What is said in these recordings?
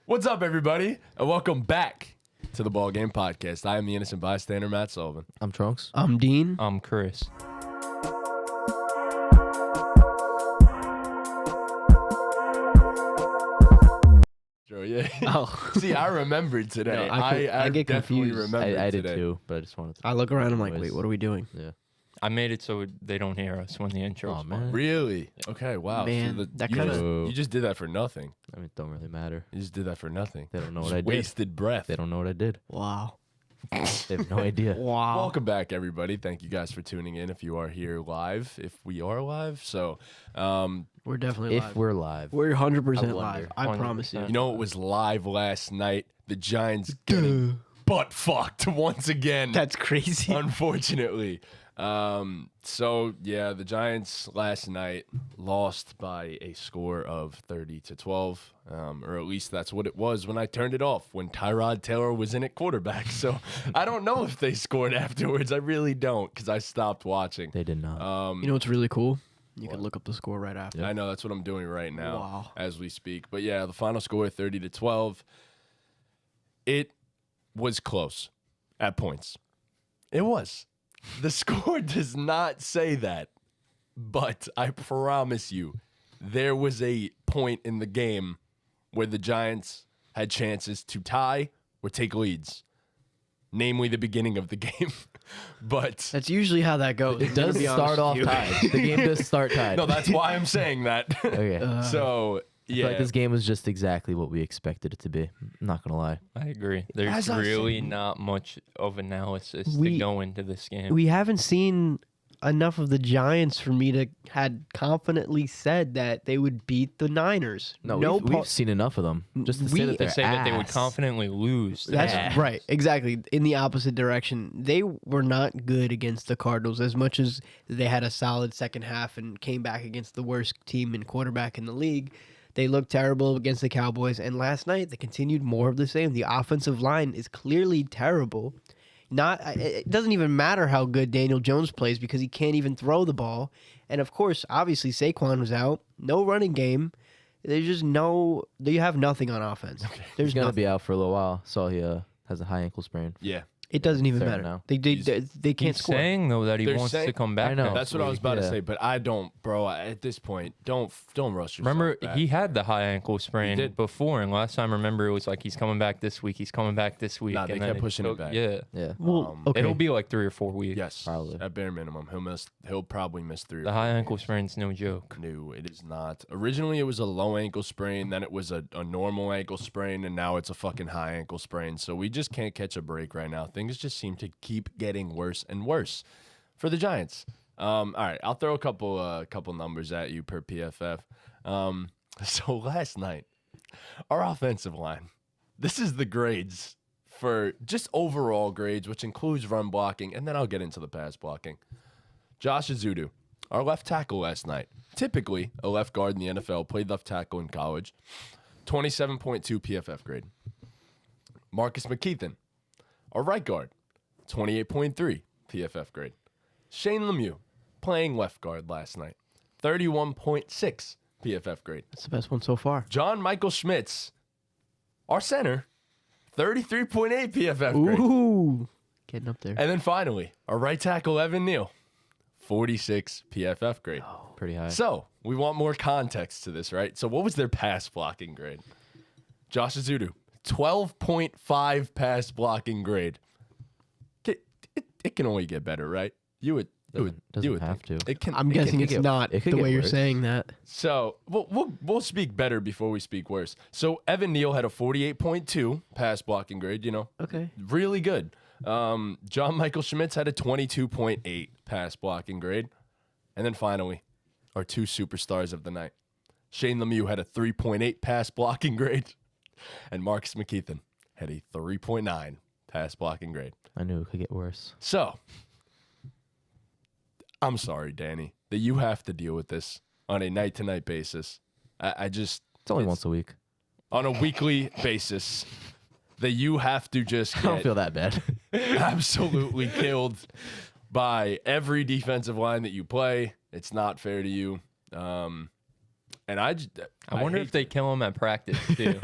What's up, everybody, and welcome back to the BallGame podcast. I am the innocent bystander, Matt Sullivan. I'm Trunks. I'm Dean. I'm Chris. Sure, yeah. Oh. See, I remembered today. No, I get definitely confused. remembered I did today. too, but I just wanted to. I look around, I'm like, Anyways. wait, what are we doing? Yeah. I made it so they don't hear us when the intro. Oh, man. Really? Okay, wow. Man, So that you kinda- just- you just did that for nothing. I mean, it don't really matter. You just did that for nothing. They don't know Just what I did. wasted breath. They don't know what I did. Wow. They have no idea. Wow. Welcome back, everybody. Thank you guys for tuning in. If you are here live, if we are live, so We're definitely If live. we're live. We're 100% I live. wonder. I 100%. promise you. you know it was live last night. The Giants getting butt fucked once again. That's crazy. Unfortunately. So yeah, the Giants last night lost by a score of 30-12, or at least that's what it was when I turned it off, when Tyrod Taylor was in at quarterback. So I don't know if they scored afterwards. I really don't, because I stopped watching. They did not. You know what's really cool? You can look up the score right after. I know, that's what I'm doing right now. Wow. As we speak. But yeah, the final score 30-12. It was close at points. It was. The score does not say that, but I promise you, there was a point in the game where the Giants had chances to tie or take leads, namely the beginning of the game. But That's usually how that goes. It does start off tied. The game does start tied. no, that's why I'm saying that. Okay. So I feel yeah, like this game was just exactly what we expected it to be. I'm not gonna lie. I agree. As There's I really said- not much of analysis to We- go into this game. We haven't seen enough of the Giants for me to had confidently said that they would beat the Niners. No, we've seen enough of them. Just to say We- that to they're say that they would ass. confidently lose. That's Yeah. right. Exactly. In the opposite direction. They were not good against the Cardinals as much as they had a solid second half and came back against the worst team and quarterback in the league. They looked terrible against the Cowboys. And last night, they continued more of the same. The offensive line is clearly terrible. It doesn't even matter how good Daniel Jones plays because he can't even throw the ball. And of course, obviously, Saquon was out. No running game. There's just you have nothing on offense. There's He's gonna nothing. be out for a little while. So he has a high ankle sprain. yeah. It doesn't even Fair matter. now. They can't He's score. saying though that he They're wants to saying- come back. I know. next That's what I was week. about to Yeah. say, but I don't, bro. At this point, don't rush yourself. Remember, back. he had the high ankle sprain did. before, and last time, remember, it was like he's coming back this week. He's coming back this week. Nah, they and then kept pushing it took- back. Yeah, Yeah. Well, okay. it'll be like 3 or 4 weeks. Yes, Probably. at bare minimum, he'll probably miss 3. The high ankle sprain's no joke. No, it is not. Originally, it was a low ankle sprain, then it was a normal ankle sprain, and now it's a fucking high ankle sprain. So we just can't catch a break right now. Things just seem to keep getting worse and worse for the Giants. All right, I'll throw a couple numbers at you per PFF. So last night, our offensive line. This is the grades for just overall grades, which includes run blocking, and then I'll get into the pass blocking. Josh Azudu, our left tackle last night. Typically a left guard in the NFL, played left tackle in college. 27.2 PFF grade. Marcus McKeithen, our right guard. 28.3 PFF grade. Shane Lemieux, playing left guard last night. 31.6 PFF grade. That's the best one so far. John Michael Schmitz, our center. 33.8 PFF grade. Ooh, getting up there. And then finally, our right tackle, Evan Neal. 46 PFF grade. Pretty high. So, we want more context to this, right? So, what was their pass blocking grade? Josh Azudu, 12.5 pass blocking grade. It can only get better, right? You would Doesn't have think. to. It can. I'm it can- guessing it's not it could the get way you're worse. saying that. So, we'll speak better before we speak worse. So, Evan Neal had a 48.2 pass blocking grade, Okay. really good. John Michael Schmitz had a 22.8 pass blocking grade. And then finally, our 2 superstars of the night. Shane Lemieux had a 3.8 pass blocking grade. And Marcus McKeithen had a 3.9 pass blocking grade. I knew it could get worse. So, I'm sorry, Danny, that you have to deal with this on a night-to-night basis. I just... It's only once a week. On a weekly basis, that you have to just I don't get feel that bad. absolutely killed by every defensive line that you play. It's not fair to you. And And I wonder if they kill him at practice too.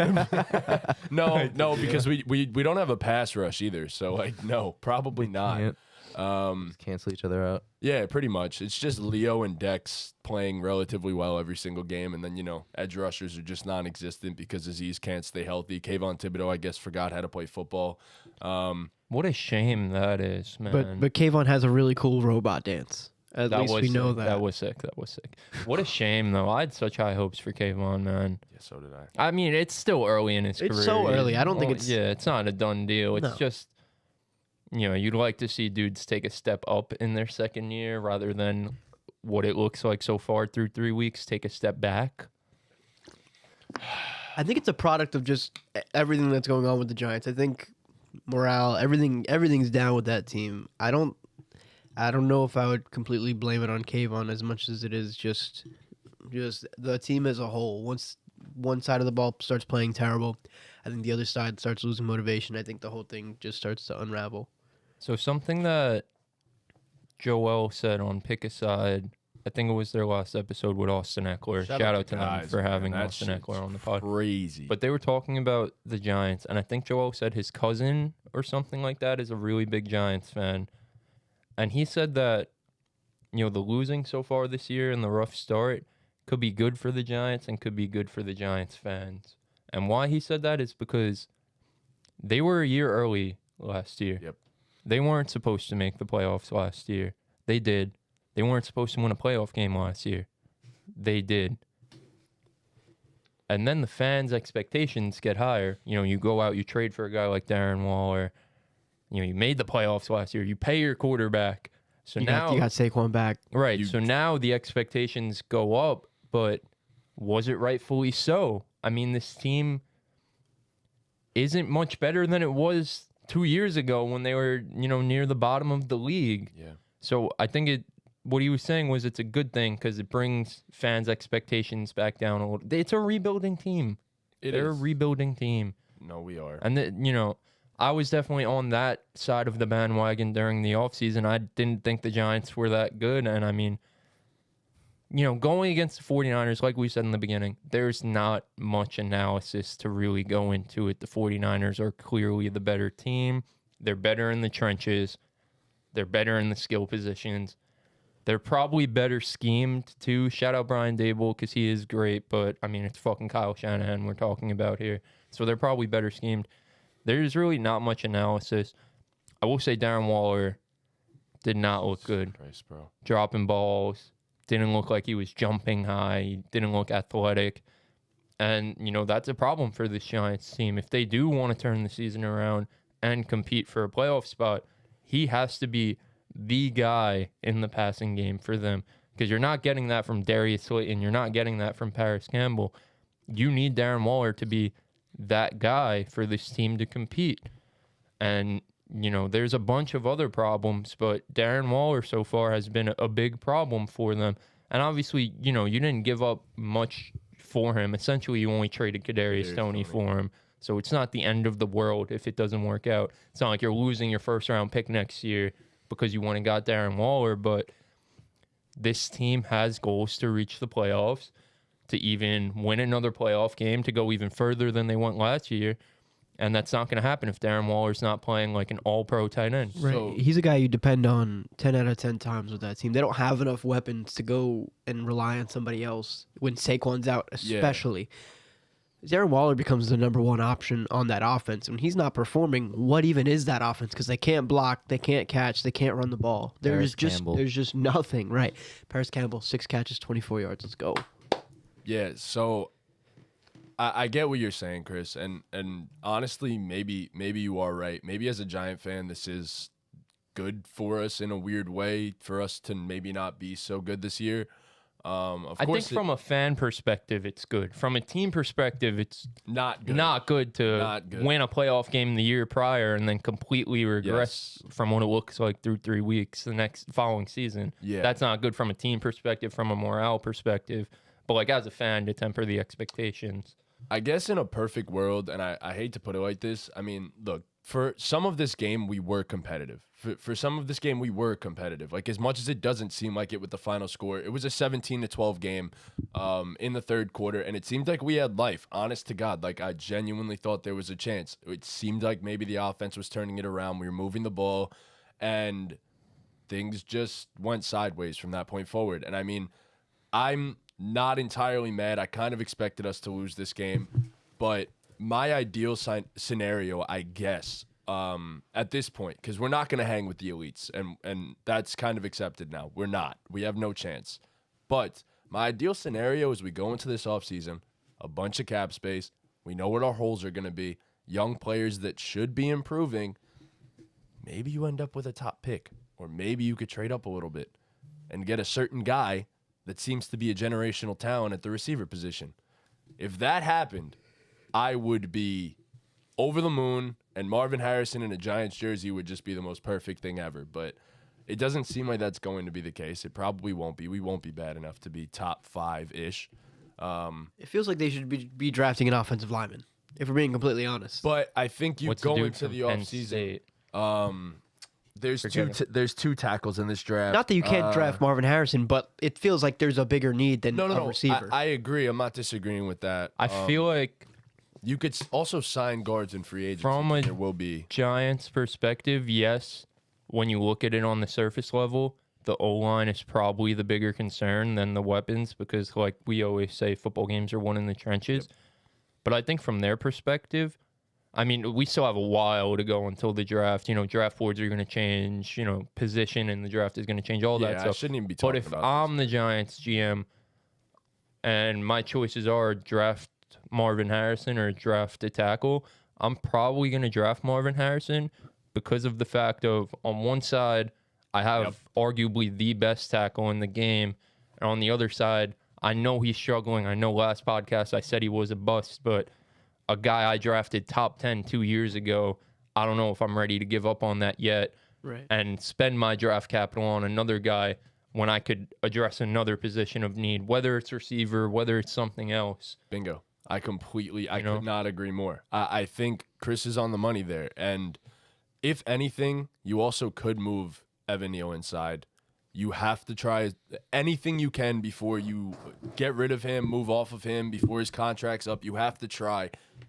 No, because we don't have a pass rush either. So like, no, probably not. Can't. Just cancel each other out. Yeah, pretty much. It's just Leo and Dex playing relatively well every single game, and then edge rushers are just non-existent because Aziz can't stay healthy. Kayvon Thibodeau, I guess, forgot how to play football. What a shame that is, man. But Kayvon has a really cool robot dance. At least we know that. That was sick. What a shame, though. I had such high hopes for Kayvon, man. Yeah, so did I. I mean, it's still early in his career. It's so early. I don't think it's... Yeah, it's not a done deal. It's No. just, you'd like to see dudes take a step up in their second year rather than what it looks like so far through 3 weeks, take a step back. I think it's a product of just everything that's going on with the Giants. I think morale, everything's down with that team. I don't know if I would completely blame it on Kayvon as much as it is just the team as a whole. Once one side of the ball starts playing terrible, I think the other side starts losing motivation. I think the whole thing just starts to unravel. So something that Joel said on Pick a Side, I think it was their last episode with Austin Eckler. Shout out to them guys, for having man. That Austin shit's Eckler on the pod. Crazy. But they were talking about the Giants, and I think Joel said his cousin or something like that is a really big Giants fan. And he said that, the losing so far this year and the rough start could be good for the Giants and could be good for the Giants fans. And why he said that is because they were a year early last year. Yep. They weren't supposed to make the playoffs last year. They did. They weren't supposed to win a playoff game last year. They did. And then the fans' expectations get higher. You go out, you trade for a guy like Darren Waller. You made the playoffs last year. You pay your quarterback. So You now got Saquon back. right. So now the expectations go up, but was it rightfully so? I mean, this team isn't much better than it was 2 years ago when they were, near the bottom of the league. yeah. So I think what he was saying was it's a good thing because it brings fans' expectations back down a little. It's a rebuilding team. They're a rebuilding team. No, we are. And, I was definitely on that side of the bandwagon during the offseason. I didn't think the Giants were that good. And, I mean, going against the 49ers, like we said in the beginning, there's not much analysis to really go into it. The 49ers are clearly the better team. They're better in the trenches. They're better in the skill positions. They're probably better schemed, too. Shout out Brian Dable because he is great. But, I mean, it's fucking Kyle Shanahan we're talking about here. So they're probably better schemed. There's really not much analysis. I will say Darren Waller did not look good. Christ, bro. Dropping balls. Didn't look like he was jumping high. He didn't look athletic. And, that's a problem for this Giants team. If they do want to turn the season around and compete for a playoff spot, he has to be the guy in the passing game for them. Because you're not getting that from Darius Slayton. You're not getting that from Paris Campbell. You need Darren Waller to be that guy for this team to compete. And, there's a bunch of other problems, but Darren Waller so far has been a big problem for them. And obviously, you didn't give up much for him. Essentially, you only traded Kadarius Toney for him. So it's not the end of the world if it doesn't work out. It's not like you're losing your first round pick next year because you went and got Darren Waller, but this team has goals to reach the playoffs, to even win another playoff game, to go even further than they went last year. And that's not going to happen if Darren Waller's not playing like an all-pro tight end. Right. So- He's a guy you depend on 10 out of 10 times with that team. They don't have enough weapons to go and rely on somebody else when Saquon's out, especially. Darren Waller becomes the number one option on that offense. When he's not performing, what even is that offense? Because they can't block, they can't catch, they can't run the ball. There's just nothing. Right. Paris Campbell, 6 catches, 24 yards. Let's go. Yeah, so I get what you're saying, Chris, and honestly, maybe you are right. Maybe as a Giant fan, this is good for us in a weird way, for us to maybe not be so good this year. I think from a fan perspective, it's good. From a team perspective, it's not good. Not good to win a playoff game the year prior and then completely regress from what it looks like through 3 weeks the following season. Yeah. That's not good from a team perspective, from a morale perspective. But like as a fan, to temper the expectations. I guess in a perfect world, and I hate to put it like this, I mean, look, for some of this game, we were competitive. For some of this game, we were competitive. Like, as much as it doesn't seem like it with the final score, it was a 17-12 game in the third quarter, and it seemed like we had life. Honest to God, like, I genuinely thought there was a chance. It seemed like maybe the offense was turning it around. We were moving the ball, and things just went sideways from that point forward. And, I mean, I'm not entirely mad. I kind of expected us to lose this game, but my ideal scenario, I guess, at this point, because we're not going to hang with the elites, and that's kind of accepted now. We're not. We have no chance. But my ideal scenario is we go into this offseason, a bunch of cap space. We know what our holes are going to be. Young players that should be improving. Maybe you end up with a top pick, or maybe you could trade up a little bit and get a certain guy that seems to be a generational talent at the receiver position. If that happened, I would be over the moon, and Marvin Harrison in a Giants jersey would just be the most perfect thing ever. But it doesn't seem like that's going to be the case. It probably won't be. We won't be bad enough to be top 5-ish. It feels like they should be drafting an offensive lineman, if we're being completely honest. But I think you What's go the dude into from the Penn offseason. State? There's two tackles in this draft. Not that you can't draft Marvin Harrison, but it feels like there's a bigger need than a receiver. I agree. I'm not disagreeing with that. I feel like you could also sign guards in free agency. From a there will be Giants perspective, yes. When you look at it on the surface level, the O-line is probably the bigger concern than the weapons because, like we always say, football games are won in the trenches. Yep. But I think from their perspective, I mean, we still have a while to go until the draft. You know, draft boards are going to change. You know, position in the draft is going to change, all that stuff. I shouldn't even be talking about But if I'm the Giants GM and my choices are draft Marvin Harrison or draft a tackle, I'm probably going to draft Marvin Harrison because of the fact of, on one side, I have arguably the best tackle in the game. And on the other side, I know he's struggling. I know last podcast I said he was a bust, but a guy I drafted top 10 2 years ago, I don't know if I'm ready to give up on that yet and spend my draft capital on another guy when I could address another position of need, whether it's receiver, whether it's something else. Bingo. I could not agree more. I think Chris is on the money there. And if anything, you also could move Evan Neal inside. You have to try anything you can before you get rid of him, move off of him, before his contract's up. You have to try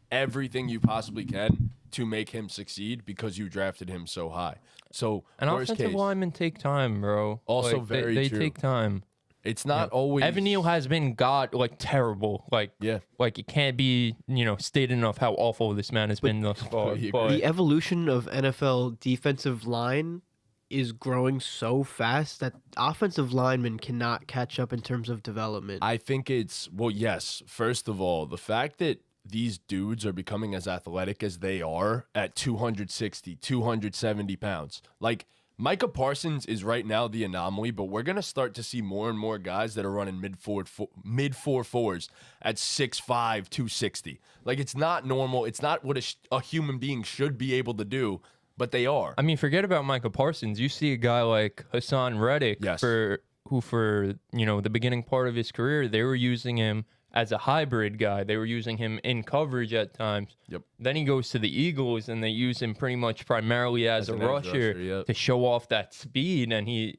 everything you possibly can to make him succeed because you drafted him so high. So, and worst offensive case, linemen take time, bro. Also, like, very they true. take time. It's not always. Evan Neal has been terrible. Like it can't be stated enough how awful this man has been thus far. The evolution of NFL defensive line is growing so fast that offensive linemen cannot catch up in terms of development. I think yes. First of all, the fact that these dudes are becoming as athletic as they are at 260, 270 pounds. Like, Micah Parsons is right now the anomaly, but we're going to start to see more and more guys that are running mid 4.4s at 6'5", 260. Like, it's not normal. It's not what a human being should be able to do, but they are. I mean, forget about Micah Parsons. You see a guy like Hassan Reddick, who for the beginning part of his career, they were using him as a hybrid guy. They were using him in coverage at times. Yep. Then he goes to the Eagles, and they use him pretty much primarily as a rusher to show off that speed. And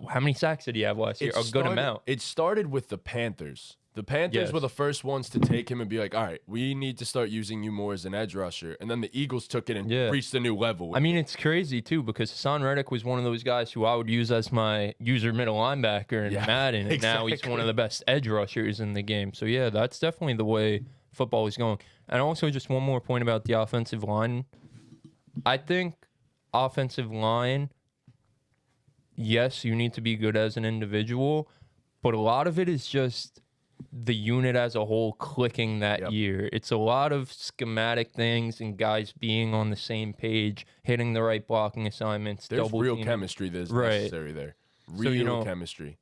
how many sacks did he have last year? A good amount. It started with the Panthers. The Panthers were the first ones to take him and be like, all right, we need to start using you more as an edge rusher. And then the Eagles took it and reached a new level. I mean, it's crazy, too, because Hassan Reddick was one of those guys who I would use as my user middle linebacker in Madden. And now he's one of the best edge rushers in the game. So, yeah, that's definitely the way football is going. And also, just one more point about the offensive line. I think offensive line, yes, you need to be good as an individual, but a lot of it is just the unit as a whole clicking that year. It's a lot of schematic things and guys being on the same page, hitting the right blocking assignments. There's real chemistry that's necessary there. Real chemistry.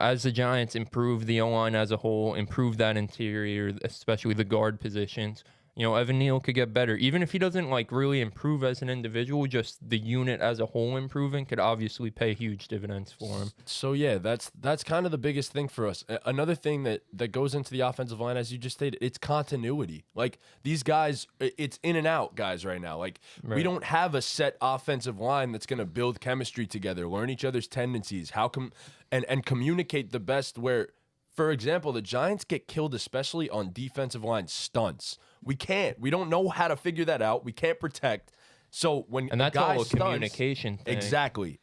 As the Giants improve the O-line as a whole, improve that interior, especially the guard positions, Evan Neal could get better. Even if he doesn't like really improve as an individual, just the unit as a whole improving could obviously pay huge dividends for him. So yeah, that's kind of the biggest thing for us. Another thing that goes into the offensive line, as you just stated, it's continuity. Like these guys, it's in and out guys right now. Like we don't have a set offensive line that's going to build chemistry together, learn each other's tendencies, and communicate the best. Where, for example, the Giants get killed especially on defensive line stunts. We don't know how to figure that out. We can't protect. So and that's all a communication thing.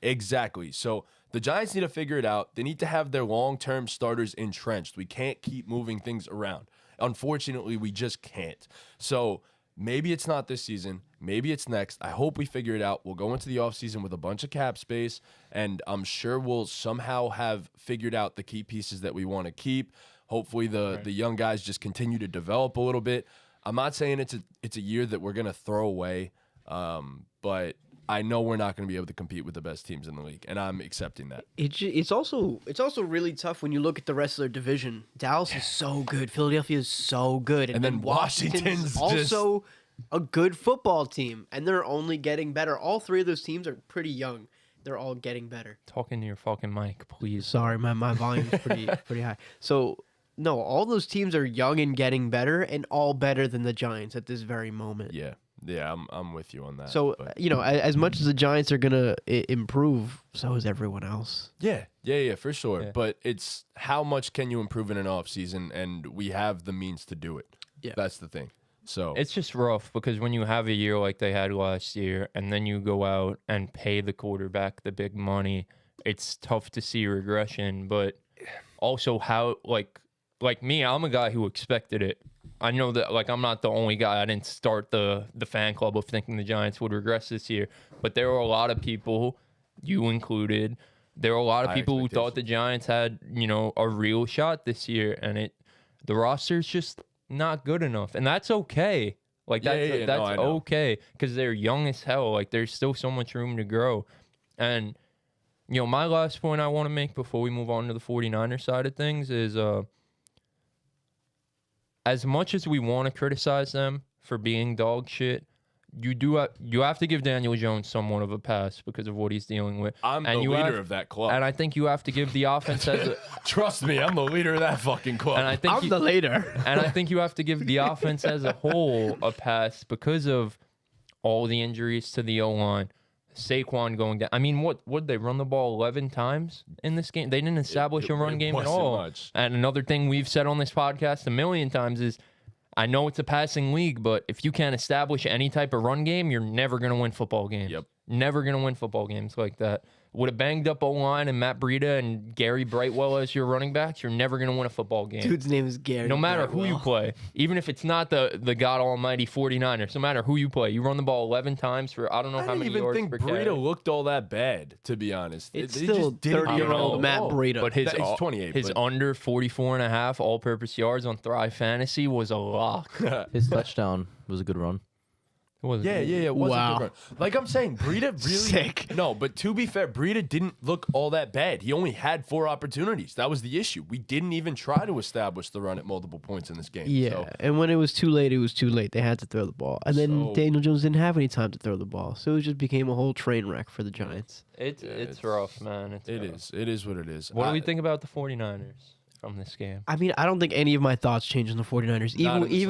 Exactly. So the Giants need to figure it out. They need to have their long-term starters entrenched. We can't keep moving things around. Unfortunately, we just can't. So maybe it's not this season. Maybe it's next. I hope we figure it out. We'll go into the offseason with a bunch of cap space, and I'm sure we'll somehow have figured out the key pieces that we want to keep. Hopefully the young guys just continue to develop a little bit. I'm not saying it's a year that we're going to throw away, but I know we're not going to be able to compete with the best teams in the league, and I'm accepting that. It's also really tough when you look at the rest of their division. Dallas is so good. Philadelphia is so good. And then Washington's also a good football team, and they're only getting better. All three of those teams are pretty young. They're all getting better. Talking to your fucking mic, please. Sorry, my volume is pretty high. So, no, all those teams are young and getting better, and all better than the Giants at this very moment. Yeah, I'm with you on that. So, as much as the Giants are going to improve, so is everyone else. Yeah, for sure. Yeah. But it's how much can you improve in an offseason, and we have the means to do it. Yeah. That's the thing. So it's just rough because when you have a year like they had last year, and then you go out and pay the quarterback the big money, it's tough to see regression. But also how, like me, I'm a guy who expected it. I know that, like, I'm not the only guy. I didn't start the fan club of thinking the Giants would regress this year. But there were a lot of people, you included, there were a lot of people who thought the Giants had, a real shot this year. And the roster's just not good enough. And that's okay. Like, that's okay because they're young as hell. Like, there's still so much room to grow. And, my last point I want to make before we move on to the 49ers side of things is as much as we want to criticize them for being dog shit, you have to give Daniel Jones somewhat of a pass because of what he's dealing with. I'm the leader of that club. And I think you have to give the offense Trust me, I'm the leader of that fucking club. And I think I'm the leader. And I think you have to give the offense as a whole a pass because of all the injuries to the O-line. Saquon going down. I mean, what they run the ball 11 times in this game? They didn't establish a run game at all. Much. And another thing we've said on this podcast a million times is, I know it's a passing league, but if you can't establish any type of run game, you're never going to win football games. Yep. Never going to win football games like that. With a banged up O-line and Matt Breida and Gary Brightwell as your running backs, you're never going to win a football game. Dude's name is Gary No matter Brightwell. who you play. Even if it's not the God Almighty 49ers, no matter who you play, you run the ball 11 times for I don't know how many yards per carry. I didn't even think Breida looked all that bad, to be honest. It's still 30-year-old Matt Breida. But he's 28. His under 44.5 all-purpose yards on Thrive Fantasy was a lock. His touchdown was a good run. Yeah. It was a good run. Like I'm saying, Breida really sick. No, but to be fair, Breida didn't look all that bad. He only had 4 opportunities. That was the issue. We didn't even try to establish the run at multiple points in this game. Yeah, so. And when it was too late, it was too late. They had to throw the ball. And then Daniel Jones didn't have any time to throw the ball. So it just became a whole train wreck for the Giants. It's rough, man. It is what it is. What do we think about the 49ers? From this game. I mean, I don't think any of my thoughts changed on the 49ers.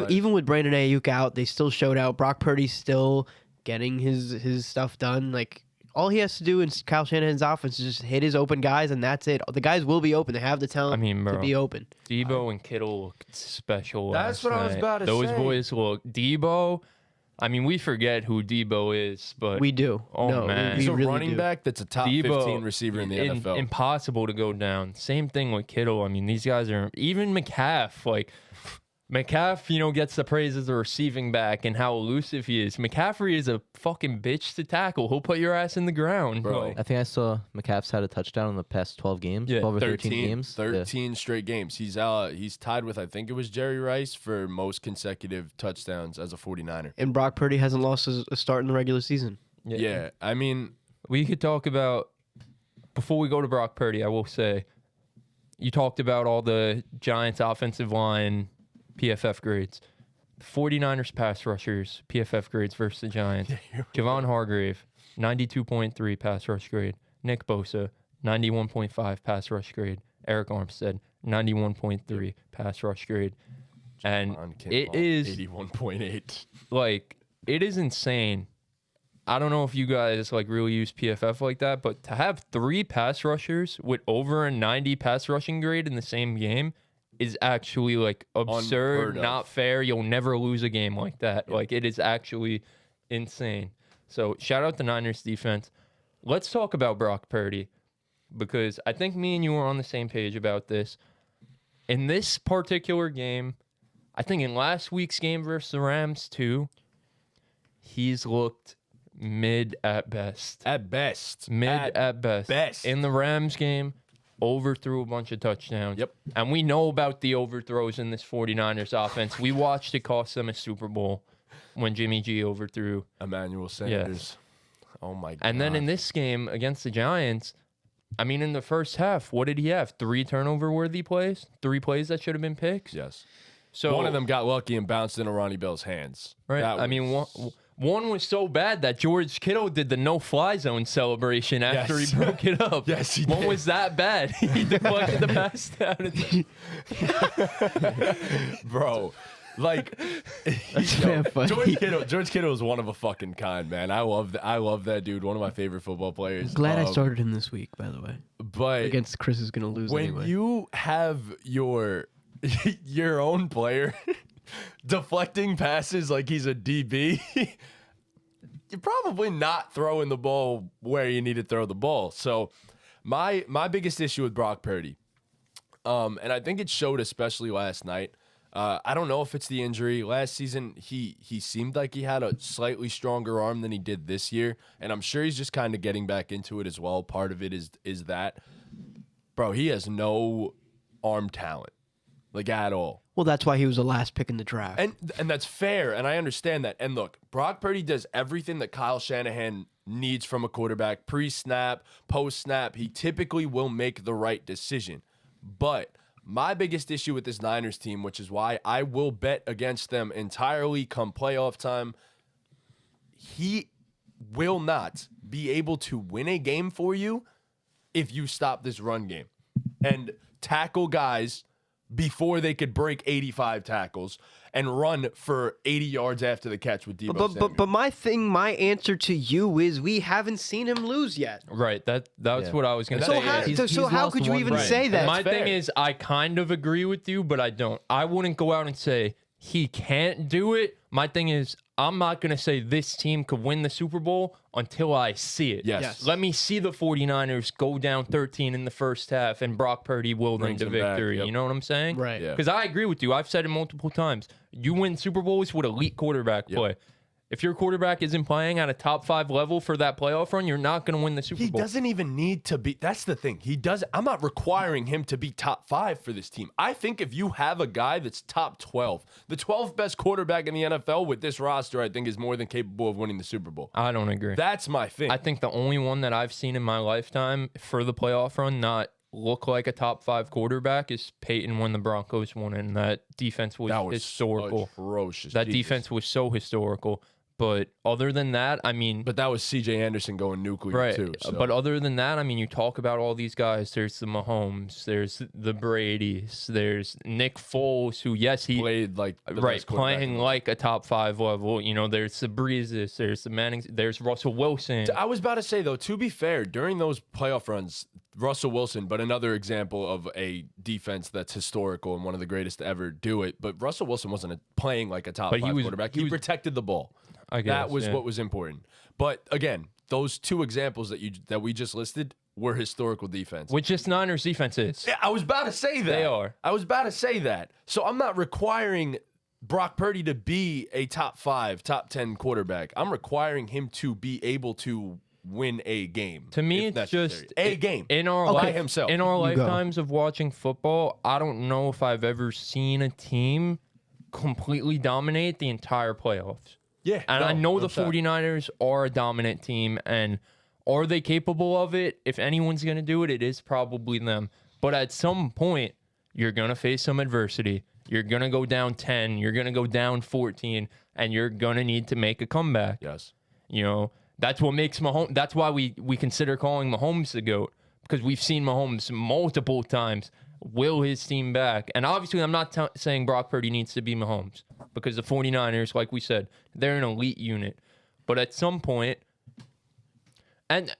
Even with Brandon Ayuk out, they still showed out. Brock Purdy's still getting his stuff done. Like, all he has to do in Kyle Shanahan's offense is just hit his open guys, and that's it. The guys will be open. They have the talent to be open. Debo and Kittle looked special. That's what I was about to say. Those boys look. Debo. I mean, we forget who Debo is, but we do. Oh man, he's a really running back that's a top 15 receiver in the NFL. Impossible to go down. Same thing with Kittle. I mean, these guys are even McCaff. Like McCaff, gets the praise as a receiving back and how elusive he is. McCaffrey is a fucking bitch to tackle. He'll put your ass in the ground, bro. I think I saw McCaff's had a touchdown in the past 12 games. Yeah, 12 or 13 games. 13 straight games. He's tied with, I think it was Jerry Rice for most consecutive touchdowns as a 49er. And Brock Purdy hasn't lost a start in the regular season. Yeah, I mean, we could talk about, before we go to Brock Purdy, I will say, you talked about all the Giants offensive line PFF grades. 49ers pass rushers, PFF grades versus the Giants. Javon Hargrave, 92.3 pass rush grade. Nick Bosa, 91.5 pass rush grade. Eric Armstead, 91.3 pass rush grade. And it is 81.8. like, it is insane. I don't know if you guys like really use PFF like that, but to have 3 pass rushers with over a 90 pass rushing grade in the same game is actually like absurd, Unheard of. not fair. You'll never lose a game like that. Yeah. Like, it is actually insane. So shout out the Niners defense. Let's talk about Brock Purdy, because I think me and you were on the same page about this. In this particular game, I think in last week's game versus the Rams too, he's looked mid at best. At best. Mid at best. In the Rams game, overthrew a bunch of touchdowns. Yep. And we know about the overthrows in this 49ers offense. We watched it cost them a Super Bowl when Jimmy G overthrew. Emmanuel Sanders. Oh, my God. And then in this game against the Giants, I mean, in the first half, what did he have? 3 turnover-worthy plays? 3 plays that should have been picks? Yes. So One of them got lucky and bounced into Ronnie Bell's hands. right. That I mean, one was so bad that George Kittle did the no-fly zone celebration after Yes. he broke it up. Yes, he One did. was that bad. He deflected the pass down. Bro, like, That's yo, fair funny. George Kittle is one of a fucking kind, man. I love that dude. One of my favorite football players. Glad I started him this week, by the way. But Against Chris is going to lose when anyway. you have your own player deflecting passes like he's a DB, you're probably not throwing the ball where you need to throw the ball. So my biggest issue with Brock Purdy, and I think it showed especially last night. I don't know if it's the injury. Last season, he seemed like he had a slightly stronger arm than he did this year, and I'm sure he's just kind of getting back into it as well. Part of it is that, bro, he has no arm talent, like, at all. Well, that's why he was the last pick in the draft. And that's fair, and I understand that. And look, Brock Purdy does everything that Kyle Shanahan needs from a quarterback, pre-snap, post-snap. He typically will make the right decision. But my biggest issue with this Niners team, which is why I will bet against them entirely come playoff time, he will not be able to win a game for you if you stop this run game and tackle guys before they could break 85 tackles and run for 80 yards after the catch with Deebo Samuel. But my answer to you is we haven't seen him lose yet. Right. That's Yeah. what I was going to So say. how, He's how lost could you one even game. say that? My fair. thing is, I kind of agree with you, but I don't. I wouldn't go out and say he can't do it. My thing is, I'm not going to say this team could win the Super Bowl until I see it. Yes. Let me see the 49ers go down 13 in the first half and Brock Purdy will win Brings the them back, victory. yep. You know what I'm saying? Right. Yeah. Because I agree with you. I've said it multiple times. You win Super Bowls with elite quarterback play. If your quarterback isn't playing at a top 5 level for that playoff run, you're not going to win the Super He Bowl. doesn't even need to be. That's the thing. I'm not requiring him to be top 5 for this team. I think if you have a guy that's top 12, the 12th best quarterback in the NFL with this roster, I think is more than capable of winning the Super Bowl. I don't agree. That's my thing. I think the only one that I've seen in my lifetime for the playoff run not look like a top 5 quarterback is Peyton when the Broncos won, and that defense was, that was historical. atrocious. That Jesus. defense was so historical. But other than that, I mean, But that was C.J. Anderson going nuclear right. too. So. But other than that, I mean, you talk about all these guys. There's the Mahomes. There's the Bradys. There's Nick Foles, who he played like the right best quarterback in playing the like a top 5 level. You know, there's the Breezes. There's the Mannings. There's Russell Wilson. I was about to say, though, to be fair, during those playoff runs, Russell Wilson, but another example of a defense that's historical and one of the greatest to ever do it. But Russell Wilson wasn't playing like a top 5 quarterback. He protected the ball. I guess, That was what was important. But again, those 2 examples that we just listed were historical defense. Which this Niners defense is. Yeah, I was about to say that. They are. I was about to say that. So I'm not requiring Brock Purdy to be a top 5, top 10 quarterback. I'm requiring him to be able to win a game. To me, if it's necessary. just a game in our by himself. In our You go. lifetimes of watching football, I don't know if I've ever seen a team completely dominate the entire playoffs. Yeah, And I no, know no the shot. 49ers are a dominant team, and are they capable of it? If anyone's going to do it, it is probably them. But at some point, you're going to face some adversity. You're going to go down 10. You're going to go down 14. And you're going to need to make a comeback. Yes. You know, that's what makes Mahomes. That's why we consider calling Mahomes the GOAT. Because we've seen Mahomes multiple times will his team back. And obviously, I'm not saying Brock Purdy needs to be Mahomes. Because the 49ers, like we said, they're an elite unit. But at some point, and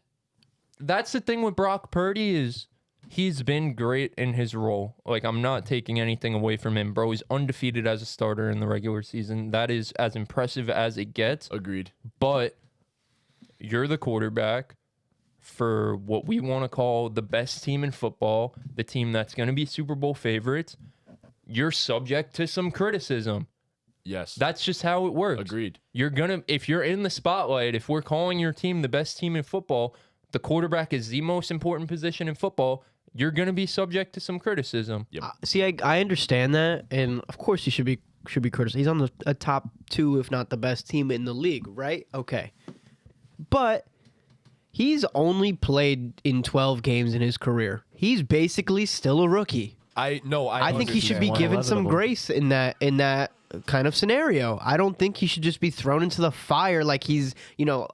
that's the thing with Brock Purdy is he's been great in his role. Like, I'm not taking anything away from him. Bro, he's undefeated as a starter in the regular season. That is as impressive as it gets. Agreed. But you're the quarterback for what we want to call the best team in football, the team that's going to be Super Bowl favorites. You're subject to some criticism. Yes. That's just how it works. Agreed. If you're in the spotlight, if we're calling your team the best team in football, the quarterback is the most important position in football. You're going to be subject to some criticism. Yep. See, I understand that, and of course he should be criticized. He's on a top 2, if not the best team in the league, right? Okay, but he's only played in 12 games in his career. He's basically still a rookie. I think he should be given some grace in that kind of scenario. I don't think he should just be thrown into the fire like he's,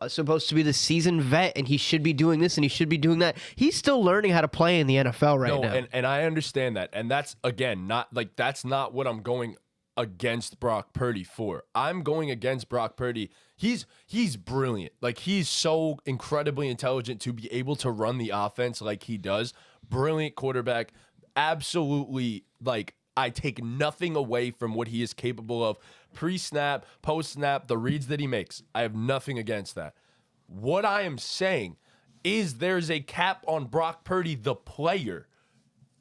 supposed to be the seasoned vet and he should be doing this and he should be doing that. He's still learning how to play in the NFL right now. And I understand that. And that's, again, that's not what I'm going against Brock Purdy for. I'm going against Brock Purdy. He's brilliant. Like, he's so incredibly intelligent to be able to run the offense like he does. Brilliant quarterback. Absolutely, I take nothing away from what he is capable of pre-snap, post-snap, the reads that he makes. I have nothing against that. What I am saying is there's a cap on Brock Purdy, the player.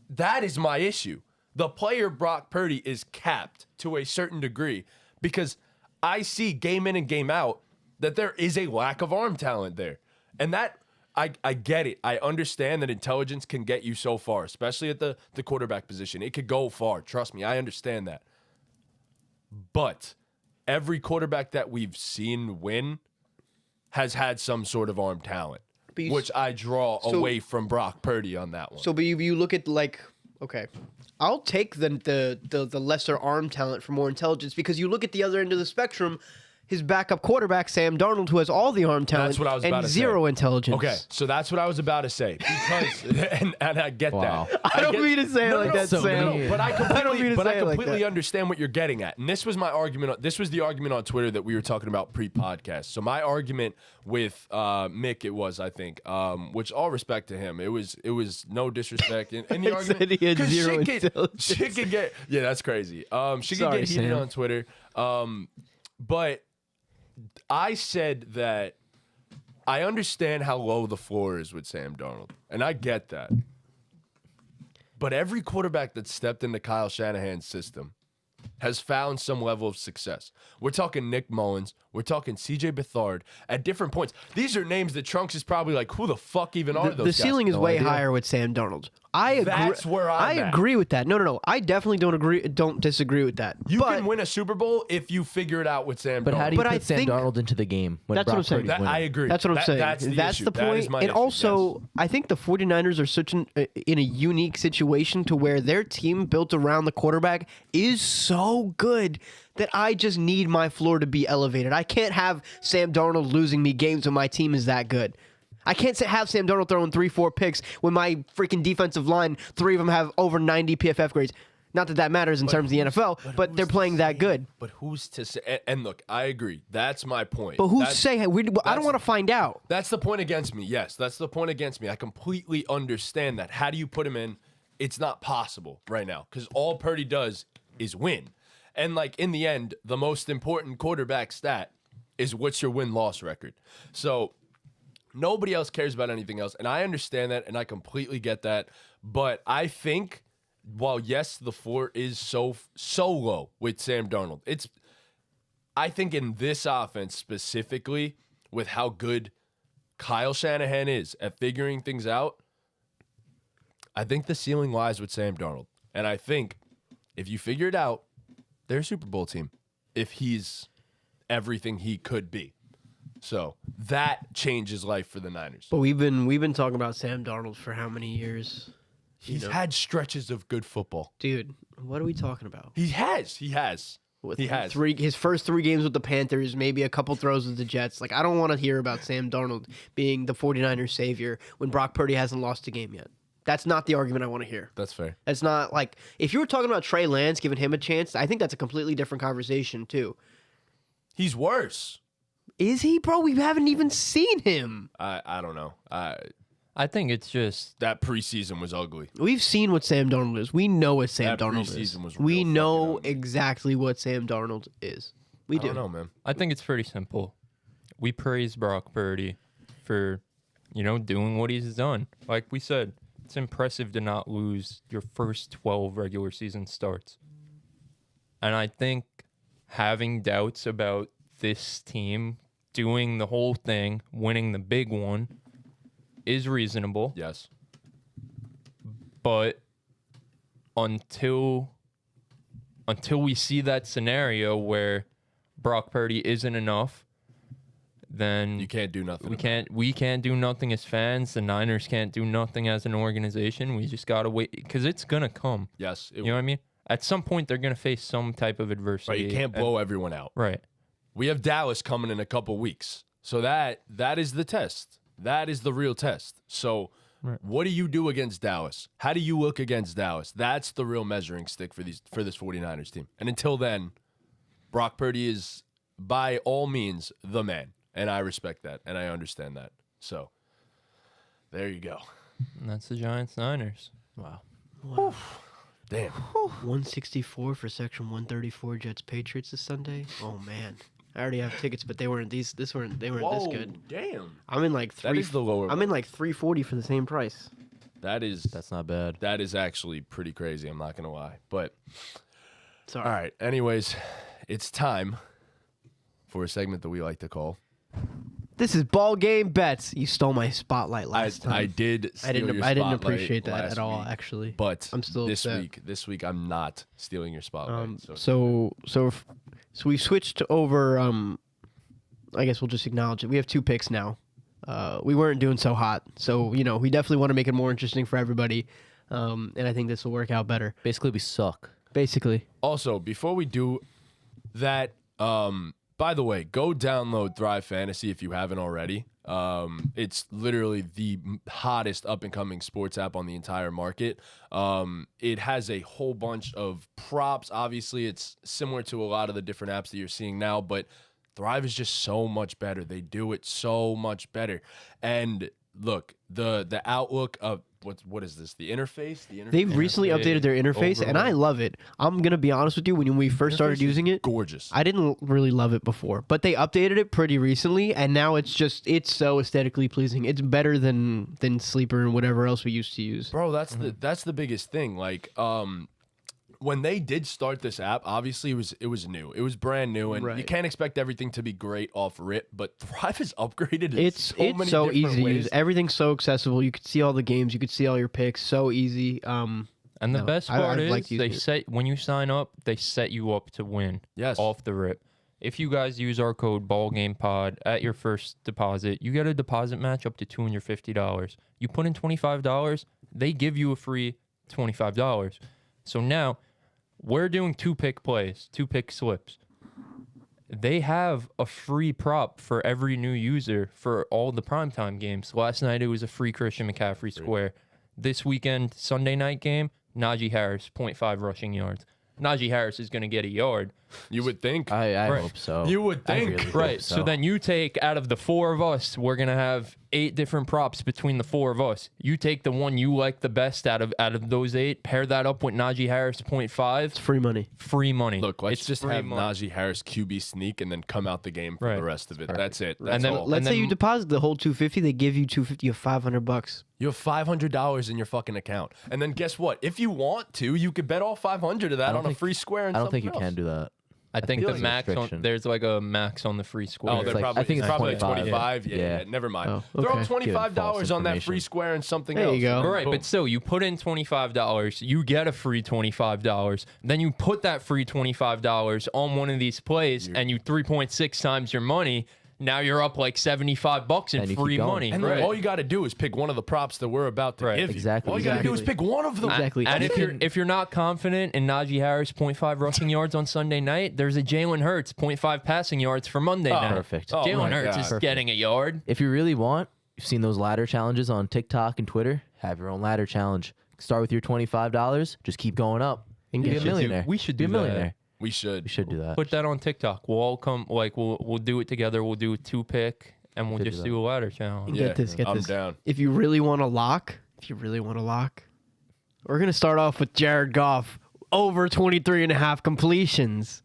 That is my issue. The player Brock Purdy is capped to a certain degree because I see game in and game out that there is a lack of arm talent there. And that I get it. I understand that intelligence can get you so far, especially at the quarterback position. It could go far. Trust me, I understand that. But every quarterback that we've seen win has had some sort of arm talent, which I draw away from Brock Purdy on that one. So, but you look at okay, I'll take the lesser arm talent for more intelligence because you look at the other end of the spectrum. His backup quarterback, Sam Darnold, who has all the arm talent that's what I was about and to zero say. intelligence. Okay, so that's what I was about to say because, and I get that. I don't mean to say it like that, Sam. No, but I completely like that. understand what you're getting at, and this was my argument. This was the argument on Twitter that we were talking about pre-podcast. So my argument with Mick, it was, I think, which all respect to him, it was no disrespect in the argument. Said he had zero intelligence. She could get that's crazy. She could get heated Sam. on Twitter, but. I said that I understand how low the floor is with Sam Darnold, and I get that. But every quarterback that stepped into Kyle Shanahan's system has found some level of success. We're talking Nick Mullins. We're talking C.J. Beathard at different points. These are names that Trunks is probably like, who the fuck even are those guys? The ceiling is No way idea. higher with Sam Darnold. I agree. That's where I'm at. agree with that. No. I definitely don't disagree with that. You but can win a Super Bowl if you figure it out with Sam Darnold. But how do you But I put Sam think- Darnold into the game when That's what Brock I'm saying. Purdy's That, winning? I agree. That's what I'm saying. That's the issue. the That point. is my And issue, also, yes. I think the 49ers are such in a unique situation to where their team built around the quarterback is so good that I just need my floor to be elevated. I can't have Sam Darnold losing me games when my team is that good. I can't have Sam Darnold throwing 3-4 picks when my freaking defensive line, 3 of them have over 90 PFF grades. Not that matters in terms of the NFL, but they're playing that good. But who's to say? And look, I agree. That's my point. But who's That's- saying? I don't want to find out. That's the point against me. Yes, that's the point against me. I completely understand that. How do you put him in? It's not possible right now because all Purdy does is win. And in the end, the most important quarterback stat is what's your win-loss record. So nobody else cares about anything else. And I understand that, and I completely get that. But I think while, yes, the floor is so low with Sam Darnold, I think in this offense specifically, with how good Kyle Shanahan is at figuring things out, I think the ceiling lies with Sam Darnold. And I think if you figure it out, they're a Super Bowl team if he's everything he could be. So that changes life for the Niners. But we've been talking about Sam Darnold for how many years? He's had stretches of good football. Dude, what are we talking about? He has. With He has. his first 3 games with the Panthers, maybe a couple throws with the Jets. Like, I don't want to hear about Sam Darnold being the 49ers savior when Brock Purdy hasn't lost a game yet. That's not the argument I want to hear. That's fair. That's not like, if you were talking about Trey Lance, giving him a chance, I think that's a completely different conversation too. He's worse. Is he, bro? We haven't even seen him. I don't know. I think it's just That preseason was ugly. We've seen what Sam Darnold is. We know what Sam That Darnold is. preseason was We real know fucking ugly. exactly what Sam Darnold is. We I do. don't know, man. I think it's pretty simple. We praise Brock Purdy for, doing what he's done. Like we said, it's impressive to not lose your first 12 regular season starts. And I think having doubts about this team doing the whole thing, winning the big one, is reasonable. Yes. But until we see that scenario where Brock Purdy isn't enough, then You can't do nothing. we can't do nothing as fans. The Niners can't do nothing as an organization. We just gotta wait because it's gonna come. Yes. You know what I mean? At some point, they're gonna face some type of adversity. Right. You can't blow everyone out. Right. We have Dallas coming in a couple weeks. So that is the test. That is the real test. So what do you do against Dallas? How do you look against Dallas? That's the real measuring stick for this 49ers team. And until then, Brock Purdy is by all means the man. And I respect that. And I understand that. So there you go. And that's the Giants Niners. Wow. Damn. 164 for Section 134 Jets Patriots this Sunday. Oh man, I already have tickets, but they weren't this good. Damn. I'm in like That is the lower I'm in like 340 for the same price. That's not bad. That is actually pretty crazy. I'm not going to lie. But Sorry. all right. Anyways, it's time for a segment that we like to call. This is ball game bets. You stole my spotlight last time. I did. I didn't Steal your appreciate that spotlight at all. last week, Actually, but I'm still this upset. week I'm not stealing your spotlight. So we switched over. I guess we'll just acknowledge it. We have 2 picks now. We weren't doing so hot, so we definitely want to make it more interesting for everybody. And I think this will work out better. Basically, we suck. Basically, Also, before we do that, by the way, go download Thrive Fantasy if you haven't already. It's literally the hottest up and coming sports app on the entire market. It has a whole bunch of props. Obviously, it's similar to a lot of the different apps that you're seeing now, but Thrive is just so much better. They do it so much better. And look, the outlook of what is this? The interface? they've recently updated their interface, and I love it. I'm gonna be honest with you. When we first started using it, gorgeous. I didn't really love it before, but they updated it pretty recently, and now it's so aesthetically pleasing. It's better than Sleeper and whatever else we used to use. Bro, that's the biggest thing. Like, when they did start this app, obviously it was new. It was brand new, and you Right. can't expect everything to be great off rip. But Thrive has upgraded it. It's many so different easy to ways. use. Everything's so accessible. You could see all the games. You could see all your picks. So easy. And the No, best I part liked is using it. when you sign up, they set you up to win. Yes. Off the rip. If you guys use our code BallGamePod at your first deposit, you get a deposit match up to $250. You put in $25, they give you a free $25. So now we're doing 2-pick plays, 2-pick slips. They have a free prop for every new user for all the primetime games. Last night it was a free Christian McCaffrey square. This weekend, Sunday night game, Najee Harris, 0.5 rushing yards. Najee Harris is going to get a yard. You would think. I Right. hope so. You would I think. really hope Right. So then you take out of the 4 of us, we're going to have 8 different props between the 4 of us. You take the one you like the best out of those 8, pair that up with Najee Harris 0.5, It's free money. free money. Look, let's It's just free have money. Najee Harris QB sneak and then come out the game for Right. the rest of it. That's it. That's then- all. Let's say then- you deposit the whole 250. They give you 250. You have $500. You have $500 in your fucking account, and then guess what? If you want to, you could bet all 500 of that don't on a think- free square. And I don't think you something can do that. I think feel the like max on, restriction. there's like a max on the free square. Oh, they're like- probably, I think it's probably 25. 25. Yeah, Yeah. yeah, never mind. Oh, Throw okay. $25 on that information. free square and something There else. you go. and then Right, boom. but still, you put in $25, you get a free $25. Then you put that free $25 on one of these plays, and you 3.6 times your money. Now you're up like $75 in And you keep free going. money. And right. all you got to do is pick one of the props that we're about to Right. give you. Exactly. All you got to do is pick one of them. Exactly. And You if you're not confident in Najee Harris 0.5 rushing yards on Sunday night, there's a Jalen Hurts 0.5 passing yards for Monday night. Perfect. Oh, Jalen my Hurts God. is getting a yard. If you really want, you've seen those ladder challenges on TikTok and Twitter. Have your own ladder challenge. Start with your $25. Just keep going up. And Be get a shit. millionaire. We should Be a do that. millionaire. We should. We should do that. Put that on TikTok. We'll all come, like, we'll do it together. We'll do a 2-pick, and we'll Could do just that. do a ladder challenge. Get this. Get I'm this. down. If you really want to lock, we're gonna start off with Jared Goff over 23.5 completions.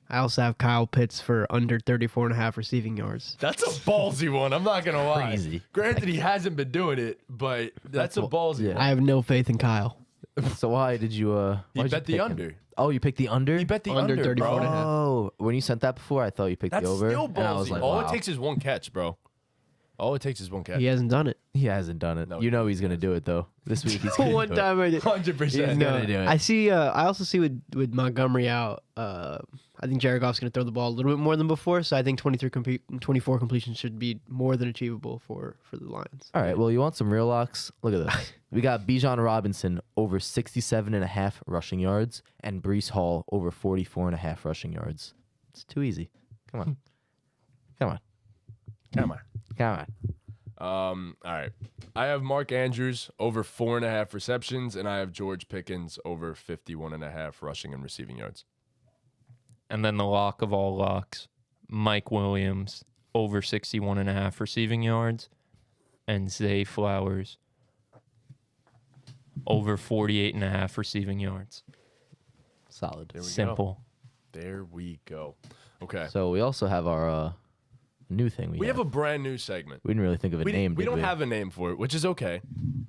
I also have Kyle Pitts for under 34.5 receiving yards. That's a ballsy one. I'm not going to lie. Crazy. Granted, he hasn't been doing it, but that's a ballsy yeah. one. I have no faith in Kyle. So why did you? He why'd you bet the pick him? under. Oh, you picked the under. He bet the Under under, 34 bro. and a half. Oh, when you sent that before, I thought you picked That's the over, still and I was ballsy. like, All wow. it takes is one catch, bro. All it takes is one catch. He hasn't done it. He hasn't done it. No, you know he's gonna do it though. This week he's gonna One do time I did. 100%. He's No, gonna do it. I see. I also see with Montgomery out. I think Jared Goff's going to throw the ball a little bit more than before. So I think 24 completions should be more than achievable for the Lions. All right. Well, you want some real locks? Look at this. We got Bijan Robinson over 67.5 rushing yards and Brees Hall over 44.5 rushing yards. It's too easy. Come on. Come on. Come on. Come on. All right. I have Mark Andrews over 4.5 receptions, and I have George Pickens over 51.5 rushing and receiving yards. And then the lock of all locks, Mike Williams over 61.5 receiving yards, and Zay Flowers over 48.5 receiving yards. Solid. There we Simple. go. There we go. Okay. So we also have our new thing. We have a brand new segment. We didn't really think of a name. We did don't have a name for it, which is okay,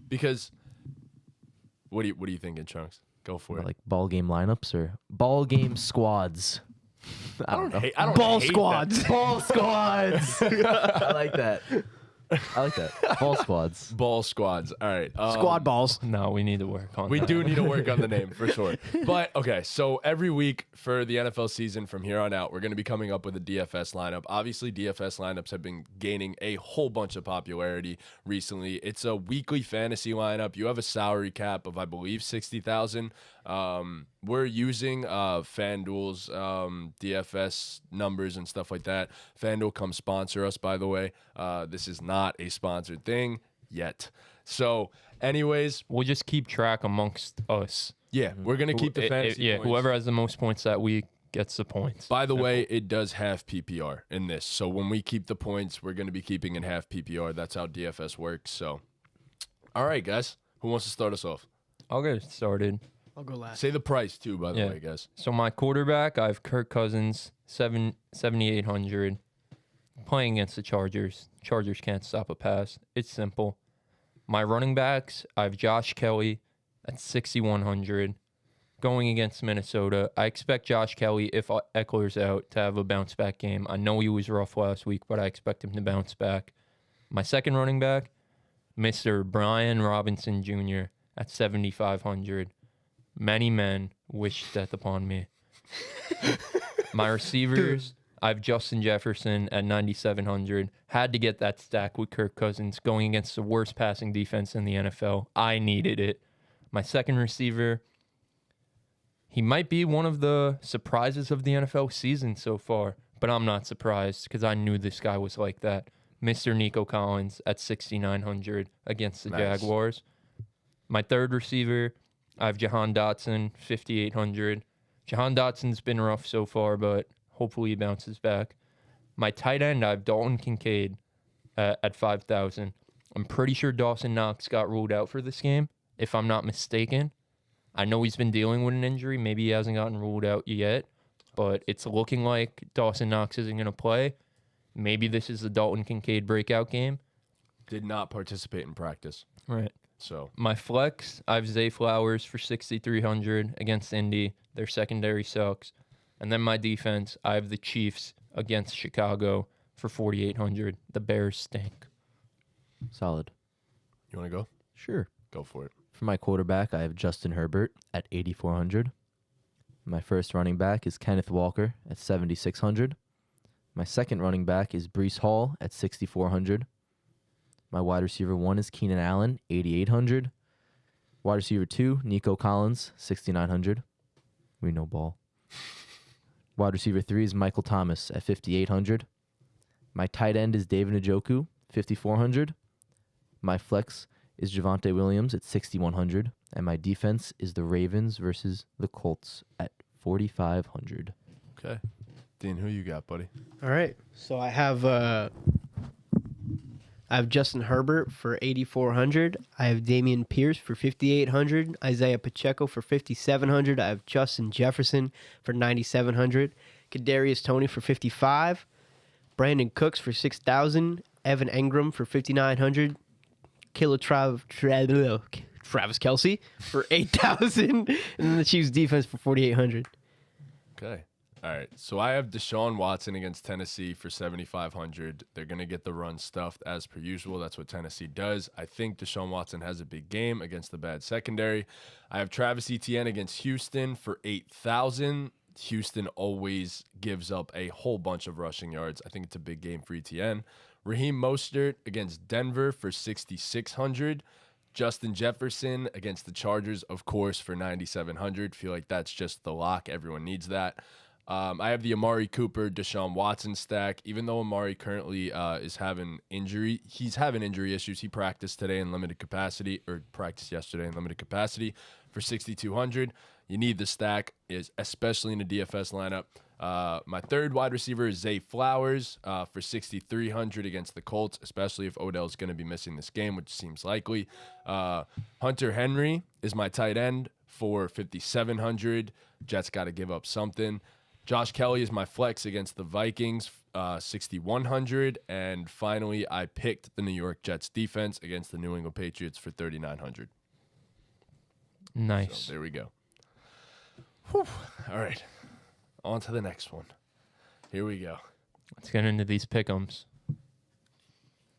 because what are you thinking, Chunks? Go for it. like ball game lineups or ball game squads. I don't know. I don't Ball hate squads. Ball squads. I like that. I like that. Ball squads. Ball squads. All right. Squad balls. No, we need to work on We that. do need to work on the name for sure. But okay, so every week for the NFL season from here on out, we're going to be coming up with a DFS lineup. Obviously, DFS lineups have been gaining a whole bunch of popularity recently. It's a weekly fantasy lineup. You have a salary cap of, I believe, 60,000. We're using FanDuel's DFS numbers and stuff like that. FanDuel, come sponsor us, by the way. This is not a sponsored thing yet. So, anyways, We'll just keep track amongst us. yeah, we're going to keep the fantasy Yeah, points. whoever has the most points that week gets the points. By the way, it does have PPR in this. So when we keep the points, we're going to be keeping in half PPR. That's how DFS works. So, all right, guys. Who wants to start us off? I'll get it started. I'll go last. Say the price, too, by the Yeah. way, guys. So my quarterback, I have Kirk Cousins, 7,800, playing against the Chargers. Chargers can't stop a pass. It's simple. My running backs, I have Josh Kelly at 6,100, going against Minnesota. I expect Josh Kelly, if Eckler's out, to have a bounce back game. I know he was rough last week, but I expect him to bounce back. My second running back, Mr. Brian Robinson Jr. at 7,500. Many men wish death upon me. My receivers, I have Justin Jefferson at 9,700. Had to get that stack with Kirk Cousins going against the worst passing defense in the NFL. I needed it. My second receiver, he might be one of the surprises of the NFL season so far, but I'm not surprised because I knew this guy was like that. Mr. Nico Collins at 6,900 against the Nice. Jaguars. My third receiver, I have Jahan Dotson, 5,800. Jahan Dotson's been rough so far, but hopefully he bounces back. My tight end, I have Dalton Kincaid at 5,000. I'm pretty sure Dawson Knox got ruled out for this game, if I'm not mistaken. I know he's been dealing with an injury. Maybe he hasn't gotten ruled out yet, but it's looking like Dawson Knox isn't going to play. Maybe this is the Dalton Kincaid breakout game. Did not participate in practice. Right. So, My flex, I have Zay Flowers for 6,300 against Indy. Their secondary sucks. And then my defense, I have the Chiefs against Chicago for 4,800. The Bears stink. Solid. you want to go? Sure. Go for it. For my quarterback, I have Justin Herbert at 8,400. My first running back is Kenneth Walker at 7,600. My second running back is Brees Hall at 6,400. My wide receiver 1 is Keenan Allen, 8,800. Wide receiver 2, Nico Collins, 6,900. We know ball. Wide receiver 3 is Michael Thomas at 5,800. My tight end is David Njoku, 5,400. My flex is Javonte Williams at 6,100. And my defense is the Ravens versus the Colts at 4,500. Okay. Dean, who you got, buddy? All right. So I have Justin Herbert for 8,400. I have Damian Pierce for 5,800. Isaiah Pacheco for 5,700. I have Justin Jefferson for 9,700. Kadarius Toney for 55. Brandon Cooks for 6,000. Evan Engram for 5,900. Travis Kelce for 8,000. And then the Chiefs defense for 4,800. Okay. All right. So I have Deshaun Watson against Tennessee for 7,500. They're going to get the run stuffed as per usual. That's what Tennessee does. I think Deshaun Watson has a big game against the bad secondary. I have Travis Etienne against Houston for 8,000. Houston always gives up a whole bunch of rushing yards. I think it's a big game for Etienne. Raheem Mostert against Denver for 6,600. Justin Jefferson against the Chargers, of course, for 9,700. Feel like that's just the lock. Everyone needs that. I have the Amari Cooper, Deshaun Watson stack. Even though Amari currently is having injury, he's having injury issues. He practiced today in limited capacity, or practiced yesterday in limited capacity for 6,200. You need the stack, especially in a DFS lineup. My third wide receiver is Zay Flowers for 6,300 against the Colts, especially if Odell's going to be missing this game, which seems likely. Hunter Henry is my tight end for 5,700. Jets got to give up something. Josh Kelly is my flex against the Vikings, 6,100. And finally, I picked the New York Jets defense against the New England Patriots for 3,900. Nice. So there we go. Whew. All right. On to the next one. Here we go. Let's get into these pick'ems.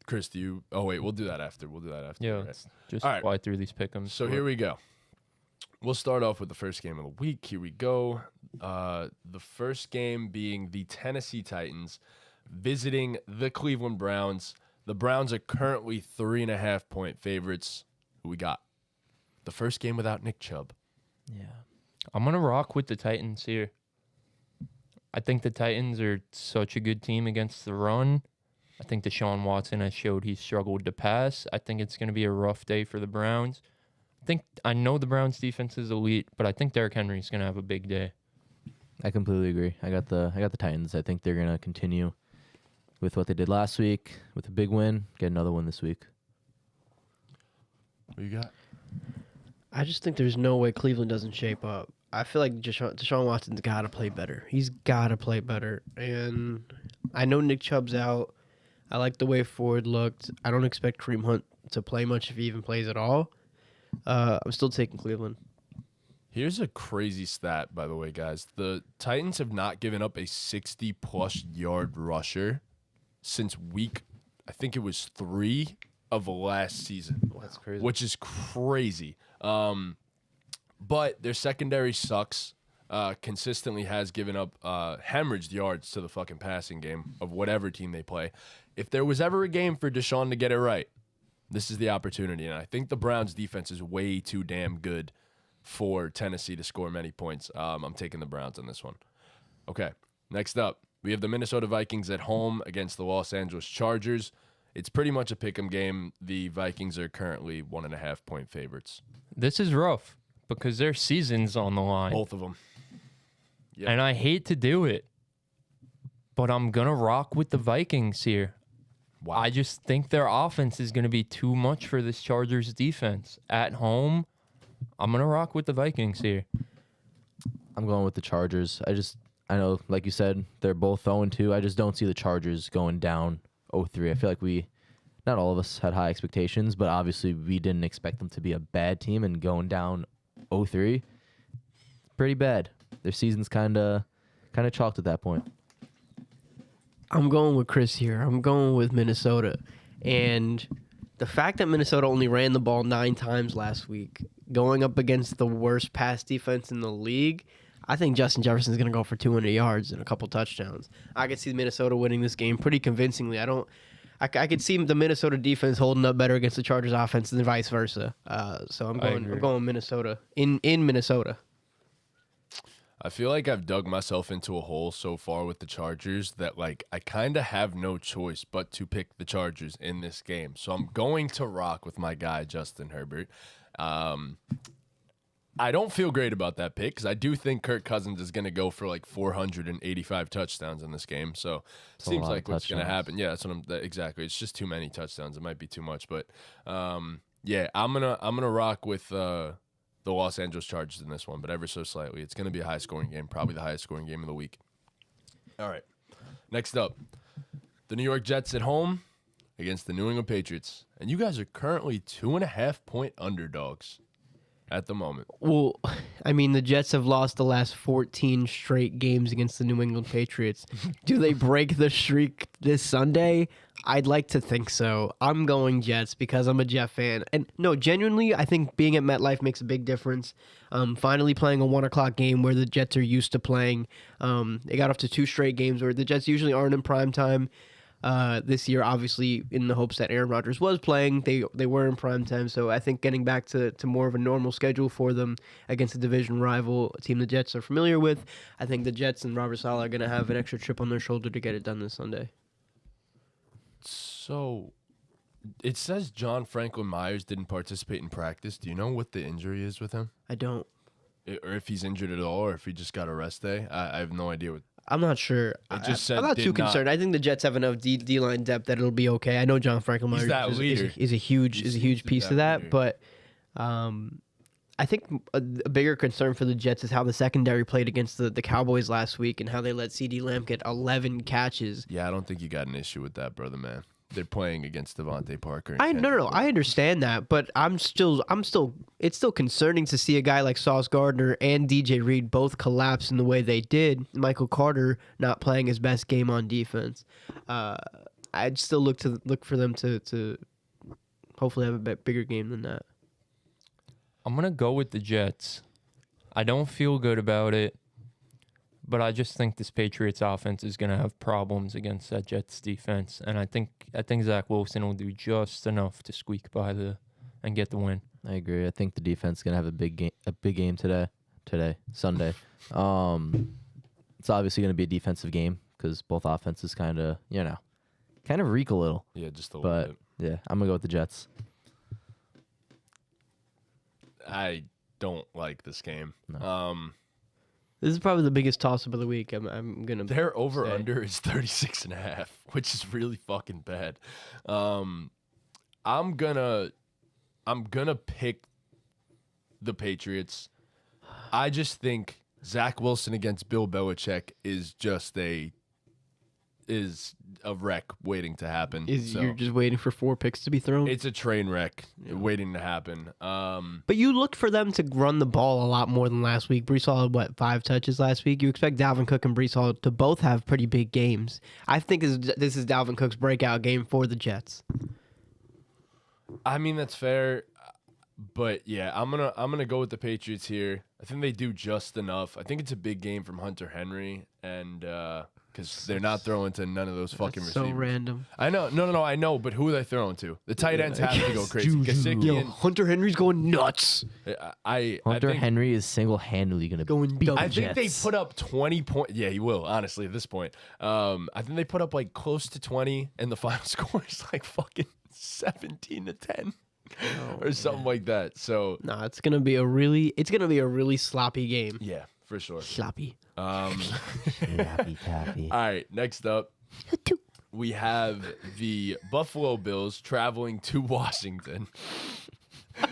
Chris, do you... Oh, wait. We'll do that after. Yeah, All right. let's just All right. fly through these pick'ems. So here we go. We'll start off with the first game of the week. Here we go. The first game being the Tennessee Titans visiting the Cleveland Browns. The Browns are currently 3.5-point favorites. Who we got? The first game without Nick Chubb. Yeah. I'm going to rock with the Titans here. I think the Titans are such a good team against the run. I think Deshaun Watson has showed he struggled to pass. I think it's going to be a rough day for the Browns. I know the Browns defense is elite, but I think Derrick Henry is going to have a big day. I completely agree. I got the Titans. I think they're going to continue with what they did last week with a big win, get another one this week. What you got? I just think there's no way Cleveland doesn't shape up. I feel like Deshaun Watson's got to play better. He's got to play better. And I know Nick Chubb's out. I like the way Ford looked. I don't expect Kareem Hunt to play much if he even plays at all. I'm still taking Cleveland. Here's a crazy stat, by the way, guys. The Titans have not given up a 60-plus yard rusher since week, I think it was 3 of last season. That's crazy. Which is crazy. But their secondary sucks. Consistently has given up hemorrhaged yards to the fucking passing game of whatever team they play. If there was ever a game for Deshaun to get it right, this is the opportunity. And I think the Browns' defense is way too damn good for Tennessee to score many points. I'm taking the Browns on this one. Okay, next up, we have the Minnesota Vikings at home against the Los Angeles Chargers. It's pretty much a pick'em game. The Vikings are currently 1.5-point favorites. This is rough because their season's on the line. Both of them. Yep. And I hate to do it, but I'm going to rock with the Vikings here. Wow. I just think their offense is going to be too much for this Chargers defense. At home, I'm going to rock with the Vikings here. I'm going with the Chargers. I know, like you said, they're both 0-2. I just don't see the Chargers going down 0-3. I feel like not all of us had high expectations, but obviously we didn't expect them to be a bad team, and going down 0-3, pretty bad. Their season's kind of chalked at that point. I'm going with Chris here. I'm going with Minnesota. And the fact that Minnesota only ran the ball 9 times last week, going up against the worst pass defense in the league, I think Justin Jefferson's going to go for 200 yards and a couple touchdowns. I could see Minnesota winning this game pretty convincingly. I could see the Minnesota defense holding up better against the Chargers offense than vice versa. So I'm going Minnesota in Minnesota. I feel like I've dug myself into a hole so far with the Chargers that, like, I kind of have no choice but to pick the Chargers in this game. So I'm going to rock with my guy, Justin Herbert. I don't feel great about that pick because I do think Kirk Cousins is going to go for like 485 touchdowns in this game. So it seems like what's going to happen. Yeah, that's what exactly. It's just too many touchdowns. It might be too much, but yeah, I'm gonna rock with the Los Angeles Chargers in this one, but ever so slightly. It's going to be a high-scoring game, probably the highest-scoring game of the week. All right, next up, the New York Jets at home against the New England Patriots, and you guys are currently 2.5-point underdogs at the moment. Well, I mean, the Jets have lost the last 14 straight games against the New England Patriots. Do they break the streak this Sunday? I'd like to think so. I'm going Jets because I'm a Jet fan. And no, genuinely, I think being at MetLife makes a big difference. Finally playing a 1 o'clock game where the Jets are used to playing. They got off to 2 straight games where the Jets usually aren't in prime time. This year, obviously, in the hopes that Aaron Rodgers was playing, they were in prime time. So I think getting back to more of a normal schedule for them against a division rival, a team the Jets are familiar with, I think the Jets and Robert Saleh are going to have an extra chip on their shoulder to get it done this Sunday. So it says John Franklin Myers didn't participate in practice. Do you know what the injury is with him? I don't. Or if he's injured at all, or if he just got a rest day? I have no idea what. I'm not sure. It just said I'm not did too concerned. I think the Jets have enough D-line depth that it'll be okay. I know John Franklin Myers is a huge piece of that, leader. but I think a bigger concern for the Jets is how the secondary played against the Cowboys last week and how they let CeeDee Lamb get 11 catches. Yeah, I don't think you got an issue with that, brother, man. They're playing against Devontae Parker. No, I understand that, but it's still concerning to see a guy like Sauce Gardner and DJ Reed both collapse in the way they did. Michael Carter not playing his best game on defense. I'd still look for them to hopefully have a bit bigger game than that. I'm going to go with the Jets. I don't feel good about it, but I just think this Patriots offense is going to have problems against that Jets defense, and I think Zach Wilson will do just enough to squeak by and get the win. I agree. I think the defense is going to have a big game today, Sunday. It's obviously going to be a defensive game because both offenses kind of reek a little. Yeah, just a little bit. Yeah, I'm going to go with the Jets. I don't like this game. No. This is probably the biggest toss-up of the week. I'm gonna. Their over/under is 36.5, which is really fucking bad. I'm gonna pick the Patriots. I just think Zach Wilson against Bill Belichick is a wreck waiting to happen. You're just waiting for 4 picks to be thrown? It's a train wreck waiting to happen. But you looked for them to run the ball a lot more than last week. Brees Hall had, 5 touches last week? You expect Dalvin Cook and Brees Hall to both have pretty big games. I think this is Dalvin Cook's breakout game for the Jets. I mean, that's fair. But yeah, I'm gonna go with the Patriots here. I think they do just enough. I think it's a big game from Hunter Henry, and because they're not throwing to none of those fucking receivers. So random. I know. No. I know. But who are they throwing to? The tight ends have to go crazy. Yo, Hunter Henry's going nuts. Hunter Henry is single-handedly going to beat the I think they Jets. put up 20 points. Yeah, he will, honestly, at this point. I think they put up like close to 20, and the final score is like fucking 17-10. Or something like that. So it's gonna be a really sloppy game. yeah, for sure. Sloppy. Happy tappy. All right, next up, we have the Buffalo Bills traveling to Washington.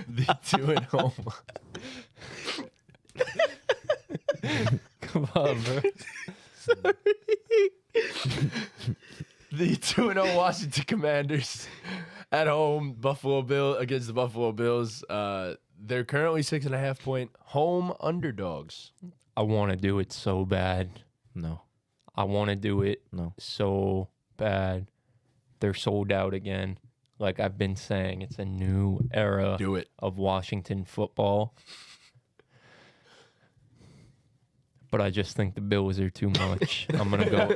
The 2-0. Come on, bro. The 2-0 Washington Commanders at home, against the Buffalo Bills. They're currently 6.5-point home underdogs. I want to do it so bad. No. I want to do it No. so bad. They're sold out again. Like I've been saying, it's a new era of Washington football. but I just think the Bills are too much. I'm gonna go.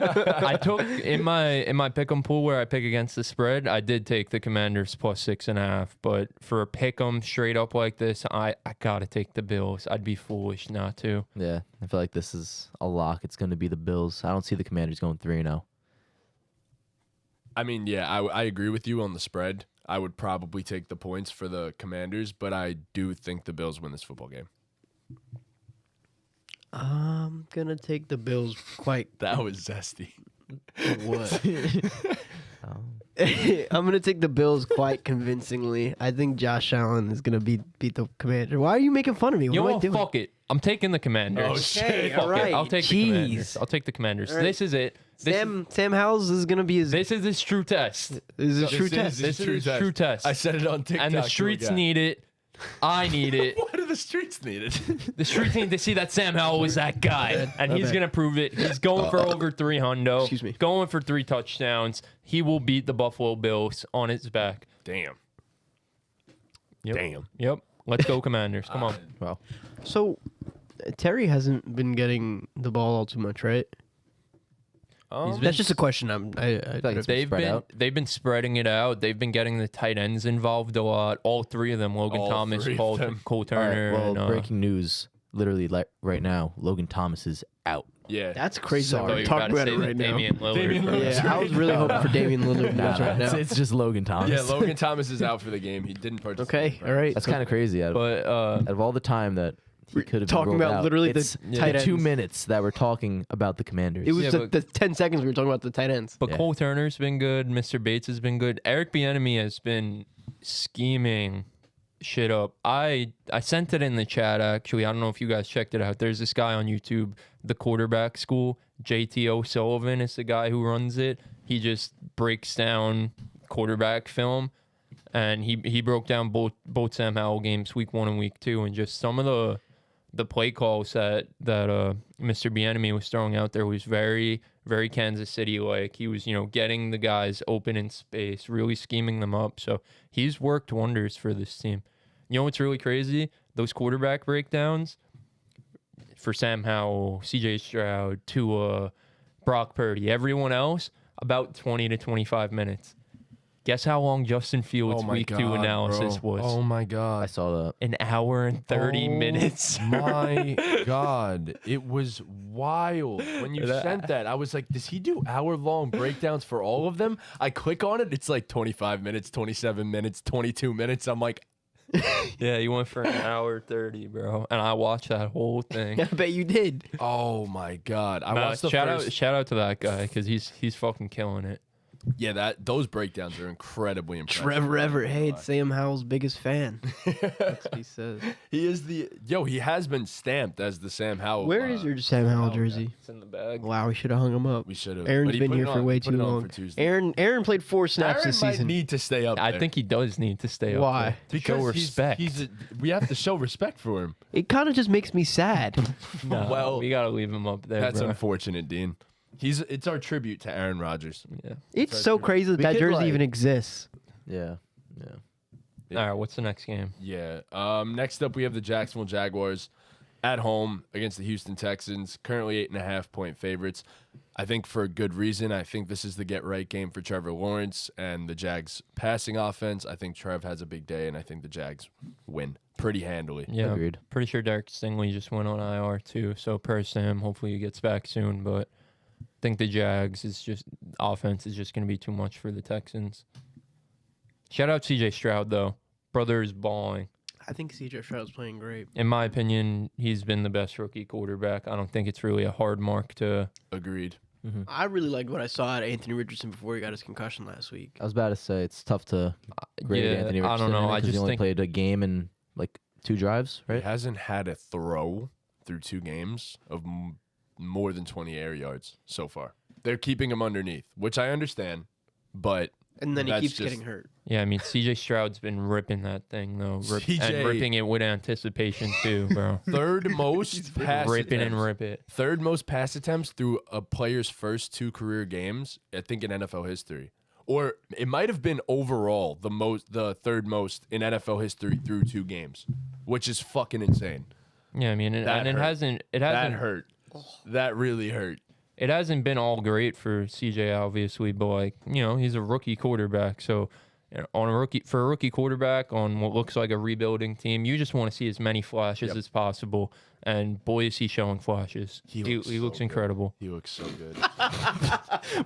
I took in my pick'em pool where I pick against the spread. I did take the Commanders plus 6.5, but for a pick'em straight up like this, I gotta take the Bills. I'd be foolish not to. Yeah, I feel like this is a lock. It's going to be the Bills. I don't see the Commanders going 3-0. I mean, yeah, I agree with you on the spread. I would probably take the points for the Commanders, but I do think the Bills win this football game. I'm gonna take the Bills quite. That was zesty. What? Um, I'm gonna take the Bills quite convincingly. I think Josh Allen is gonna beat the Commander. Why are you making fun of me? What You know am I what? doing? Fuck it. I'm taking the Commanders. Oh, shit. Okay, Fuck all it. right. I'll take the Jeez. Commanders. I'll take the Commanders. All right. This is it. Sam Howell's is gonna be his. This is his true test. This is a This true is test. his This is his true test. I said it on TikTok. And the to a streets guy. need it. I need it. What do the streets need it? The streets need to see that Sam Howell was that guy, and he's bad. gonna prove it. He's going for over 300. Excuse me. Going for 3 touchdowns. He will beat the Buffalo Bills on his back. Damn. Yep. Damn. Yep. Let's go, Commanders. Come on. well, So Terry hasn't been getting the ball all too much, right? That's just a question. I like it's They've spread been out. they've been spreading it out. They've been getting the tight ends involved a lot. All 3 of them: Logan All Thomas, 3 of Cole them. All right, Turner. well, and, breaking news. Literally, right now, Logan Thomas is out. Yeah. That's crazy. that Sorry. we're you talking gotta about it say right that now. Damian Lillard. Damian Lillard. Yeah, I was really hoping for Damian Lillard Nah, right now. it's just Logan Thomas. Yeah, Logan Thomas is out for the game. He didn't participate. Okay, all right. That's kind of crazy. Out But of all the time that he could have been talking rolled about out, literally the it's tight the 2 ends. minutes that we're talking about the Commanders. It was Yeah, the 10 seconds we were talking about the tight ends. But Yeah. Cole Turner's been good. Mr. Bates has been good. Eric Bieniemy has been scheming shit up. I sent it in the chat, actually. I don't know if you guys checked it out. There's this guy on YouTube, the quarterback school. JT O'Sullivan is the guy who runs it. He just breaks down quarterback film. And he broke down both Sam Howell games, week 1 and week 2, and just some of the play calls that Mr. Bieniemy was throwing out there was very, very Kansas City like. He was, getting the guys open in space, really scheming them up. So he's worked wonders for this team. You know what's really crazy? Those quarterback breakdowns for Sam Howell, CJ Stroud, Tua, Brock Purdy, everyone else, about 20 to 25 minutes. Guess how long Justin Fields' week 2 analysis was? Oh my I god. saw that. An hour and 30 minutes. My god. It was wild. When you sent that, I was like, does he do hour-long breakdowns for all of them? I click on it, it's like 25 minutes, 27 minutes, 22 minutes. I'm like, Yeah, he went for an hour 30, bro. And I watched that whole thing. I bet you did. oh my god. I Nah, watched the shout first. out to that guy because he's fucking killing it. Yeah, those breakdowns are incredibly impressive. Trevor Everett. Hey, it's Sam Howell's biggest fan. That's what he says. He is he has been stamped as the Sam Howell. Where is your Sam Howell jersey? It's in the bag. Wow, we should have hung him up. We should have. Aaron's been here for way too long. Aaron played 4 snaps Aaron this might season. need to stay up. I there. think he does need to stay up. Why? there. because Show respect. we have to show respect for him. It kind of just makes me sad. No, Well, we gotta leave him up there. That's bro. unfortunate, Dean. It's our tribute to Aaron Rodgers. Yeah. It's so crazy that We that could, jersey like- even exists. Yeah. All right, what's the next game? Yeah. Next up, we have the Jacksonville Jaguars at home against the Houston Texans. Currently 8.5-point favorites. I think for a good reason. I think this is the get-right game for Trevor Lawrence and the Jags' passing offense. I think Trev has a big day, and I think the Jags win pretty handily. Yeah, Agreed. pretty sure Derek Stingley just went on IR too. So prayers to him. Hopefully he gets back soon. But I think the Jags offense is just going to be too much for the Texans. Shout out CJ Stroud though. Brother is balling. I think CJ Stroud's playing great. In my opinion, he's been the best rookie quarterback. I don't think it's really a hard mark to. Agreed. I really liked what I saw at Anthony Richardson before he got his concussion last week. I was about to say it's tough to grade Yeah, Anthony Richardson. I don't know. I because he just only think played a game and like 2 drives, He right? hasn't had a throw through 2 games of more than 20 air yards so far. They're keeping him underneath, which I understand, but And then he That's keeps just- getting hurt. Yeah, I mean CJ Stroud's been ripping that thing though, CJ and ripping it with anticipation too, bro. third most pass Rip it and attempts. rip it. Third most pass attempts through a player's first 2 career games, I think, in NFL history. Or it might have been overall the third most in NFL history through 2 games, which is fucking insane. Yeah, I mean, That it hurt. hasn't. It That hasn't hurt. That really hurt. It hasn't been all great for CJ, obviously, but like, you know, he's a rookie quarterback. So on a rookie quarterback on what looks like a rebuilding team, you just want to see as many flashes as possible. And boy, is he showing flashes. He looks so incredible. He looks so good.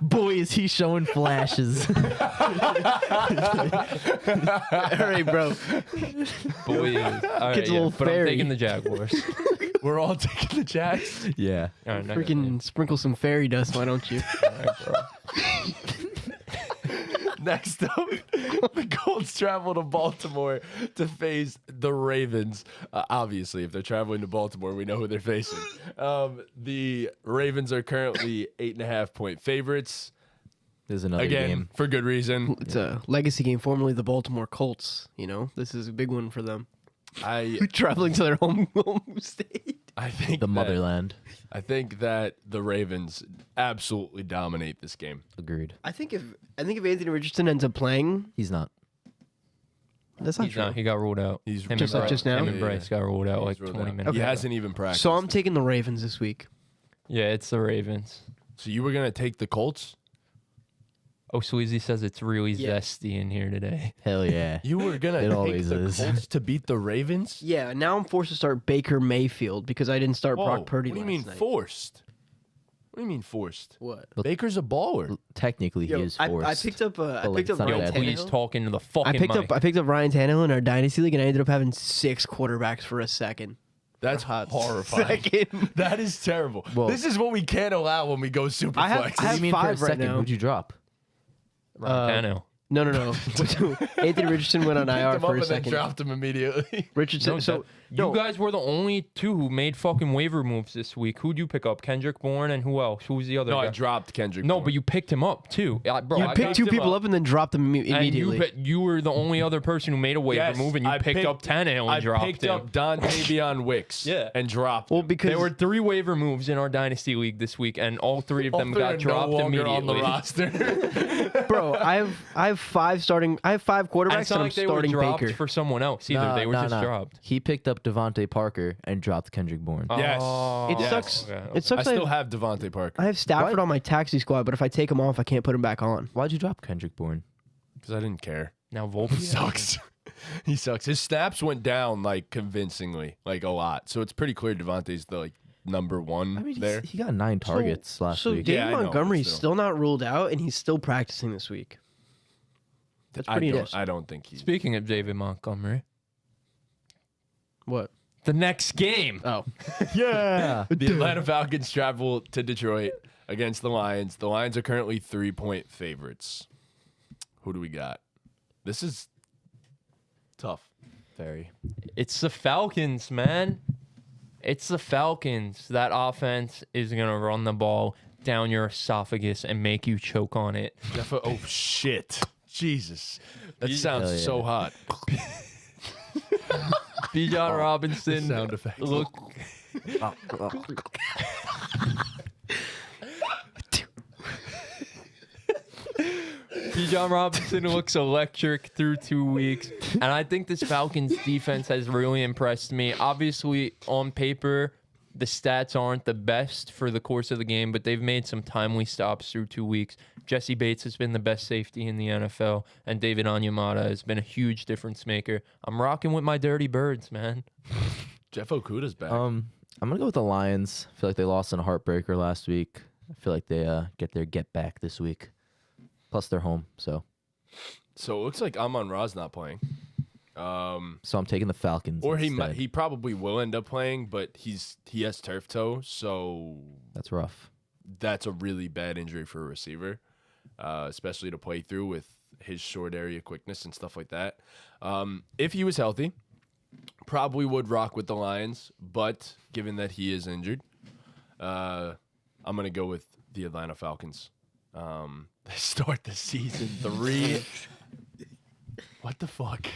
Boy, is he showing flashes. All right, bro. Boy, all right, Kid's a little but I'm fairy. taking the Jaguars. We're all taking the Jacks. Yeah. All right, next game. Freaking sprinkle some fairy dust, why don't you? All right, bro. Next up, the Colts travel to Baltimore to face the Ravens. Obviously, if they're traveling to Baltimore, we know who they're facing. The Ravens are currently 8.5-point favorites. There's another Again, game. for good reason. It's a legacy game, formerly the Baltimore Colts. You know, this is a big one for them. Traveling to their home state. I think The that- motherland. I think that the Ravens absolutely dominate this game. Agreed. I think if Anthony Richardson ends up playing, He's not. that's not He's true. not. He got ruled out. He's Him just and like Bryce- just now? Him and Yeah, Bryce got ruled out like He's ruled 20 out. minutes He ago. hasn't even practiced. So I'm taking the Ravens this week. Yeah, it's the Ravens. So you were gonna take the Colts? Oh, Sweezy says it's really Yeah. zesty in here today. Hell yeah. You were gonna It take always the is. Colts to beat the Ravens? Yeah, now I'm forced to start Baker Mayfield because I didn't start Whoa, Brock Purdy. what do you mean last night. forced? What do you mean forced? What? Baker's a baller. Technically, he is forced. I picked up But, like, it's not Yo, bad. please Tannehill. talk into the fucking I picked mic. up Ryan Tannehill in our dynasty league, and I ended up having 6 quarterbacks for a second. That's Hot horrifying. second. That is terrible. Well- this is what we can't allow when we go super I have- flex. I What do have you mean for a 5 right second? now. Who'd you drop? Ryan Tannehill. No. Anthony Richardson went on Picked IR him for up a and then second. dropped him immediately. Richardson. No, So you guys were the only two who made fucking waiver moves this week. Who'd you pick up? Kendrick Bourne and who else? Who was the other No, guy? I dropped Kendrick. No, Bourne. but you picked him up too. Bro, you I picked 2 him people up. up and then dropped them and immediately. you were the only other person who made a waiver Yes, move, and you I picked up Tannehill and I dropped picked him. up Dontavion Wicks. Yeah. and dropped. Well, him. because There were 3 waiver moves in our dynasty league this week, and all 3 of All them three are got dropped no longer immediately. on the roster. bro, I have 5 starting. I have 5 And quarterbacks, it's and not I'm like they were starting dropped Baker. for someone else either. They were just dropped. He picked up Devontae Parker and dropped Kendrick Bourne. Yes. It Yes. sucks. Okay, okay. It sucks. I I still have, have Devontae Parker I have Stafford What? on my taxi squad, but if I take him off, I can't put him back on. Why'd you drop Kendrick Bourne? because I didn't care. Now Volpe He sucks. He sucks. His snaps went down like convincingly, like a lot. So it's pretty clear Devontae's the number one I mean, there. he got 9 targets last so week. David Yeah, I know, Montgomery's still. still not ruled out, and he's still practicing this week. That's pretty interesting. I don't think he's. Speaking of David Montgomery, What? the next game. Oh, Yeah. The Atlanta Falcons travel to Detroit against the Lions. The Lions are currently 3-point favorites. Who do we got? This is tough. Very. It's the Falcons, man. It's the Falcons. That offense is going to run the ball down your esophagus and make you choke on it. Oh, shit. Jesus. That Hell sounds yeah. so hot. Bijan Robinson. Sound effects. Look, Bijan Robinson looks electric through 2 weeks. And I think this Falcons defense has really impressed me. Obviously, on paper, the stats aren't the best for the course of the game, but they've made some timely stops through 2 weeks. Jesse Bates has been the best safety in the NFL, and David Onyemata has been a huge difference maker. I'm rocking with my Dirty Birds, man. Jeff Okuda's back. I'm gonna go with the Lions. I feel like they lost in a heartbreaker last week. I feel like they get their get back this week. Plus they're home, so So it looks like Amon-Ra's not playing. I'm taking the Falcons. Or instead. he probably will end up playing, but he has turf toe, so That's rough. that's a really bad injury for a receiver, especially to play through with his short area quickness and stuff like that. If he was healthy, probably would rock with the Lions, but given that he is injured, I'm going to go with the Atlanta Falcons. They start the season 3. What the fuck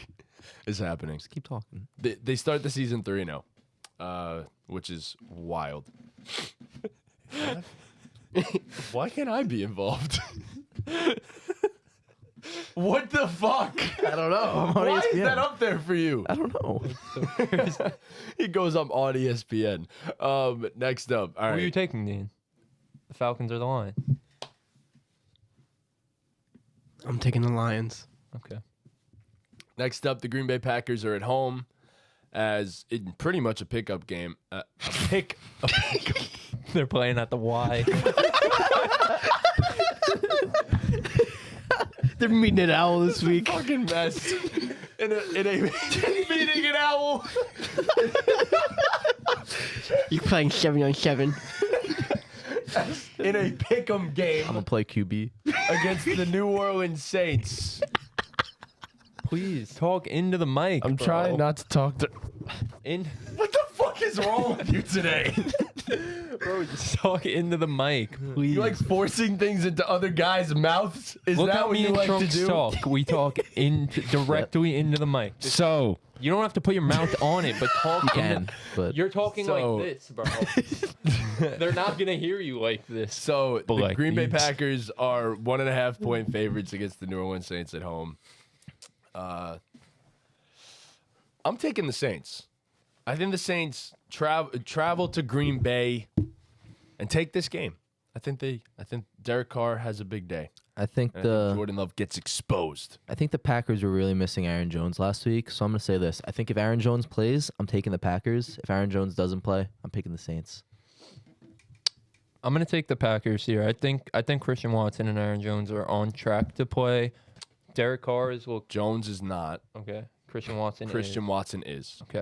is happening? Just keep talking. They start the season 3-0, which is wild. Why can't I be involved? What the fuck? I don't know. I'm on Why is ESPN. that up there for you? I don't know. He goes up on ESPN. Next up. All Who are you right. taking, Dean? The Falcons or the Lions? I'm taking the Lions. Okay. Next up, the Green Bay Packers are at home as in pretty much a pickup game. A pick. They're playing at the Y. They're meeting an owl this week. Fucking mess. In a meeting an owl. You're playing 7-on-7. In a pick'em I'm game gonna play QB. against the New Orleans Saints. Please talk into the mic. I'm bro. trying not to talk to. In, What the fuck is wrong with you today? bro, just talk into the mic, please. You like forcing things into other guys' mouths? Is Look that how what me you and like to Trunks do? talk. We talk directly into the mic. So You don't have to put your mouth on it, but talk. You can, but You're talking So- like this, bro. They're not gonna hear you like this. the Like Green Bay these. Packers are 1.5 point favorites against the New Orleans Saints at home. I'm taking the Saints. I think the Saints travel to Green Bay and take this game. I think Derek Carr has a big day. I think And I think the Jordan Love gets exposed. Packers were really missing Aaron Jones last week. So I'm gonna say this: I think if Aaron Jones plays, I'm taking the Packers. If Aaron Jones doesn't play, I'm picking the Saints. I'm gonna take the Packers here. I think Christian Watson and Aaron Jones are on track to play. Derek Carr is Jones is not. okay. Christian Watson. Watson is. Okay.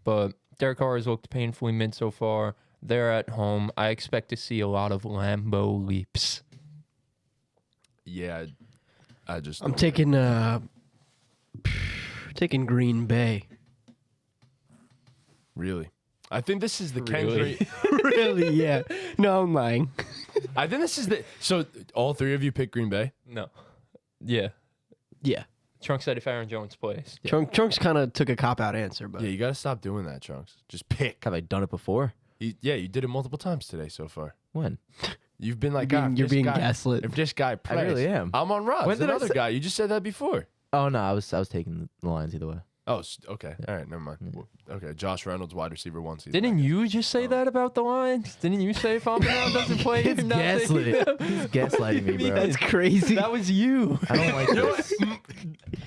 But Derek Carr has looked painfully mid so far. They're at home. I expect to see a lot of Lambeau leaps. Yeah, I just. I'm don't taking Green Bay. Really. I think this is the Really? Kendrick. Really? Yeah. No, I'm lying. I think this is the. So all three of you pick Green Bay. No. Yeah. Yeah. Trunk said if Aaron Jones plays. Trunks kind of took a cop-out answer, but Yeah, you gotta stop doing that, Trunks. Just pick. Have I done it before? You did it multiple times today so far. When? You've been like, you're being gaslit. If this guy plays, really am. I'm on Rob's. When did I Another say- guy. You just said that before. Oh no, I was taking the Lions either way. Oh, okay. All right, never mind. Well, okay, Josh Reynolds, wide receiver 1 season. Didn't you just say that about the Lions? Didn't you say if Amon doesn't play, He's you're not taking them? gaslighting. He's gaslighting me, bro. That's crazy. That was you. I don't like You know this. what?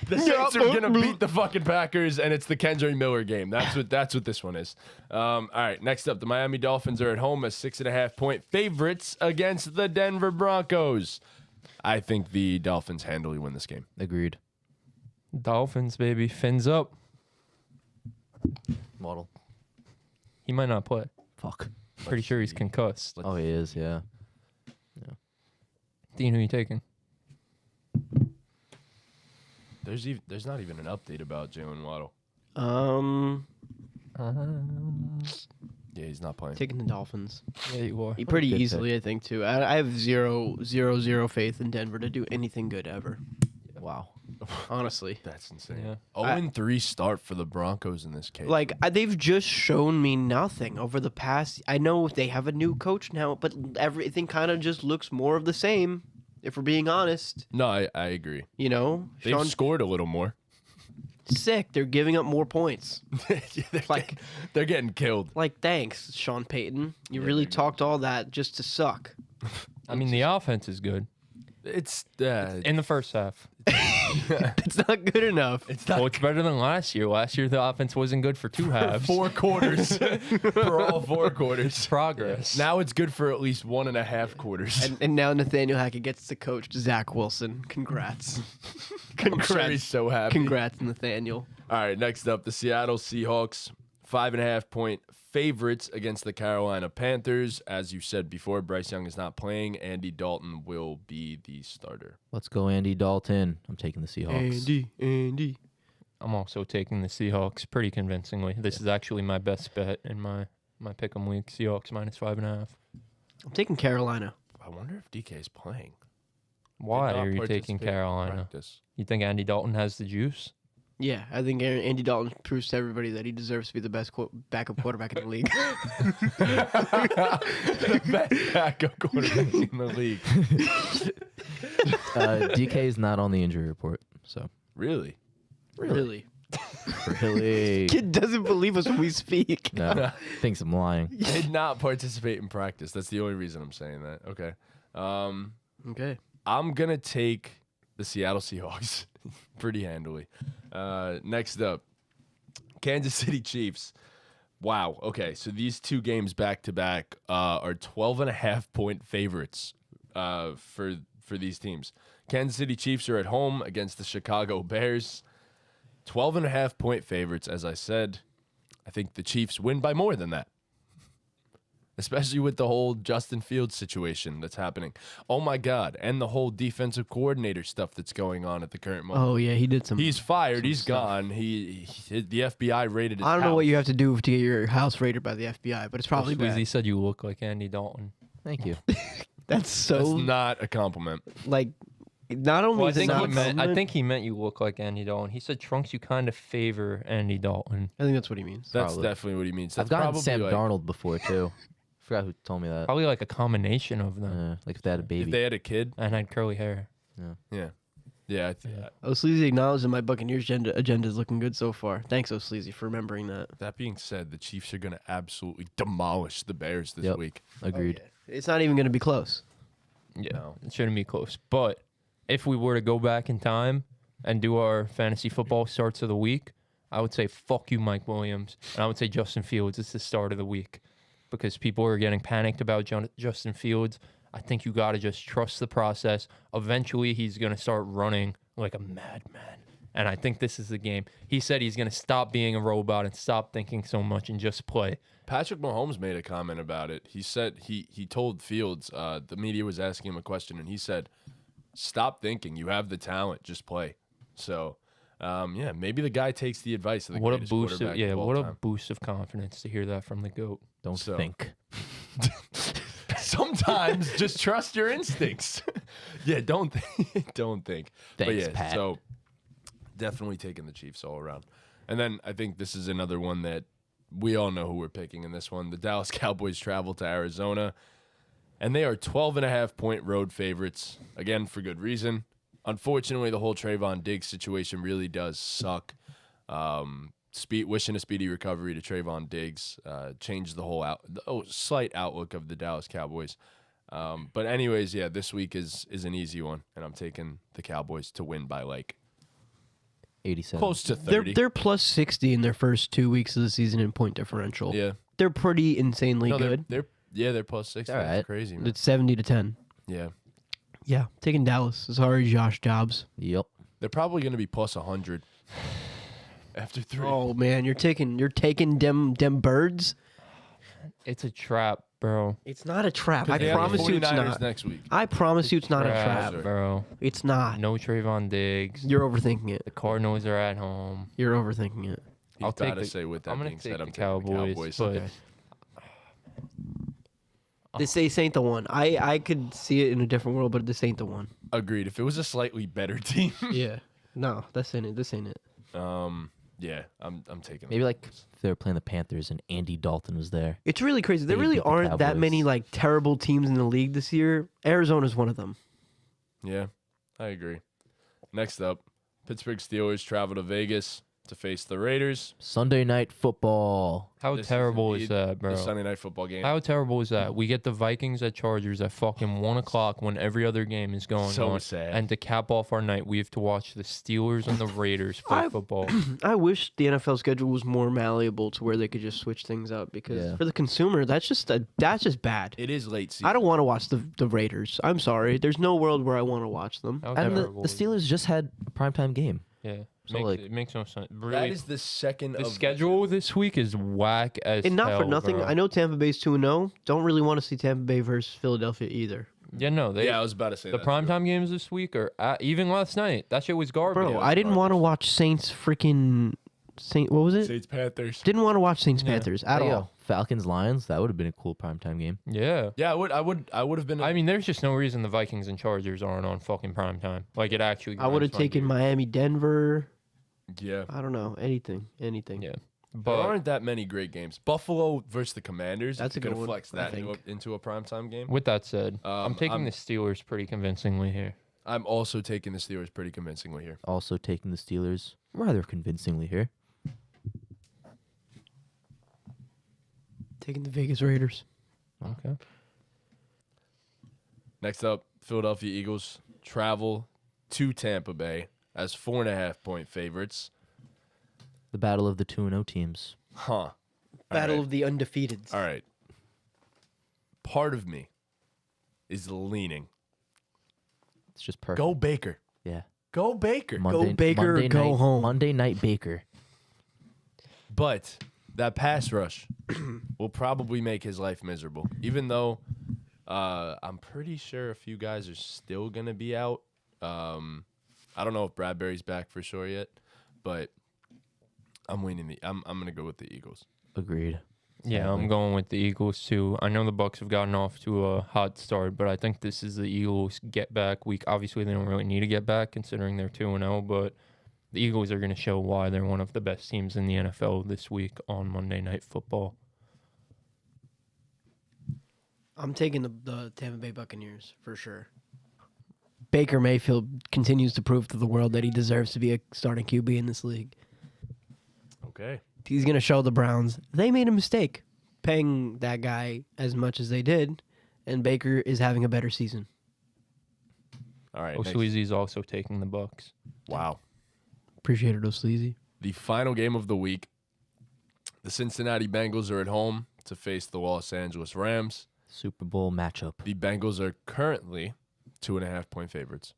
The Saints are gonna beat the fucking Packers, and it's the Kendrick Miller game. That's what this one is. All right, next up, the Miami Dolphins are at home as 6.5 point favorites against the Denver Broncos. I think the Dolphins handily win this game. Agreed. Dolphins, baby. Fins up. Model. He might not play. Fuck. Pretty sure he's concussed. Oh, he is. Yeah. Dean, who are you taking? There's not even an update about Jalen Waddle. Yeah, he's not playing. Taking the Dolphins. Yeah, you are. Pretty good easily, I think, too. I have zero faith in Denver to do anything good ever. Wow. Honestly. That's insane. Yeah. 0-3 start for the Broncos in this case. Like, they've just shown me nothing over the past. I know they have a new coach now, but everything kind of just looks more of the same, if we're being honest. No, I agree. You know? They've Sean, scored a little more. sick. They're giving up more points. They're getting killed. Like, thanks, Sean Payton. You really talked all that just to suck. I mean, the offense is good It's in the first half. It's not good enough. it's Well, it's better than last year. Last year, the offense wasn't good for 2 halves. 4 quarters for all 4 quarters. Progress. Now it's good for at least 1.5 quarters. And now Nathaniel Hackett gets to coach Zach Wilson. Congrats. I'm sure he's so happy. Congrats, Nathaniel. All right, next up, the Seattle Seahawks, 5.5 point favorites against the Carolina Panthers. As you said before, Bryce Young is not playing. Andy Dalton will be the starter. Let's go, Andy Dalton. I'm taking the Seahawks. Andy. I'm also taking the Seahawks pretty convincingly. This is actually my best bet in my pick'em league. Seahawks -5.5. I'm taking Carolina. I wonder if DK is playing. Why Did not are you participate taking in Carolina? practice. You think Andy Dalton has the juice? Yeah, I think Andy Dalton proves to everybody that he deserves to be the best backup quarterback in the league. The best backup quarterback in the league. DK is not on the injury report. So Really? Really? really, Kid doesn't believe us when we speak. no, thinks I'm lying. Did not participate in practice. That's the only reason I'm saying that. Okay. Okay. I'm going to take the Seattle Seahawks pretty handily. Next up, Kansas City Chiefs. Wow. Okay, so these two games back-to-back are 12.5-point favorites for these teams. Kansas City Chiefs are at home against the Chicago Bears. 12.5-point favorites, as I said. I think the Chiefs win by more than that. Especially with the whole Justin Fields situation that's happening. Oh my God. And the whole defensive coordinator stuff that's going on at the current moment. Oh yeah, he did some. He's fired. He's stuff. gone. The FBI raided his I don't know house. what you have to do to get your house raided by the FBI, but it's probably He bad. said you look like Andy Dalton. Thank you. That's so That's not a compliment. like. Not only Well, is it not a I compliment- think he meant you look like Andy Dalton. He said, Trunks, you kind of favor Andy Dalton. I think that's what he means. That's Probably. definitely what he means. I've That's gotten probably Sam like, Darnold before too. Forgot who told me that. Probably like a combination of them. Like if they had a if baby. they had a kid. And had curly hair. Yeah. Yeah. Oh, Sleazy acknowledged that my Buccaneers agenda is looking good so far. Thanks, Oh Sleazy, for remembering that. That being said, the Chiefs are going to absolutely demolish the Bears this Yep. week. Agreed. It's not even going to be close. Yeah, No. it shouldn't be close. But if we were to go back in time and do our fantasy football starts of the week, I would say fuck you, Mike Williams. And I would say Justin Fields is the start of the week because people are getting panicked about Justin Fields. I think you got to just trust the process. Eventually, he's going to start running like a madman. And I think this is the game. He said he's going to stop being a robot and stop thinking so much and just play. Patrick Mahomes made a comment about it. He said he told Fields, the media was asking him a question, and he said, stop thinking. You have the talent. Just play. So, yeah, maybe the guy takes the advice of the What a greatest boost! Of, quarterback yeah, of all what a time. boost of confidence to hear that from the GOAT. Don't So- think. Sometimes just trust your instincts. Yeah, don't think. Don't think. But Thanks, yeah, Pat. so definitely taking the Chiefs all around. And then I think this is another one that we all know who we're picking in this one. The Dallas Cowboys travel to Arizona, and they are 12.5-point road favorites, again, for good reason. Unfortunately, the whole Trayvon Diggs situation really does suck. Wishing a speedy recovery to Trayvon Diggs changed the whole slight outlook of the Dallas Cowboys. But anyways, yeah, this week is an easy one, and I'm taking the Cowboys to win by like 87. close to 30. They're plus 60 in their first 2 weeks of the season in point differential. Yeah, They're pretty insanely no, good. they're plus 60. All That's right. crazy, man. It's 70 to 10. Yeah, Yeah, taking Dallas. Sorry, Josh Jobs. Yep. they're probably going to be plus 100 after 3. Oh man, you're taking them birds. It's a trap, bro. It's not a trap. They I have the promise you it's 49ers not. next week. I promise you it's not a trap. bro. It's not. No Trayvon Diggs. You're overthinking it. The Cardinals are at home. You're overthinking it. He's I'll take gotta the- say with that I'm gonna being take said, the I'm taking the Cowboys, Cowboys. but- Okay. This ain't the one. I could see it in a different world, but this ain't the one. Agreed. If it was a slightly better team, Yeah. No, this ain't it. This ain't it. yeah, I'm taking Maybe like if they were playing the Panthers and Andy Dalton was there. It's really crazy. There They really beat the aren't that Cowboys. many like terrible teams in the league this year. Arizona's one of them. Yeah, I agree. Next up, Pittsburgh Steelers travel to Vegas to face the Raiders. Sunday night football. How This is terrible is indeed that, bro? The Sunday night football game. How terrible is that? We get the Vikings at Chargers at fucking 1 o'clock when every other game is going So on. sad. And to cap off our night, we have to watch the Steelers and the Raiders play I- football. I wish the NFL schedule was more malleable to where they could just switch things up because Yeah. for the consumer, that's just bad. It is late season. I don't want to watch the Raiders. I'm sorry. There's no world where I want to watch them. How And the terrible is Steelers just had a primetime game. Yeah. So, like- it makes no sense. That Really, is the second the of schedule this week is whack as And not for hell, nothing, bro. I know Tampa Bay's 2-0. Don't really want to see Tampa Bay versus Philadelphia either. Yeah, no. They, Yeah, I was about to say the that. primetime games this week are even last night. That shit was garbage. Bro, Yeah, I didn't want to watch Saints freaking what was it? Saints Panthers. Didn't want to watch Saints Yeah. Panthers at Hey, yo, all. Falcons Lions. That would have been a cool primetime game. Yeah. Yeah, I would have been. I mean, there's just no reason the Vikings and Chargers aren't on fucking primetime. Like, it actually. I would have grinds my taken gears. Miami, Denver. yeah. I don't know anything. Yeah. There But aren't that many great games. Buffalo versus the Commanders. That's if a you good could one, flex I that think. into a primetime game. with that said, I'm taking I'm- the Steelers pretty convincingly here. I'm also taking the Steelers pretty convincingly here. Also taking the Steelers rather convincingly here. Taking the Vegas Raiders. Okay. Next up, Philadelphia Eagles travel to Tampa Bay as 4.5-point favorites. The battle of the 2-0 teams. Huh. Battle right. of the undefeateds. All right. Part of me is leaning. It's just perfect. Go Baker. Yeah. Go Baker. Go Baker or go home. Monday night Baker. But that pass rush will probably make his life miserable. Even though I'm pretty sure a few guys are still going to be out. I don't know if Bradbury's back for sure yet, but I'm going to go with the Eagles. Agreed. Yeah, I'm going with the Eagles too. I know the Bucs have gotten off to a hot start, but I think this is the Eagles' get back week. Obviously, they don't really need to get back considering they're 2-0, but the Eagles are going to show why they're one of the best teams in the NFL this week on Monday Night Football. I'm taking the Tampa Bay Buccaneers for sure. Baker Mayfield continues to prove to the world that he deserves to be a starting QB in this league. Okay. He's going to show the Browns they made a mistake paying that guy as much as they did, and Baker is having a better season. All right. O'Sleazy's also taking the Bucs. Wow. Appreciate it, O'Sleazy. The final game of the week. The Cincinnati Bengals are at home to face the Los Angeles Rams. Super Bowl matchup. The Bengals are currently 2.5-point favorites.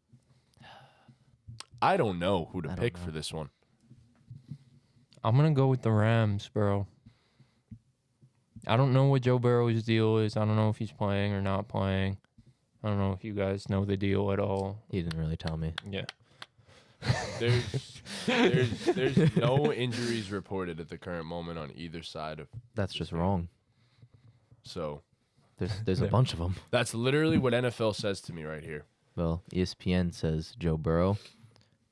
I don't know who to pick for this one. I'm going to go with the Rams, bro. I don't know what Joe Burrow's deal is. I don't know if he's playing or not playing. I don't know if you guys know the deal at all. He didn't really tell me. Yeah. There's no injuries reported at the current moment on either side of. That's just wrong. So There's a bunch of them. that's literally what NFL says to me right here. Well, ESPN says Joe Burrow,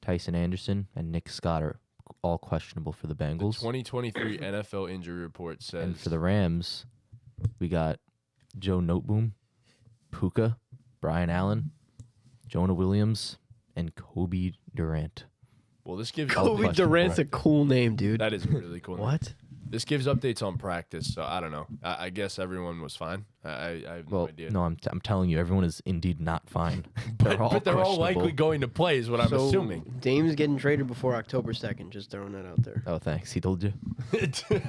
Tyson Anderson, and Nick Scott are all questionable for the The Bengals. 2023 NFL injury report says. And for the Rams, we got Joe Noteboom, Puka, Brian Allen, Jonah Williams, and Kobe Durant. Well, this gives Kobe updates- Durant's a cool name, dude. That is a really cool. name. What? This gives updates on practice, so I don't know. I guess everyone was fine. I have no Well, idea. no, I'm telling you, everyone is indeed not fine. but they're all questionable. likely going to play, is what I'm assuming. Dame's getting traded before October 2nd. Just throwing that out there. Oh, thanks. He told you. Did you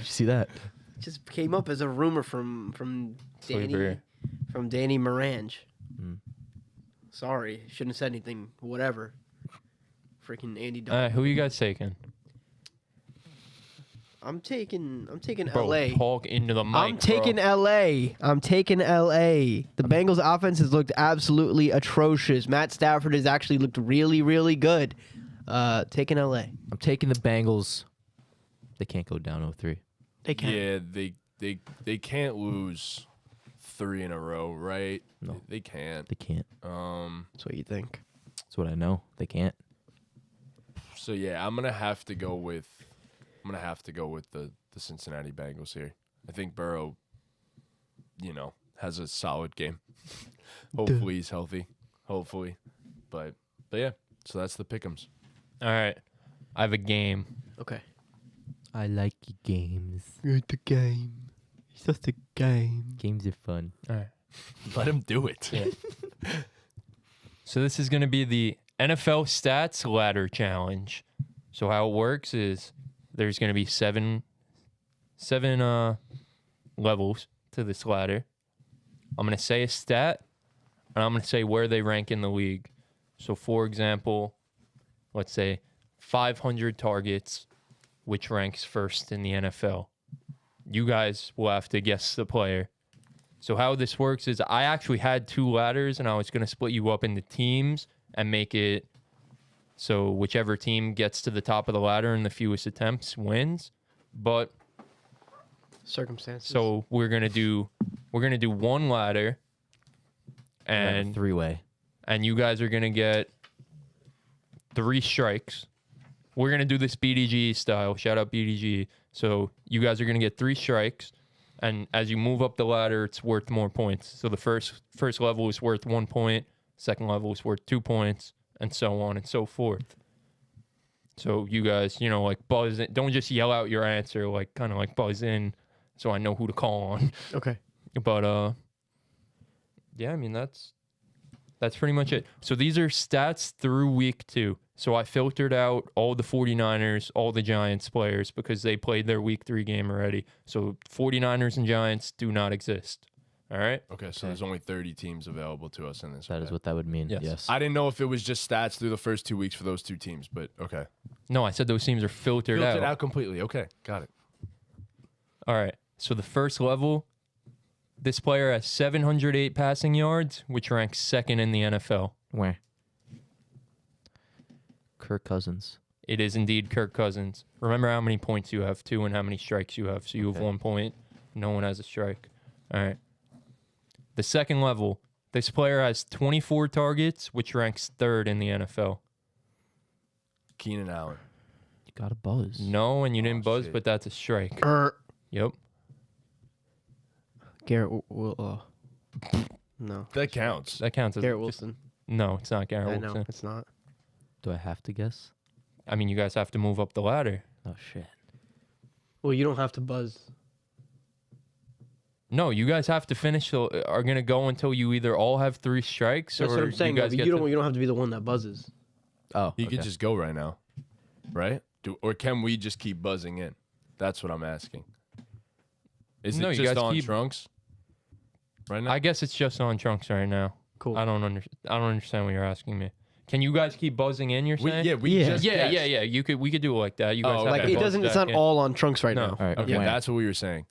see that? Just came up as a rumor from Danny Sleeper. Danny Morange. Mm. Sorry, shouldn't have said anything. Whatever. Freaking Andy All right, Dalton. who are you guys taking? I'm taking Bro, LA. talk into the mic, I'm taking bro. LA. I'm taking LA. The Bengals offense has looked absolutely atrocious. Matt Stafford has actually looked really, really good. Taking LA. I'm taking the Bengals. They can't go down 0-3. They can. Yeah, they can't lose 3 in a row, right? No. They can't. They can't. That's what you think. That's what I know. They can't. So yeah, I'm gonna have to go with the Cincinnati Bengals here. I think Burrow, has a solid game. Hopefully he's healthy. Hopefully, but yeah. So that's the pick'ems. All right. I have a game. Okay. I like games. It's a game. It's just a game. Games are fun. All right. Let him do it. Yeah. So this is going to be the NFL Stats Ladder Challenge. So how it works is there's going to be seven levels to this ladder. I'm going to say a stat, and I'm going to say where they rank in the league. So, for example, let's say 500 targets, which ranks first in the NFL. You guys will have to guess the player. So how this works is I actually had 2 ladders, and I was going to split you up into teams and make it so whichever team gets to the top of the ladder in the fewest attempts wins. But Circumstances. so we're gonna do one ladder, and 3-way. and you guys are gonna get 3 strikes. We're gonna do this BDG style. Shout out BDG. So you guys are gonna get 3 strikes, And as you move up the ladder, it's worth more points. So the first level is worth 1 point, second level is worth 2 points, and so on and so forth. So you guys, like buzz in. Don't just yell out your answer, like kind of like buzz in so I know who to call on. Okay. But yeah, I mean that's pretty much it. So these are stats through week 2. So I filtered out all the 49ers, all the Giants players because they played their week 3 game already. So 49ers and Giants do not exist. All right? Okay, so there's only 30 teams available to us in this. That is what that would mean. Yes. Yes. I didn't know if it was just stats through the first 2 weeks for those 2 teams, but okay. No, I said those teams are filtered Filtered out. out completely. Okay, got it. All right. So the first level, this player has 708 passing yards, which ranks 2nd in the NFL. Where? Kirk Cousins. It is indeed Kirk Cousins. Remember how many points you have, 2, and how many strikes you have. So you have 1 point. No one has a strike. All right. The second level, this player has 24 targets, which ranks 3rd in the NFL. Keenan Allen. You got a buzz. No, and you didn't buzz, shit. but that's a strike. Yep. Garrett no. That counts. That counts as Garrett Wilson. No, it's not Garrett I Wilson. know it's not. Do I have to guess? I mean, you guys have to move up the ladder. Oh shit. Well, you don't have to buzz. No, you guys have to finish. Are gonna go until you either all have 3 strikes, That's or what I'm saying. you guys But get you to- don't have to be the one that buzzes. Oh. You okay. could just go right now, right? Or can we just keep buzzing in? That's what I'm asking. Is No, it you just guys on keep- Trunks right now? I guess it's just on Trunks right now. Cool. I don't understand what you're asking me. Can you guys keep buzzing in? You're saying? Yeah. just yeah. guessed. We could do it like that. You guys Oh, have Like to it buzz doesn't. It's back not in. all on Trunks right No. now. All right. Okay, Where? that's what we were saying.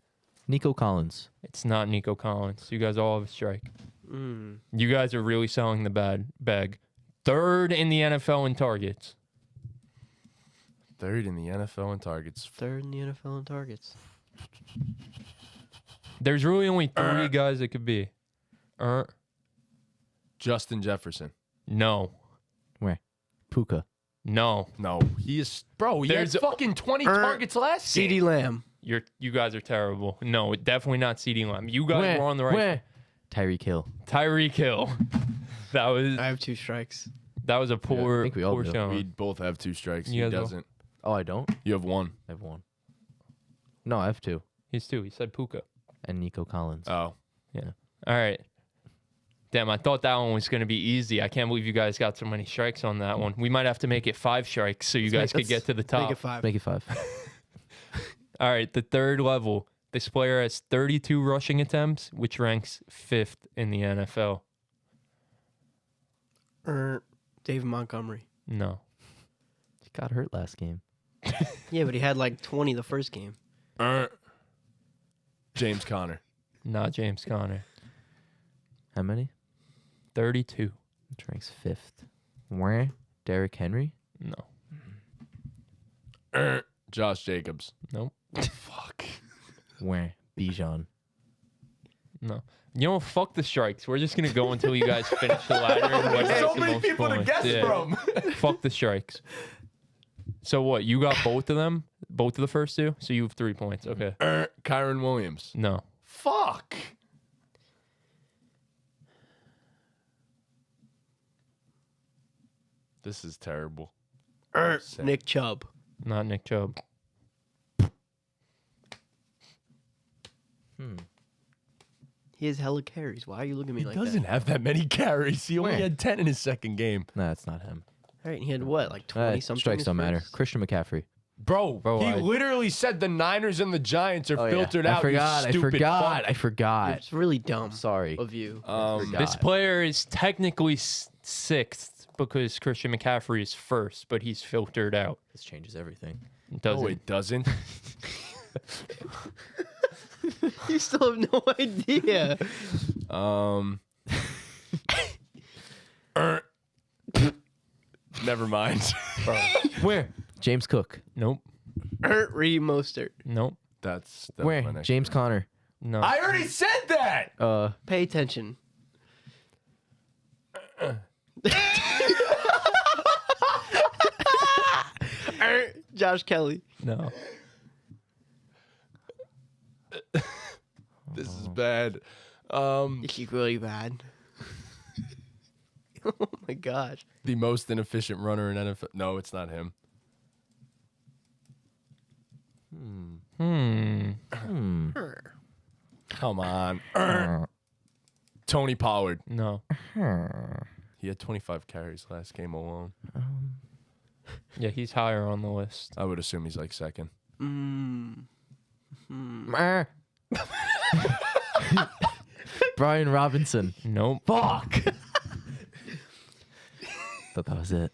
Nico Collins. It's not Nico Collins. You guys all have a strike. Mm. You guys are really selling the bag. 3rd in the NFL in targets. 3rd in the NFL in targets. 3rd in the NFL in targets. There's really only 3 guys it could be. Justin Jefferson. No. Where? Puka. No. No, he is. Bro, he There's had fucking 20 targets last CD game. Lamb. You guys are terrible. No, definitely not CeeDee Lamb. You guys were on the right. Where? Tyreek Hill. Tyreek Hill. That was I have 2 strikes. a poor, think we all poor do. showing. We both have 2 strikes. You He guys all- doesn't. Oh, I don't. You have 1. I have 1. No, I have 2. He's 2. He said Puka. And Nico Collins. Oh, Yeah. All right. Damn, I thought that one was going to be easy. I can't believe you guys got so many strikes on that one. We might have to make it 5 strikes so you guys could get to the top. Make it 5. Make it 5. All right, the 3rd level. This player has 32 rushing attempts, which ranks 5th in the NFL. David Montgomery. No. He got hurt last game. Yeah, but he had like 20 the first game. James Conner. Not James Conner. How many? 32. Which ranks 5th. Where? Derrick Henry? No. Josh Jacobs. Nope. Fuck. Where? Bijan. No. You know, fuck the strikes. We're just going to go until you guys finish the ladder. And whoever There's so gets the many most people to points. guess Yeah. from. Fuck the strikes. So what? You got both of them? Both of the first 2? So you have 3 points. Okay. Kyron Williams. No. Fuck. This is terrible. Sad. Nick Chubb. Not Nick Chubb. He has hella carries. Why are you looking at me He like doesn't have that many carries. He only Where? had 10 in his second game. No, that's not him. that? All right, he had what, like 20 something? Strikes his don't matter. first? Christian McCaffrey. Bro, Bro, he I- literally said the Niners and the Giants are filtered out. I forgot. You I stupid forgot. fuck. I forgot. It's really dumb Sorry. of you. forgot. This player is technically 6th because Christian McCaffrey is 1st, but he's filtered out. This changes everything. It doesn't. No, it doesn't. You still have no idea. Never mind. Where? James Cook. Nope. Reed Mostert. Nope. That's my Where? next James Conner. No. I already said that. Pay attention. Josh Kelly. No. bad. He's really bad. Oh my gosh. The most inefficient runner in NFL. No, it's not him. Come on. Tony Pollard. No. He had 25 carries last game alone. Yeah, he's higher on the list. I would assume he's like second. Brian Robinson. Nope. Fuck. Thought that was it.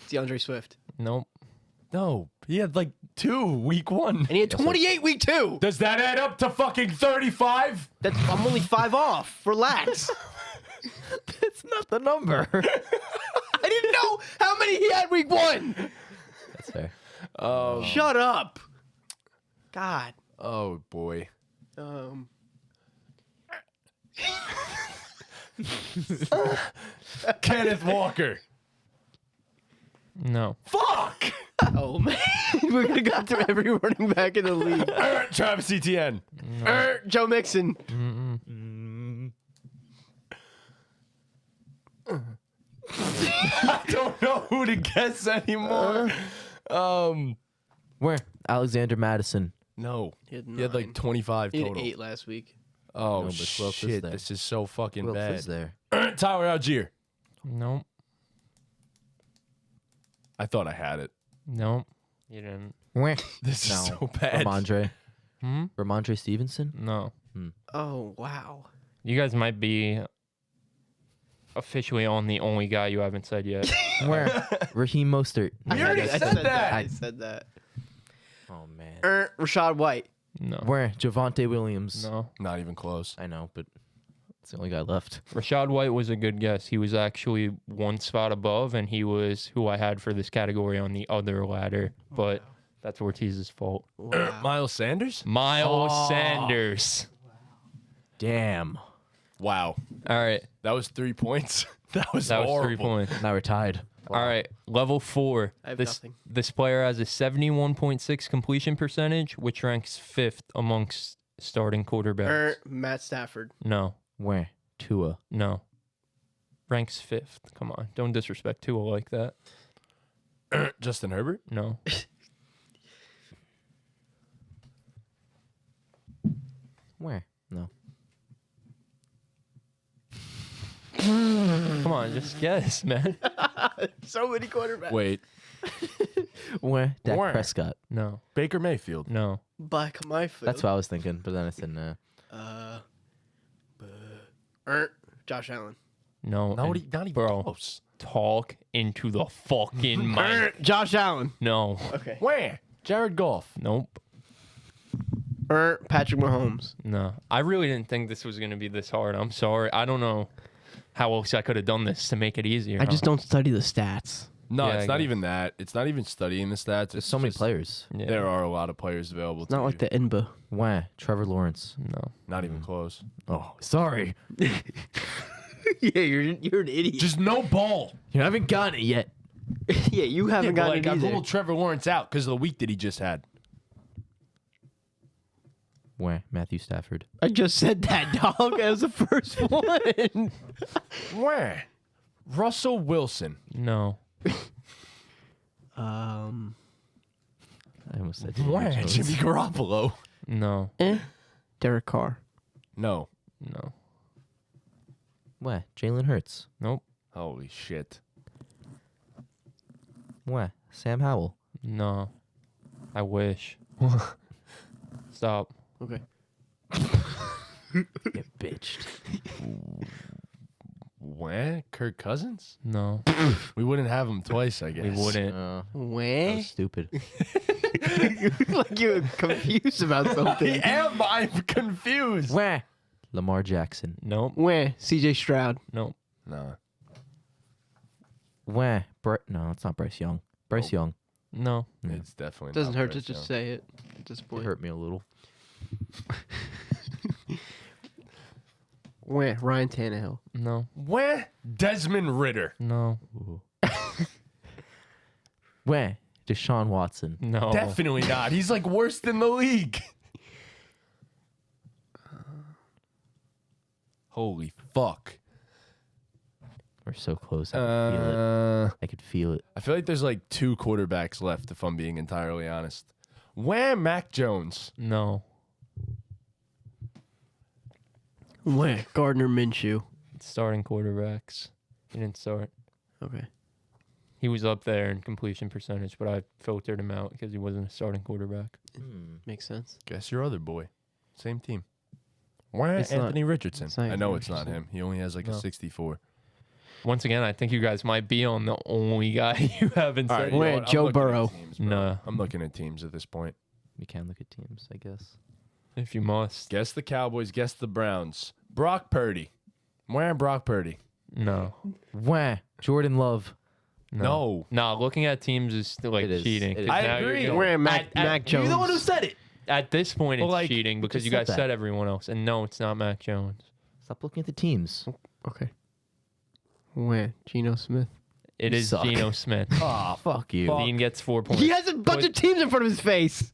DeAndre Swift. Nope. No, he had like 2 week 1. And he had 28 week 2. Does that add up to fucking 35? I'm only 5 off. Relax. That's not the number. I didn't know how many he had week 1. That's fair. Shut up. God. Oh boy. Kenneth Walker. No. Fuck. Oh man. We're gonna go through every running back in the league. Travis Etienne. Joe Mixon. I don't know who to guess anymore. Where? Alexander Madison. No. He had He had like 25 He had total. 8 last week. Oh No, but who else is shit! there? This is so fucking Who else bad. is there? Tyler Algier. Nope. I thought I had it. Nope. You didn't. Where? This No. is so bad. Ramondre. Hmm? Ramondre Stevenson? No. Oh wow. You guys might be officially on the only guy you haven't said yet. Where? Raheem Mostert. You already I said that. I said that. Oh, man. Rashad White. No. Where? Javonte Williams. No. Not even close. I know, but it's the only guy left. Rashad White was a good guess. He was actually one spot above, and he was who I had for this category on the other ladder. But that's Ortiz's fault. Wow. Miles Sanders. Miles Sanders. Damn. Wow. All right. That was 3 points. That was That was horrible. 3 points. Now we're tied. All right. Level 4. I have this nothing. this player has a 71.6 completion percentage, which ranks 5th amongst starting quarterbacks. Matt Stafford. No. Where? Tua. No. Ranks 5th. Come on. Don't disrespect Tua like that. Justin Herbert. No. Where? No. Come on, just guess, man. So many quarterbacks. Wait. Where? Dak Where? Prescott. No. Baker Mayfield. No. Buck my foot. That's what I was thinking, but then I said no. Josh Allen. No. Not and even bro, close. talk into the fucking mic. Josh Allen. No. Okay. Where? Jared Goff. Nope. Patrick Mahomes. No. I really didn't think this was going to be this hard. I'm sorry. I don't know how else I could have done this to make it easier. I just don't study the stats. No, Yeah, it's I not guess. even that. It's not even studying the stats. There's It's so many just- players. Yeah. There are a lot of players available. It's not like the NBA. Where? Trevor Lawrence. No. Not even close. Oh, sorry. Yeah, you're an idiot. Just no ball. You haven't gotten it yet. Yeah, you haven't gotten like it I either. ruled Trevor Lawrence out because of the week that he just had. Where? Matthew Stafford. I just said that, dog. That was the first one. Where? Russell Wilson. No. I almost said Jimmy Where? Jones. Jimmy Garoppolo. No. Derek Carr. No. No. Where? Jalen Hurts. Nope. Holy shit. Where? Sam Howell. No. I wish. Stop. Okay. Get bitched. Where? Kirk Cousins? No. We wouldn't have him twice, I guess. We wouldn't. That Where? was stupid. Like you were confused about something. I'm confused. Where? Lamar Jackson. Nope. Where? CJ Stroud. Nope. No. Where? No, it's not Bryce Young. Bryce Young. No. It's definitely Doesn't not hurt to Bryce just Young. say it at this It point. hurt me a little. Where? Ryan Tannehill. No. Where? Desmond Ritter. No. Where? Deshaun Watson. No. Definitely not. He's like worse than the league. Holy fuck. We're so close. I could feel it. I could feel it. I feel like there's like 2 quarterbacks left, if I'm being entirely honest. Wham, Mac Jones. No. Where? Gardner Minshew. Starting quarterbacks. He didn't start. Okay. He was up there in completion percentage, but I filtered him out because he wasn't a starting quarterback. Makes sense. Guess your other boy. Same team. Wham, It's not- Anthony Richardson. it's not I know Anthony it's not Richardson. him. He only has like a No. 64. Once again, I think you guys might be on the only guy you haven't All said. right, you know Where? what? I'm Joe looking at Burrow. teams, bro. No. I'm looking at teams at this point. We can look at teams, I guess. If you must. Guess the Cowboys. Guess the Browns. Brock Purdy. Wham, Brock Purdy. No. Wah. Jordan Love. No. No, looking at teams is still like It is. cheating. It 'cause is. I now you're agree. going- Where? Mac Jones. You're the one who said it. At this point, Well, it's like, cheating because just you said guys that. said everyone else. And no, it's not Mac Jones. Stop looking at the teams. Okay. Where? Geno Smith. It You is suck. Geno Smith. Ah, Fuck you. Dean gets 4 points. He has a bunch of teams in front of his face.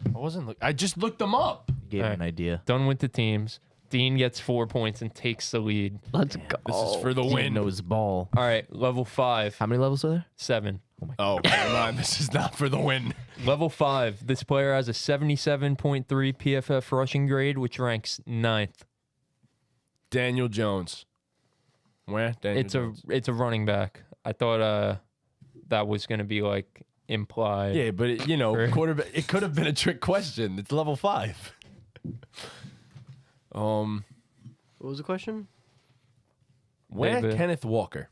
I wasn't. I just looked them up. Gave All him an right. idea. Done with the teams. Dean gets 4 points and takes the lead. Let's go. This is for the Dean win. knows ball. All right, level 5, How many levels are there? 7. Oh, never mind. This is not for the win. Level 5. This player has a 77.3 PFF rushing grade, which ranks 9th. Daniel Jones. Where? Daniel Jones. It's a running back. I thought that was going to be like implied. Yeah, but it, For- quarterback. It could have been a trick question. It's level 5. What was the question? Where? David. Kenneth Walker.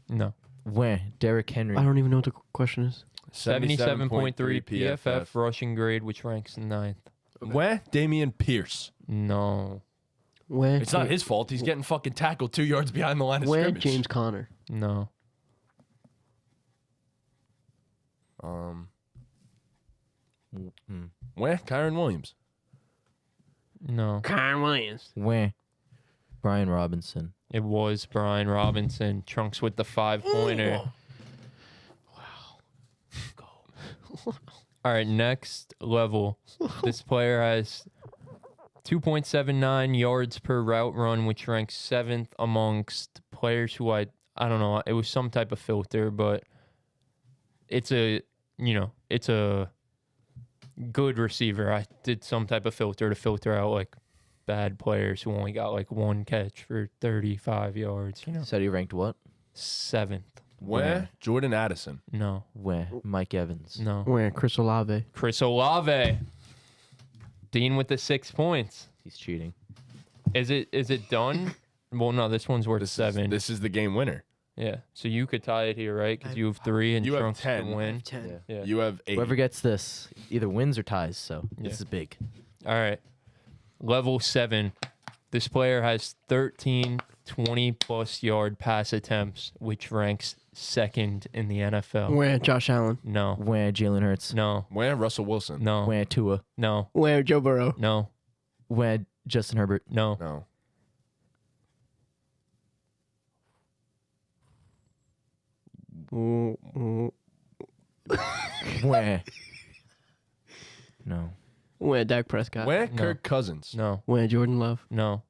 No. Wah. Derrick Henry. I don't even know what the question is. 77.3 PFF rushing grade, which ranks 9th. Where? Damian Pierce. No. Where? It's not his fault. He's getting fucking tackled 2 yards behind the line of Where? scrimmage. James Conner. No. Where? Kyron Williams. No. Kyron Williams. Wah. Brian Robinson. It was Brian Robinson. Trunks with the 5-pointer. All right, next level. This player has 2.79 yards per route run, which ranks 7th amongst players who I don't know. It was some type of filter, but it's a good receiver. I did some type of filter to filter out like bad players who only got like 1 catch for 35 yards. Said he ranked what? 7th. Where? Jordan Addison. No. Wah. Mike Evans. No. Where? Chris Olave. Chris Olave. Dean with the 6 points. He's cheating. Is it done? Well, no, this one's worth 7. This is the game winner. Yeah. So you could tie it here, right? Because you have 3 and You have Trunks 10. can win. 10. Yeah. You have 8. Whoever gets this either wins or ties, so Yeah. this is big. All right. Level 7. This player has 13 20-plus yard pass attempts, which ranks 2nd in the NFL. Where? Josh Allen. No. Wah. Jalen Hurts. No. Where? Russell Wilson. No. Wah. Tua. No. Where? Joe Burrow. No. Wah. Justin Herbert. No. No. Wah. No. Where? Dak Prescott. Where? No. Kirk Cousins. No. Where? Jordan Love. No.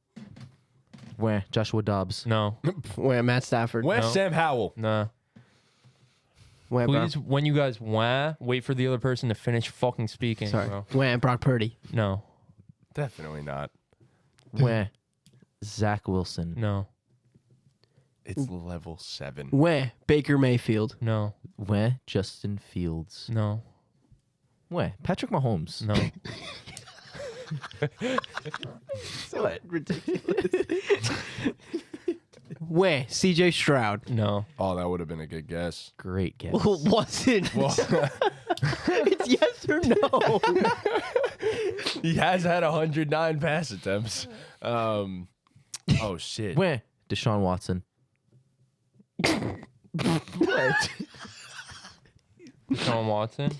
Wah. Joshua Dobbs. No. Where? Matt Stafford. Where? No. Sam Howell. Nah. Where? Please, when you guys wait for the other person to finish fucking speaking, Sorry. bro. Where? Brock Purdy. No. Definitely not. Wah. Zach Wilson. No. It's level 7. Where? Baker Mayfield. No. Wah. Justin Fields. No. Wah. Patrick Mahomes. No. What? Where? CJ Stroud. No. Oh, that would have been a good guess. Great guess. Wasn't. Well, It's yes or no. he has had 109 pass attempts. Oh, shit. Wah. Deshaun Watson. What? Sean Watson?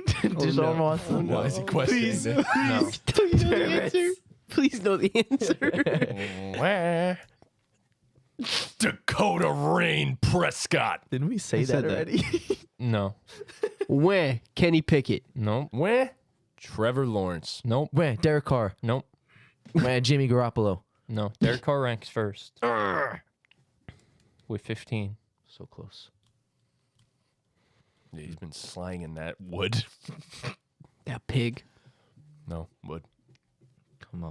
Deshaun Watson. Why is he questioning it? No. Please know the answer. Please know the answer. Where? Dakota Rain Prescott. Didn't we say I said that that. already? No. Where? Kenny Pickett. No. Where? Trevor Lawrence. Nope. Where? Derek Carr. Nope. Where? Jimmy Garoppolo. No. Derek Carr ranks first with 15. So close. Yeah, he's been slanging that wood. That pig. No, wood. Come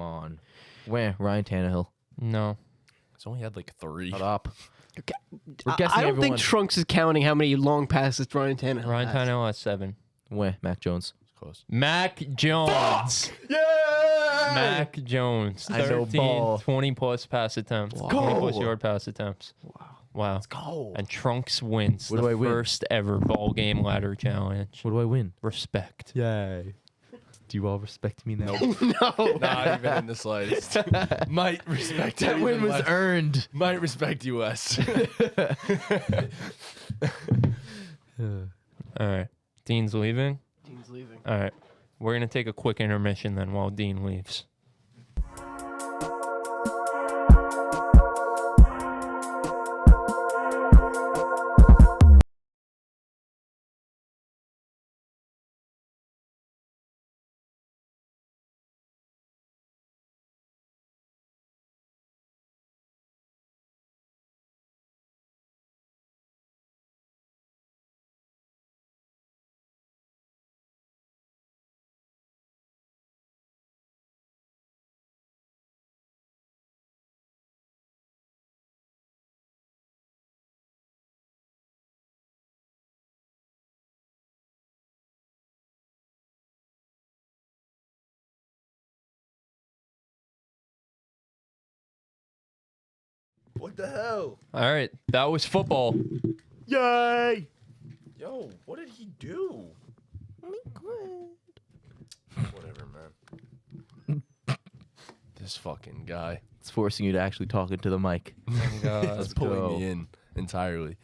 on. Where? Ryan Tannehill. No. He's only had like 3. Shut up. Okay. We're I guessing don't everyone. think Trunks is counting how many long passes Ryan Tannehill Ryan has. Tannehill has 7. Where? Mac Jones. Close. Mac Jones. Yeah! Mac Jones. I know 13, ball. 20 plus pass attempts. Wow. 20 plus yard pass attempts. Wow. Go. And Trunks wins What do the I win? first ever ball game ladder challenge. What do I win? Respect. Yay. Do you all respect me now? No. Not even in the slightest. Might respect That you win even was less. earned. Might respect you less. All right. Dean's leaving. Dean's leaving. All right. We're going to take a quick intermission then while Dean leaves. What the hell? All right. That was football. Yay! Yo, what did he do? Whatever, man. This fucking guy. It's forcing you to actually talk into the mic. That's pulling go. me in entirely.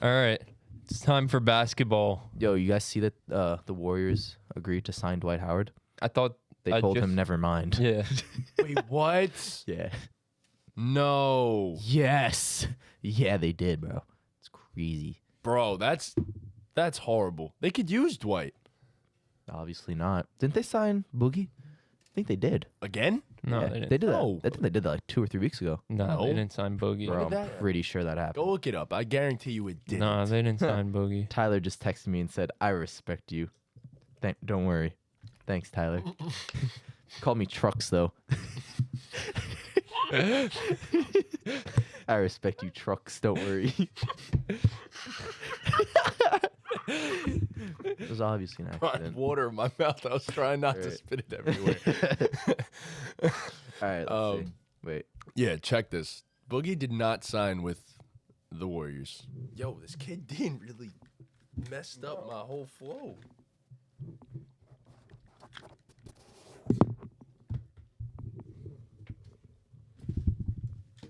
All right. It's time for basketball. Yo, you guys see that the Warriors agreed to sign Dwight Howard? I thought They I told just- him never mind. Yeah. Wait, what? Yeah. No. Yes. Yeah, they did, bro. It's crazy. Bro, that's horrible. They could use Dwight. Obviously not. Didn't they sign Boogie? I think they did. Again? No, Yeah, they didn't. did No. that. I think they did that like 2 or 3 weeks ago. No, No. they didn't sign Boogie. Bro, did I'm that- pretty sure that happened. Go look it up. I guarantee you it didn't. No, they didn't sign Boogie. Tyler just texted me and said, "I respect you. Don't worry. Thanks, Tyler." Called me Trucks though. I respect you, Trucks. Don't worry. It was obviously an I had accident. water in my mouth. I was trying not to Right. spit it everywhere. All right, let's see. Wait. Yeah, check this. Boogie did not sign with the Warriors. Yo, this kid Dean really messed up my whole flow.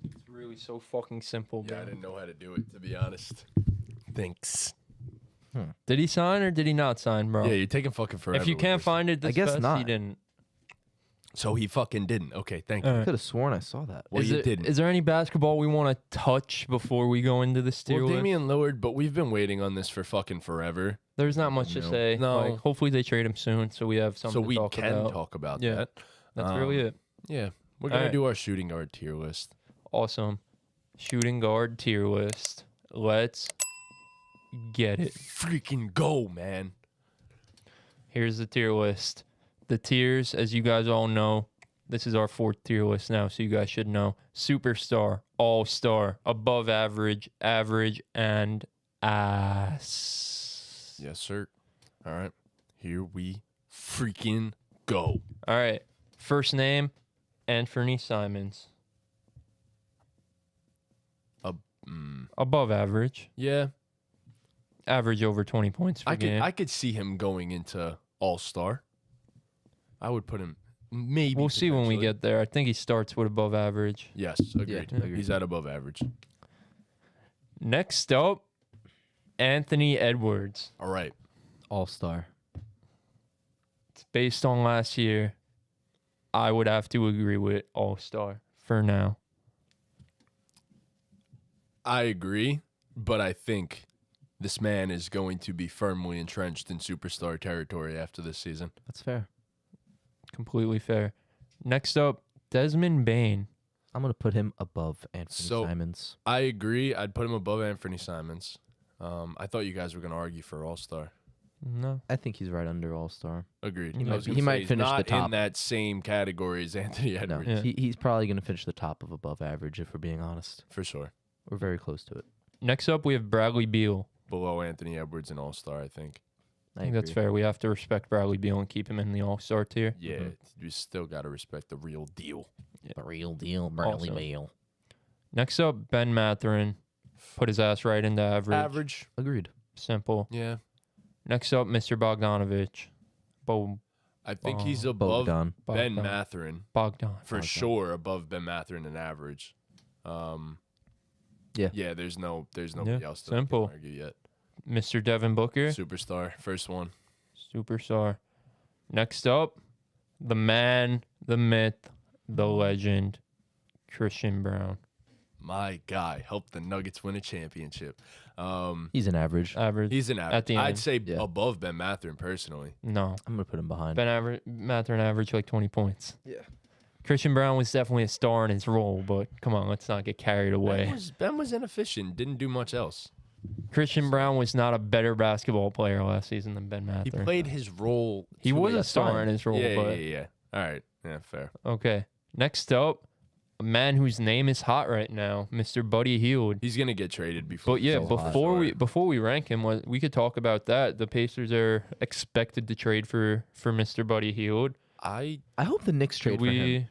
It's really so fucking simple, Yeah, I man. didn't know how to do it, to be honest. Thanks. Did he sign or did he not sign, bro? Yeah, you're taking fucking forever. If you with can't this. find it, this guess fast, he not. didn't. So he fucking didn't. Okay, thank you. All right. Could have sworn I saw that. Well, you didn't. Is there any basketball we want to touch before we go into the tier Well, list? Damian Lillard, but we've been waiting on this for fucking forever. There's not much to No. say. No. Like, hopefully they trade him soon, so we have something So to we talk can about. talk about Yeah. that. That's really it. Yeah, we're All gonna right. do our shooting guard tier list. Awesome. Shooting guard tier list. Let's get it. Freaking go, man. Here's the tier list. The tiers, as you guys all know, this is our 4th tier list now, so you guys should know. Superstar, all-star, above average, average, and ass. Yes, sir. All right, here we freaking go. All right. First name, Anthony Simons. Above average. Yeah, Average over 20 points per game. I could see him going into All Star. I would put him maybe. We'll see when we potentially. get there. I think he starts with above average. Yes, agreed. Yeah, agreed. He's at above average. Next up, Anthony Edwards. All right. All-star. It's based on last year. I would have to agree with all-star for now. I agree, but I think this man is going to be firmly entrenched in superstar territory after this season. That's fair. Completely fair. Next up, Desmond Bain. I'm gonna put him above Anthony So- Simons. I agree. I'd put him above Anthony Simons. I thought you guys were going to argue for All-Star. No. I think he's right under All-Star. Agreed. He I might was be- gonna he say might he's finish the not top. in that same category as Anthony No, Edwards. Yeah. he's probably gonna finish the top of above average if we're being honest. For sure. We're very close to it. Next up, we have Bradley Beal. Below Anthony Edwards and All-Star, I think. I think that's fair. We have to respect Bradley Beal and keep him in the All-Star tier. Yeah, Mhm. you still got to respect the real deal. The real deal, Bradley Also- Beal. Next up, Ben Mathurin. Put his ass right into average. Average. Agreed. Simple. Yeah. Next up, Mr. Bogdanovich. I think he's above Bogdan. Ben Bogdan. Mathurin. Bogdan. For Bogdan. sure above Ben Mathurin in average. Yeah. Yeah, there's nobody Yeah, else that simple. I can argue yet. Mr. Devin Booker. Superstar, first one. Superstar. Next up, the man, the myth, the legend, Christian Brown. My guy helped the Nuggets win a championship. He's an average. Average. He's an average. At the I'd end. say Yeah. above Ben Mathurin personally. No. I'm gonna put him behind. Mathurin averaged like 20 points. Yeah. Christian Brown was definitely a star in his role, but come on, let's not get carried away. Ben was inefficient. Didn't do much else. Christian Brown was not a better basketball player last season than Ben He Mathurin. played his role. He to was a a- star fine. in his role, Yeah, but yeah. All right. Yeah, fair. okay. Next up, a man whose name is hot right now, Mr. Buddy Hield. He's gonna get traded before. But yeah, So hot. before we rank him, we could talk about that. The Pacers are expected to trade for Mr. Buddy Hield. I I hope the Knicks Do trade for him.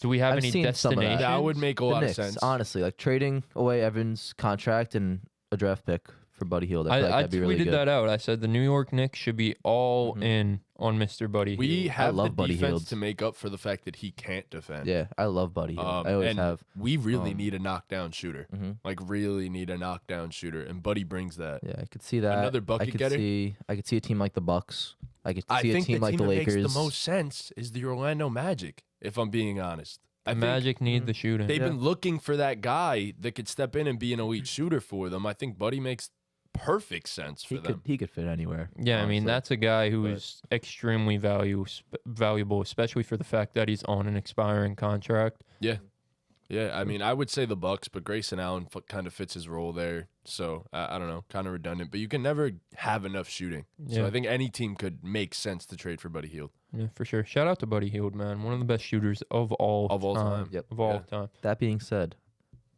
we have I've any seen some of that. destination? that would make a The lot Knicks, of sense. honestly, like trading away Evans' contract and a draft pick for Buddy Hield. I feel like I that'd be really tweeted good. that out. I said the New York Knicks should be all Mhm. in on Mr. Buddy We Hield. have the love Buddy defense Hield. to make up for the fact that he can't defend. Yeah, I love Buddy Hield. I always and have. We really Um, need a knockdown shooter. Mhm. Like really need a knockdown shooter, and Buddy brings that. Yeah, I could see that. Another bucket I could getter? I could see a team like the Bucks. I could I see a think team the like team the that Lakers. makes the most sense is the Orlando Magic. If I'm being honest, I think Magic need Mhm. the shooting. they've Yeah. been looking for that guy that could step in and be an elite shooter for them. I think Buddy makes perfect sense for them. He could fit anywhere. Yeah, I mean honestly. that's a guy who But- is extremely valuable, especially for the fact that he's on an expiring contract. Yeah, I mean, I would say the Bucks, but Grayson Allen kind of fits his role there. So I don't know, kind of redundant. But you can never have enough shooting. So Yeah. I think any team could make sense to trade for Buddy Hield. Yeah, for sure. Shout out to Buddy Hield, man. One of the best shooters of all time. Yep. Of all Yeah. time. That being said,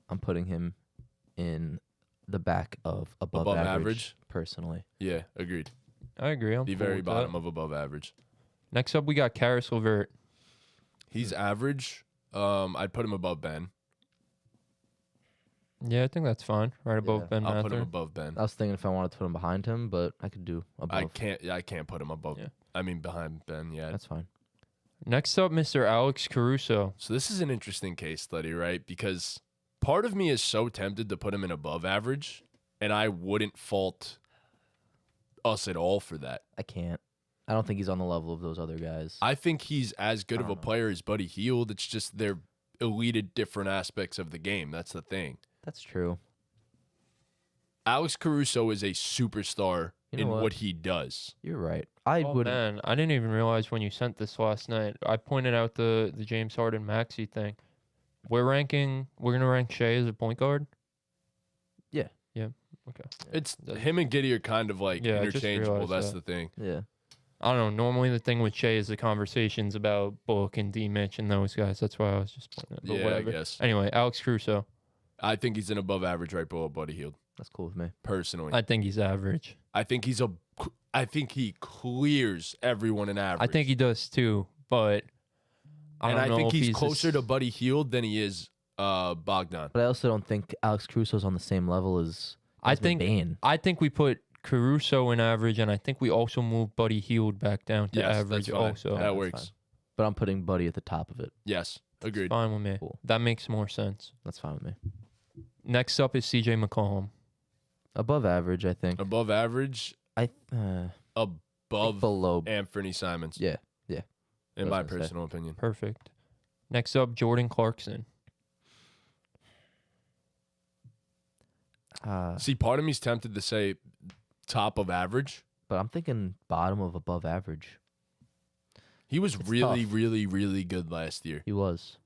I'm putting him in the back of above, Above average, average? personally. Yeah, agreed. I agree. I'm The cool very with bottom that. of above average. Next up, we got Karis LeVert. He's average. I'd put him above Ben. Yeah, I think that's fine. Right above Yeah. Ben I'll put him Mathurin. above Ben. I was thinking if I wanted to put him behind him, but I could do above. I can't put him above. Yeah. I mean behind Ben. Yeah. That's fine. Next up, Mr. Alex Caruso. So this is an interesting case study, right? Because part of me is so tempted to put him in above average, and I wouldn't fault us at all for that. I can't. I don't think he's on the level of those other guys. I think he's as good I of a don't know. player as Buddy Hield. It's just they're elite at different aspects of the game. That's the thing. That's true. Alex Caruso is a superstar You know in what? what he does. You're right. I Oh would. man, I didn't even realize when you sent this last night. I pointed out the James Harden Maxey thing. We're gonna rank Shea as a point guard. Yeah. Yeah. Okay. It's That- him and Giddy are kind of like Yeah, I just interchangeable. realized That's that. the thing. Yeah. I don't know. Normally the thing with Shea is the conversations about Book and D Mitch and those guys. That's why I was just pointing out. But Yeah, whatever. I guess. Anyway, Alex Caruso. I think he's an above average right below Buddy Hield. That's cool with me. Personally, I think he's average. I think he clears everyone in average. I think he does too, but I and don't I know think if he's closer a to Buddy Hield than he is Bogdan. But I also don't think Alex Caruso's on the same level as I Desmond think Bane. I think we put Caruso in average, and I think we also moved Buddy Hield back down to Yes, average that's fine. also. That that's works. fine. But I'm putting Buddy at the top of it. Yes, agreed. Fine with me. Cool. That makes more sense. That's fine with me. Next up is CJ McCollum. Above average, I think. Above average, I above below. Anthony Simons. Yeah. In I my was gonna say. personal opinion. Perfect. Next up, Jordan Clarkson. See, part of me's tempted to say top of average. But I'm thinking bottom of above average. He was It's really, tough. really, really good last year. He was.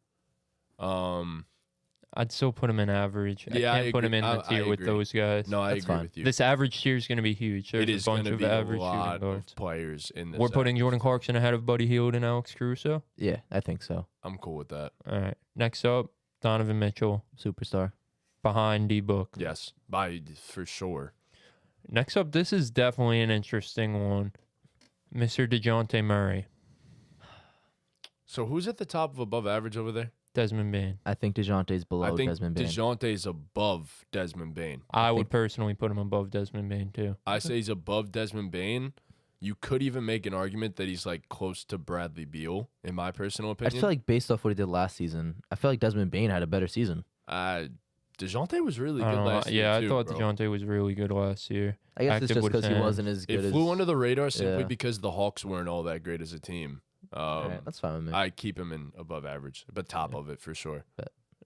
I'd still put him in average. Yeah, I I can't put him agree. in the I tier with agree. those guys. No, I That's agree fine. with you. This average tier is going to be huge. There's It is a going bunch to of be a average lot shooting guards. of players in this. We're putting average Jordan tier. Clarkson ahead of Buddy Hield and Alex Caruso. Yeah, I think so. I'm cool with that. All right. Next up, Donovan Mitchell Superstar. behind D Book. Yes, for sure. Next up, this is definitely an interesting one. Mr. DeJounte Murray, So who's at the top of above average over there? Desmond Bain. I think DeJounte's below I think Desmond Bain. DeJounte's above Desmond Bain. I would personally put him above Desmond Bain too. I say he's above Desmond Bain. You could even make an argument that he's like close to Bradley Beal, in my personal I opinion. just feel like based off what he did last season, I feel like Desmond Bain had a better season. DeJounte was really I good don't know. last year. Yeah, I too, thought bro. DeJounte was really good last year. I guess it's Active just with because his he wasn't hands. as good It as. flew under the radar simply Yeah. because the Hawks weren't all that great as a team. Alright, that's fine with me. I keep him in above average, but top of it for sure.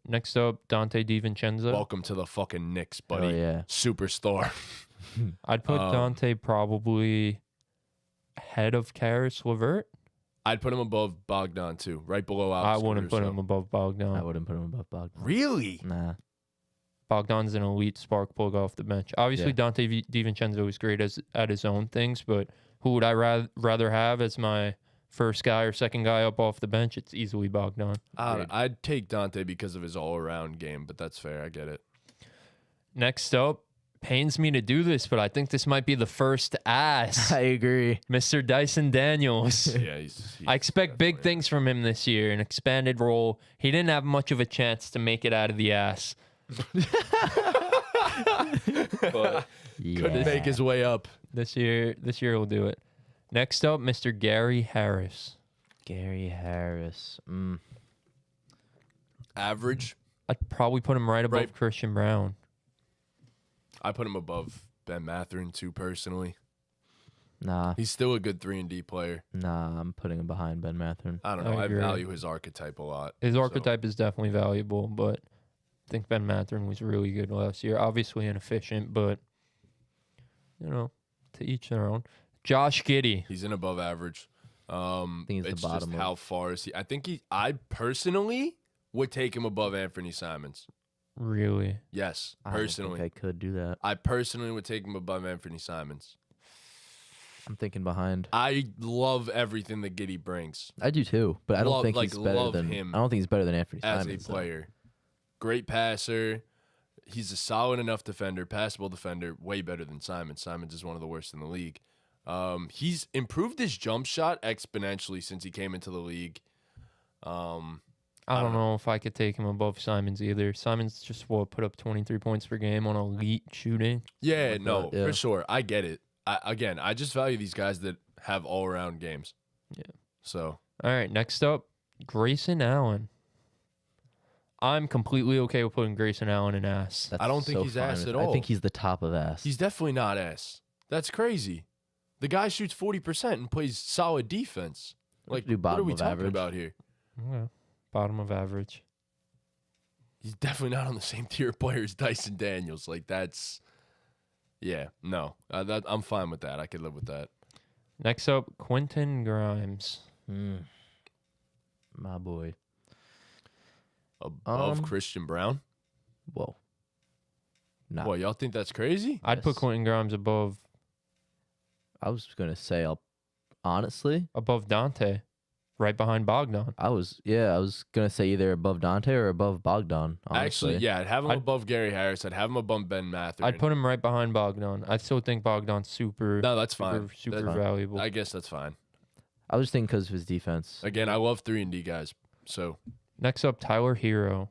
Next up, Dante DiVincenzo. Welcome to the fucking Knicks, Hell buddy. yeah. Superstar. I'd put Um, Dante probably ahead of Karis LeVert. I'd put him above Bogdan too, right below I Alex wouldn't put Caruso. him above Bogdan. I wouldn't put him above Bogdan. Really? Nah. Bogdan's an elite spark plug off the bench. Obviously, Yeah. Dante DiVincenzo is great at his own things, but who would I rather have as my first guy or second guy up off the bench? It's easily Bogdan. I'd take Dante because of his all-around game, but that's fair. I get it. Next up, pains me to do this, but I think this might be the first ass. I agree. Mr. Dyson Daniels. Yeah, he's I expect big definitely- things from him this year, an expanded role. He didn't have much of a chance to make it out of the ass. But Yeah. Couldn't make his way up. this year he'll do it. Next up, Mr. Gary Harris. Gary Harris. Average. I'd probably put him right above Right. Christian Brown. I put him above Ben Mathurin too, personally. Nah. He's still a good 3-and-D player. Nah, I'm putting him behind Ben Mathurin. I don't I know. I agree. value his archetype a lot. His so- archetype is definitely valuable, but I think Ben Mathurin was really good last year. Obviously inefficient, but to each their own. Josh Giddey. He's in above average. think he's the It's bottom just of- how far is he? I personally would take him above Anthony Simons. Really? Yes, I don't personally. think I could do that. I personally would take him above Anthony Simons. I'm thinking behind. I love everything that Giddey brings I do too, but I don't Love- think like, he's better love than. him I don't think he's better than Anthony as Simons. a though. player. Great passer. He's a solid enough defender, passable defender, way better than Simons. Simons is one of the worst in the league. He's improved his jump shot exponentially since he came into the league. I don't know if I could take him above Simons either. Simons just put up 23 points per game on elite shooting. Yeah, like no, that, yeah. for sure. I get it. I just value these guys that have all-around games. Yeah. So, All right, next up, Grayson Allen. I'm completely okay with putting Grayson Allen in ass. That's I don't think so he's fine ass with- at I all. think he's the top of ass. he's definitely not ass. That's crazy. The guy shoots 40% and plays solid defense. Like, do what are bottom we of talking average. about here? Okay. Bottom of average. He's definitely not on the same tier of player as Dyson Daniels. Like, that's... Yeah, no. I'm fine with that. I could live with that. Next up, Quentin Grimes. My boy. Above Christian Brown? Whoa. Nah. What, y'all think that's crazy? I'd put Yes. Quentin Grimes above I was gonna say, honestly, Dante, right behind Bogdan. I was gonna say either above Dante or above Bogdan. Honestly, Actually, yeah, I'd have him I'd- above Gary Harris. I'd have him above Ben Mathurin. I'd put him right behind Bogdan. I still think Bogdan's super No, that's fine. super That- valuable. I guess that's fine. I was thinking because of his defense. Again, I love 3-and-D guys. So, Next up, Tyler Hero.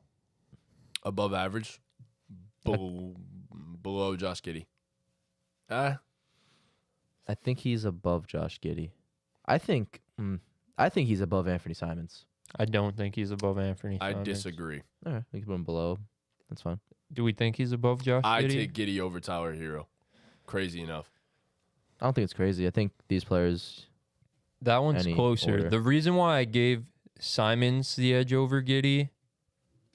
above average, below Josh Giddey. I think he's above Josh Giddey. I think he's above Anthony Simons. I don't think he's above Anthony I Simons. disagree. All right, we can put him below. That's fine. Do we think he's above Josh I Giddey? take Giddey over Tyler Hero. Crazy enough. I don't think it's crazy. I think these players. That one's any closer. order. The reason why I gave Simons the edge over Giddey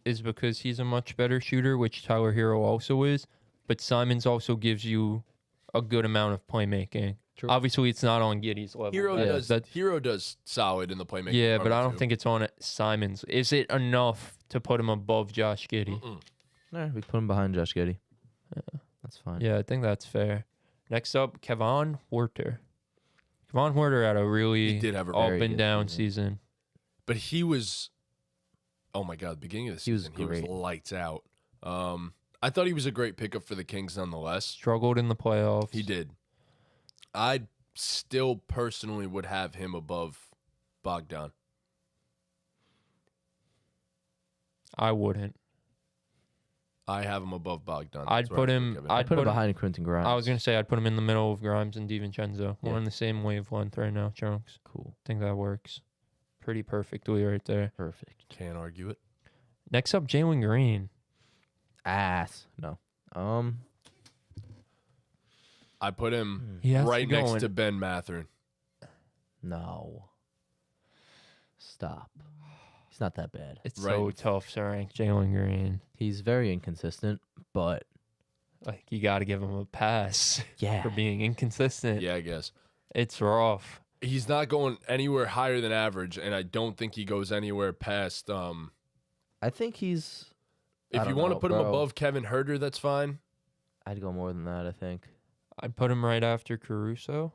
is because he's a much better shooter, which Tyler Hero also is. but Simons also gives you a good amount of playmaking. True. Obviously, it's not on Giddey's level. Hero does solid in the playmaking. Yeah, but I don't too. think it's on Simons. Is it enough to put him above Josh Giddey? Mm-mm. All right, we put him behind Josh Giddey. That's fine. Yeah, I think that's fair. Next up, Kevon Huerter. Kevon Huerter had a He really did have a up very and good down season. season. But he was, oh my God, beginning of the He was season, he was great. lights out. I thought he was a great pickup for the Kings nonetheless. Struggled in the playoffs. He did. I still personally would have him above Bogdan. I wouldn't. I have him above Bogdan. I'd That's where put I him. Kevin. I I'd put him put him. behind Quentin Grimes. I was gonna say I'd put him in the middle of Grimes and DiVincenzo. We're Yeah. on the same wavelength right now, Chunks. Cool. Think that works pretty perfectly right there. Perfect. Can't argue it. Next up, Jalen Green. Ass. No. I put him He has to right go next in- to Ben Matherin. No. Stop. He's not that bad. It's Right. so tough to rank Jalen Green. He's very inconsistent, but Like you got to give him a pass yeah. for being inconsistent. Yeah, I guess. It's rough. He's not going anywhere higher than average, and I don't think he goes anywhere past. I think he's. I If you don't want to know, put him bro. above Kevin Herter, that's fine. I'd go more than that. I think. I'd put him right after Caruso.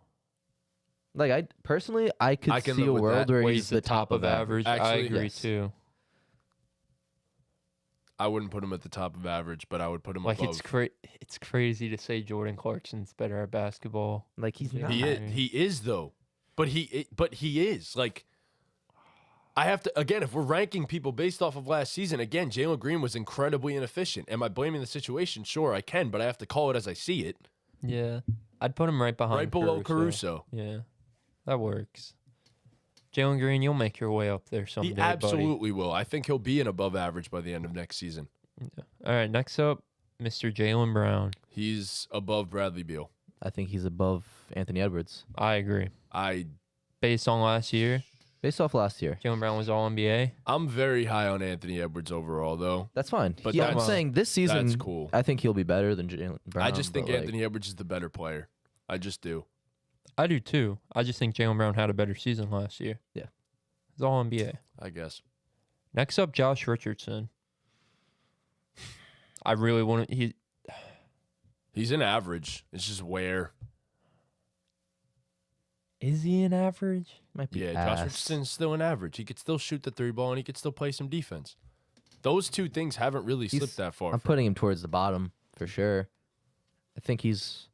Like I personally, I could I can see live a with world that. where Where he's the top of average. I Actually, agree yes. too. I wouldn't put him at the top of average, but I would put him Like above. it's crazy to say Jordan Clarkson's better at basketball. Like he's Yeah. not. He is though, but he is like. I have to again. If we're ranking people based off of last season, again, Jalen Green was incredibly inefficient. Am I blaming the situation? Sure, I can, but I have to call it as I see it. Yeah, I'd put him right behind. Right below Caruso. Yeah, that works. Jalen Green, you'll make your way up there someday, He buddy. absolutely will. I think he'll be an above average by the end of next season. Yeah. All right, next up, Mr. Jalen Brown. He's above Bradley Beal. I think he's above Anthony Edwards I agree. I Based on last year, based off last year. Jalen Brown was All NBA. I'm very high on Anthony Edwards overall, though. That's fine. But Yeah, I'm that's- saying this season. That's cool. I think he'll be better than Jalen Brown. I just think but, like, Anthony Edwards is the better player. I just do. I do too. I just think Jalen Brown had a better season last year. Yeah. He's All NBA. I guess. Next up, Josh Richardson. I really want to. He's an average. It's just where. Is he an average? might be Yeah, ass. Josh Richardson's still an average. He could still shoot the 3 ball and he could still play some defense. Those two things haven't really He's- slipped that far. I'm putting him towards the bottom for sure. I think he's.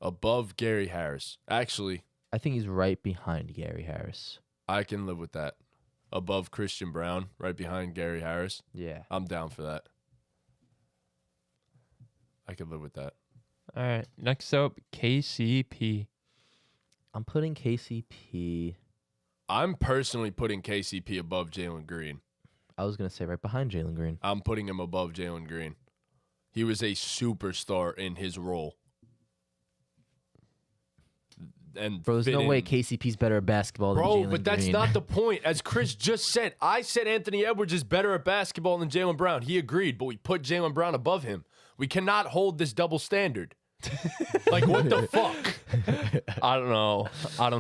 Above Gary Harris. Actually, I think he's right behind Gary Harris. I can live with that. Above Christian Brown, right behind Gary Harris. Yeah. I'm down for that. I could live with that. All right. Next up, KCP. I'm putting KCP. I'm personally putting KCP above Jalen Green. I was gonna say right behind Jalen Green. I'm putting him above Jalen Green. He was a superstar in his role. And Bro, there's fit no way in. KCP's better at basketball than Jalen Bro, Green. but that's not the point. As Chris just said, I said Anthony Edwards is better at basketball than Jalen Brown. He agreed, but we put Jalen Brown above him. We cannot hold this double standard. Like, what the fuck? I don't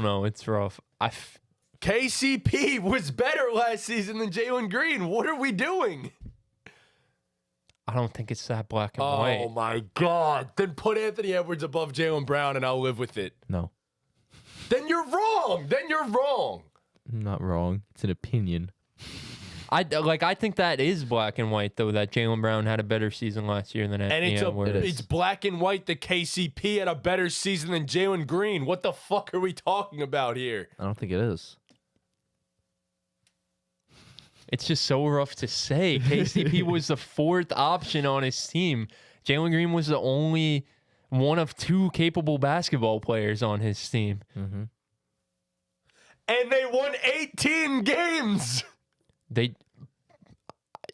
know. It's rough. KCP was better last season than Jalen Green. What are we doing? I don't think it's that black and Oh, white. my God. Then put Anthony Edwards above Jalen Brown, and I'll live with it. No, Then you're wrong. I'm not wrong. It's an opinion. I think that is black and white though. That Jalen Brown had a better season last year than And Anthony Edwards. is. it's black and white that KCP had a better season than Jalen Green. What the fuck are we talking about here? I don't think it is. It's just so rough to say. KCP was the fourth option on his team. Jalen Green was the only one of two capable basketball players on his team. Mm-hmm. And they won 18 games.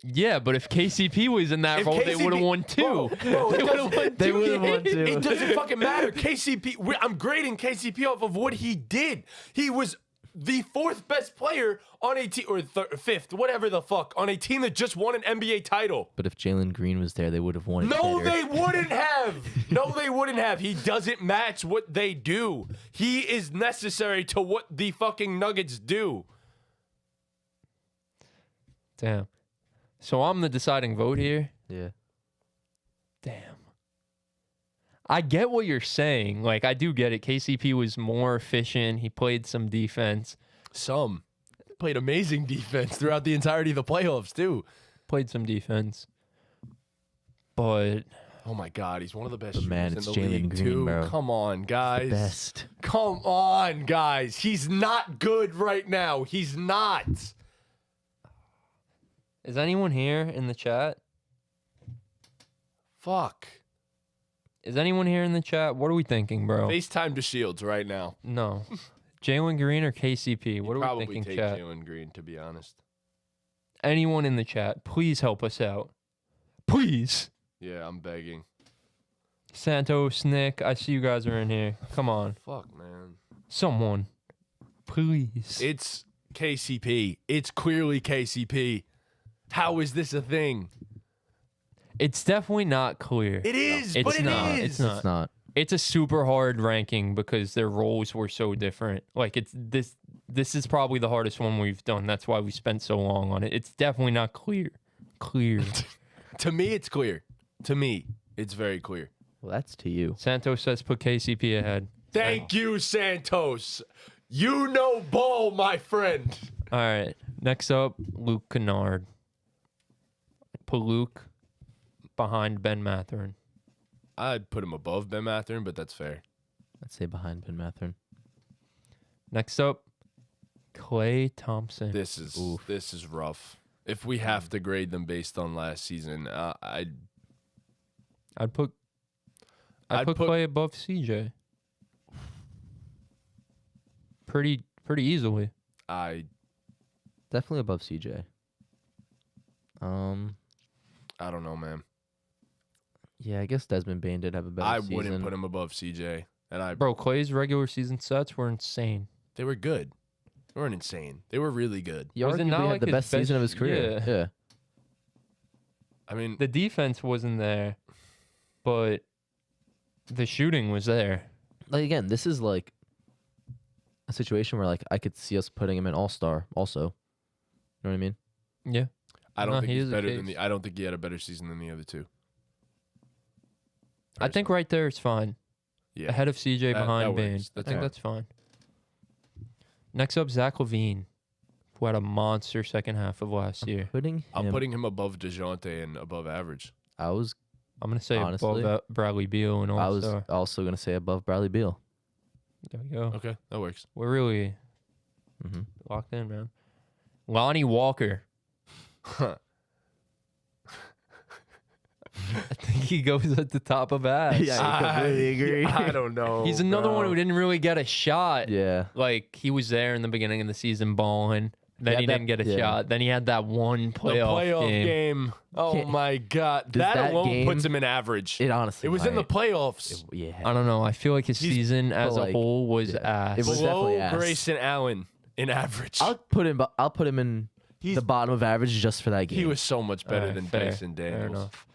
Yeah, but if KCP was in that If role, they KCP would have won two. Bro, They would have won They two would've won games. two. It doesn't fucking matter. KCP, I'm grading KCP off of what he did. He was the fourth best player on a team, or fifth, whatever the fuck, on a team that just won an NBA title. But if Jalen Green was there, they would have won it No, better. they wouldn't have. No, they wouldn't have. He doesn't match what they do. He is necessary to what the fucking Nuggets do. Damn. So I'm the deciding vote here. Yeah. Damn. I get what you're saying. Like, I do get it. KCP was more efficient. He played some defense. Some played amazing defense throughout the entirety of the playoffs, too. Played some defense. But Oh, my God. He's one of the best But shooters man, in it's the Jalen league, Green, too. bro. Come on, guys. Best. Come on, guys. He's not good right now. He's not. is anyone here in the chat? Fuck. Is anyone here in the chat? What are we thinking, bro? FaceTime to Shields right now. No. Jalen Green or KCP? What are we Probably thinking, take chat? Jalen Green, to be honest. Anyone in the chat, please help us out. Please. Yeah, I'm begging. Santos, Nick, I see you guys are in here. Come on. Fuck, man. Someone. Please. It's KCP. It's clearly KCP. How is this a thing? It's definitely not clear. It is, It's but it not. is. It's not. It's not. It's a super hard ranking because their roles were so different. Like, it's this is probably the hardest one we've done. That's why we spent so long on it. It's definitely not clear. Clear. To me, it's clear. To me, it's very clear. Well, that's to you. Santos says put KCP ahead. Thank you, Santos. You know ball, my friend. All right. Next up, Luke Kennard. Put Luke behind Ben Mathurin. I'd put him above Ben Mathurin, but that's fair. I'd say behind Ben Mathurin. Next up, Klay Thompson. This is rough. If we have to grade them based on last season, I'd I'd put I'd put- Klay above CJ. Pretty easily. Definitely above CJ. I don't know, man. Yeah, I guess Desmond Bane did have a better season. Wouldn't put him above CJ. And Bro, Klay's regular season sets were insane. they were good. They weren't insane. They were really good. He Was it arguably not had like the his best season of his best- career. yeah. Yeah. I mean, The defense wasn't there, but the shooting was there. Like again, this is like a situation where like I could see us putting him in All-Star also. You know what I mean? Yeah. I don't No, think he he's is a better than case. I don't think he had a better season than the other two. I think right there it's fine. Yeah. Ahead of CJ, That- behind that Bane. works. I That's think fine. that's fine. Next up, Zach LaVine, who had a monster second half of last year. Putting I'm him, puting him above DeJounte and above average. I was I'm gonna say Honestly, above Bradley Beal and I All was Star. also gonna say above Bradley Beal. There we go. Okay, that works. We're really Mm-hmm. locked in, man. Lonnie Walker. I think he goes at the top of ass. Yeah. I completely agree. I don't know. He's another one bro. who didn't really get a shot. Yeah. Like, he was there in the beginning of the season balling. Then had he that- didn't get a yeah. shot. Then he had that one The playoff, game. Oh Can't- my god, Does that that alone game- puts him in average. It honestly. It was in the might. playoffs. Yeah. I don't know. I feel like his He's- season as a like, whole was yeah. ass. It was Below definitely ass. Grayson Allen in average. I'll put him in the bottom of average just for that game. He was so much better Alright, than fair, Dyson fair Daniels. enough.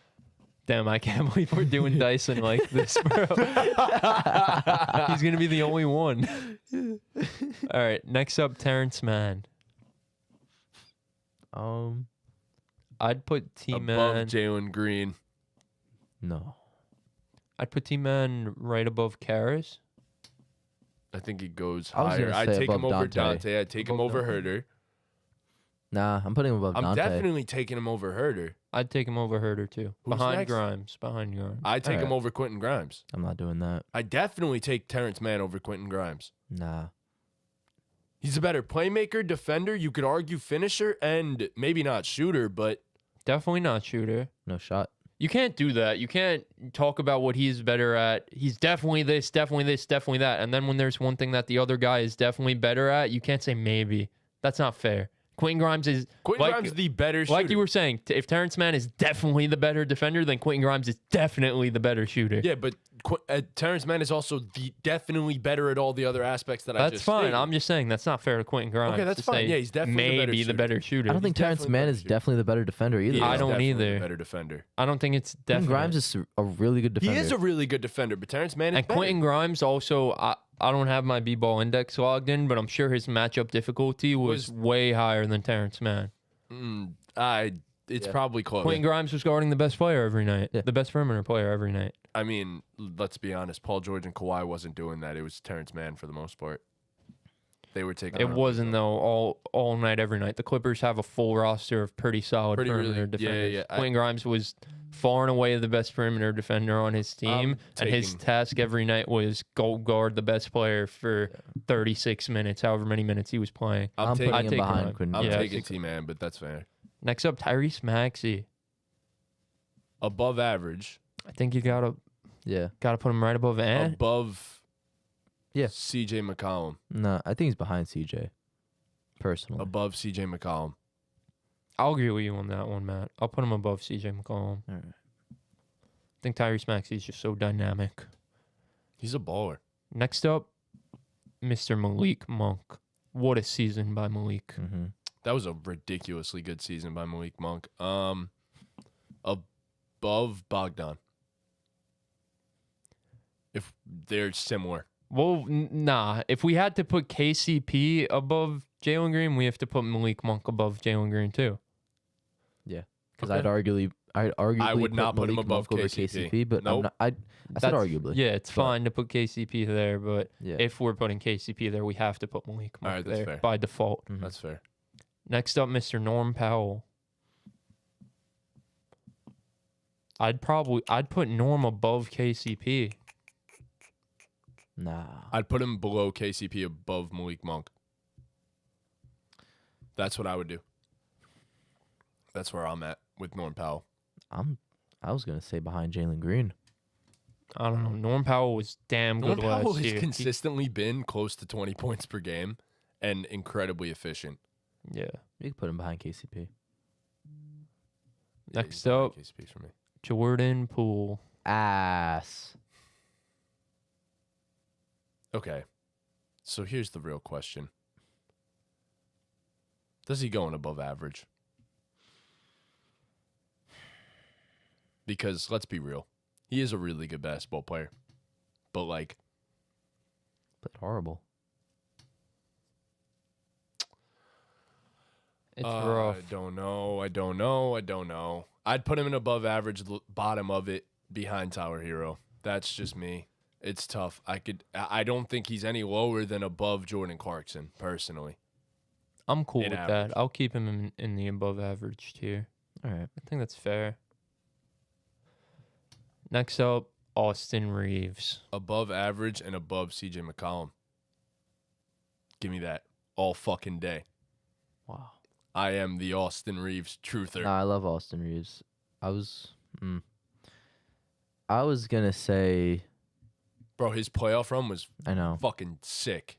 Damn, I can't believe we're doing Dyson like this, bro. He's going to be the only one. All right, next up, Terrence Mann. I'd put Above T-Man. Jalen Green. No. I'd put T-Man right above Karras. I think he goes I was higher. gonna I'd say take him above over Dante. Dante. I'd take him Above over Dante. Herder. Nah, I'm putting him above I'm Dante. definitely taking him over Herder. I'd take him over Herder, too. Who's Behind next? Grimes. Behind Grimes. I'd take him Alright. over Quentin Grimes. I'm not doing that. I definitely take Terrence Mann over Quentin Grimes. Nah. He's a better playmaker, defender. You could argue finisher, and maybe not shooter, but Definitely not shooter. No shot. You can't do that. You can't talk about what he's better at. He's definitely this, definitely this, definitely that. And then when there's one thing that the other guy is definitely better at, you can't say maybe. That's not fair. Quentin Grimes is Quentin Grimes is the better shooter. like you were saying. If Terrence Mann is definitely the better defender, then Quentin Grimes is definitely the better shooter. Yeah, but Terrence Mann is also definitely better at all the other aspects that I That's just fine. stated. I'm just saying that's not fair to Quentin Grimes. Okay, that's to fine. say Yeah, he's definitely maybe the better shooter. I don't He's think Terrence definitely Mann better is shooter. definitely the better defender either. He I is don't definitely either. the better defender. I don't think it's Quentin definite. Grimes is a really good defender. He is a really good defender, but Terrence Mann is And better. Quentin Grimes also, I don't have my B-ball index logged in, but I'm sure his matchup difficulty was way higher than Terrence Mann. It's probably close. Quentin Grimes was guarding the best player every night, the best perimeter player every night. I mean, let's be honest. Paul George and Kawhi wasn't doing that. It was Terrence Mann for the most part. They were taking. It wasn't though all night every night. The Clippers have a full roster of pretty solid perimeter defenders. Yeah. Quentin Grimes was far and away the best perimeter defender on his team, and his task every night was go guard the best player for 36 minutes, however many minutes he was playing. I'm putting taking him behind Quentin I'm Grimes. taking T-Man, but that's fair. Next up, Tyrese Maxey. Above average. I think you gotta put him right above Ant. Above. Yeah. C.J. McCollum. No, I think he's behind CJ. Personally. Above C.J. McCollum. I'll agree with you on that one, Matt. I'll put him above CJ McCollum. All right. I think Tyrese Maxey is just so dynamic. He's a baller. Next up, Mr. Malik Monk. What a season by Malik. Mm-hmm. That was a ridiculously good season by Malik Monk. Above Bogdan. If they're similar. Well, nah. If we had to put KCP above Jalen Green, we have to put Malik Monk above Jalen Green too. Yeah, because Okay. I'd arguably I would not put him Malik above Monk over KCP. but Nope. I said That's- arguably. Yeah, it's But- fine to put KCP there, but Yeah. if we're putting KCP there, we have to put Malik Monk Alright, that's there fair. by default. Mhm. That's fair. Next up, Mr. Norm Powell. I'd put Norm above KCP. Nah. I'd put him below KCP, above Malik Monk. That's what I would do. That's where I'm at with Norm Powell. I was gonna say behind Jalen Green. I don't know. Norm Powell was damn Norm good Powell last has year. consistently been close to 20 points per game and incredibly efficient. Yeah. You could put him behind KCP. Yeah, Next he's behind up. KCP for me. Jordan Poole. Ass. Okay. So here's the real question. Does he go in above average? Because let's be real. He is a really good basketball player. But like, But horrible. It's rough. I don't know. I'd put him in above average, bottom of it, behind Tower Hero. That's just me. It's tough. I don't think he's any lower than above Jordan Clarkson, personally. I'm cool in with average. that. I'll keep him in the above average tier. All right. I think that's fair. Next up, Austin Reeves. Above average and above CJ McCollum. Give me that all fucking day. Wow. I am the Austin Reeves truther. Nah, I love Austin Reeves. I was gonna say Bro, his playoff run was I know. fucking sick.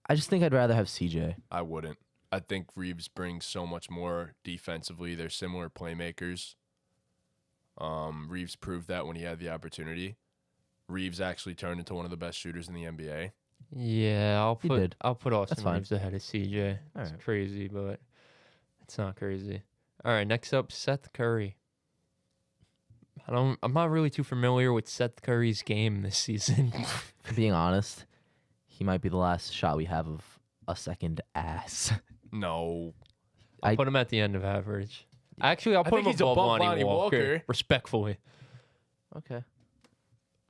I just think I'd rather have CJ. I wouldn't. I think Reeves brings so much more defensively. They're similar playmakers. Reeves proved that when he had the opportunity. Reeves actually turned into one of the best shooters in the NBA. Yeah, I'll He put did. Austin fine. Reeves ahead of CJ. All It's right. crazy, but it's not crazy. All right, next up, Seth Curry. I'm not really too familiar with Seth Curry's game this season. Being honest, he might be the last shot we have of a second ass. No. I'll put him at the end of average. Actually, I'll put think him he's above above Lonnie Lonnie Walker, Walker. respectfully. Okay. I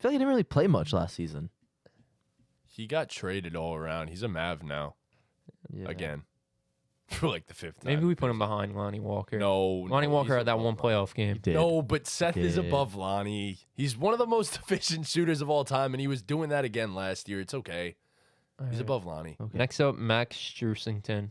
feel like he didn't really play much last season. He got traded all around. He's a Mav now. Yeah. Again. For like the fifth time. Maybe we put him behind Lonnie Walker. No. Lonnie Walker he's had that above one Lonnie. playoff game. He did. No, but Seth is did. above Lonnie. He's one of the most efficient shooters of all time, and he was doing that again last year. It's okay. All He's right. above Lonnie. Okay. Next up, Max Strusington.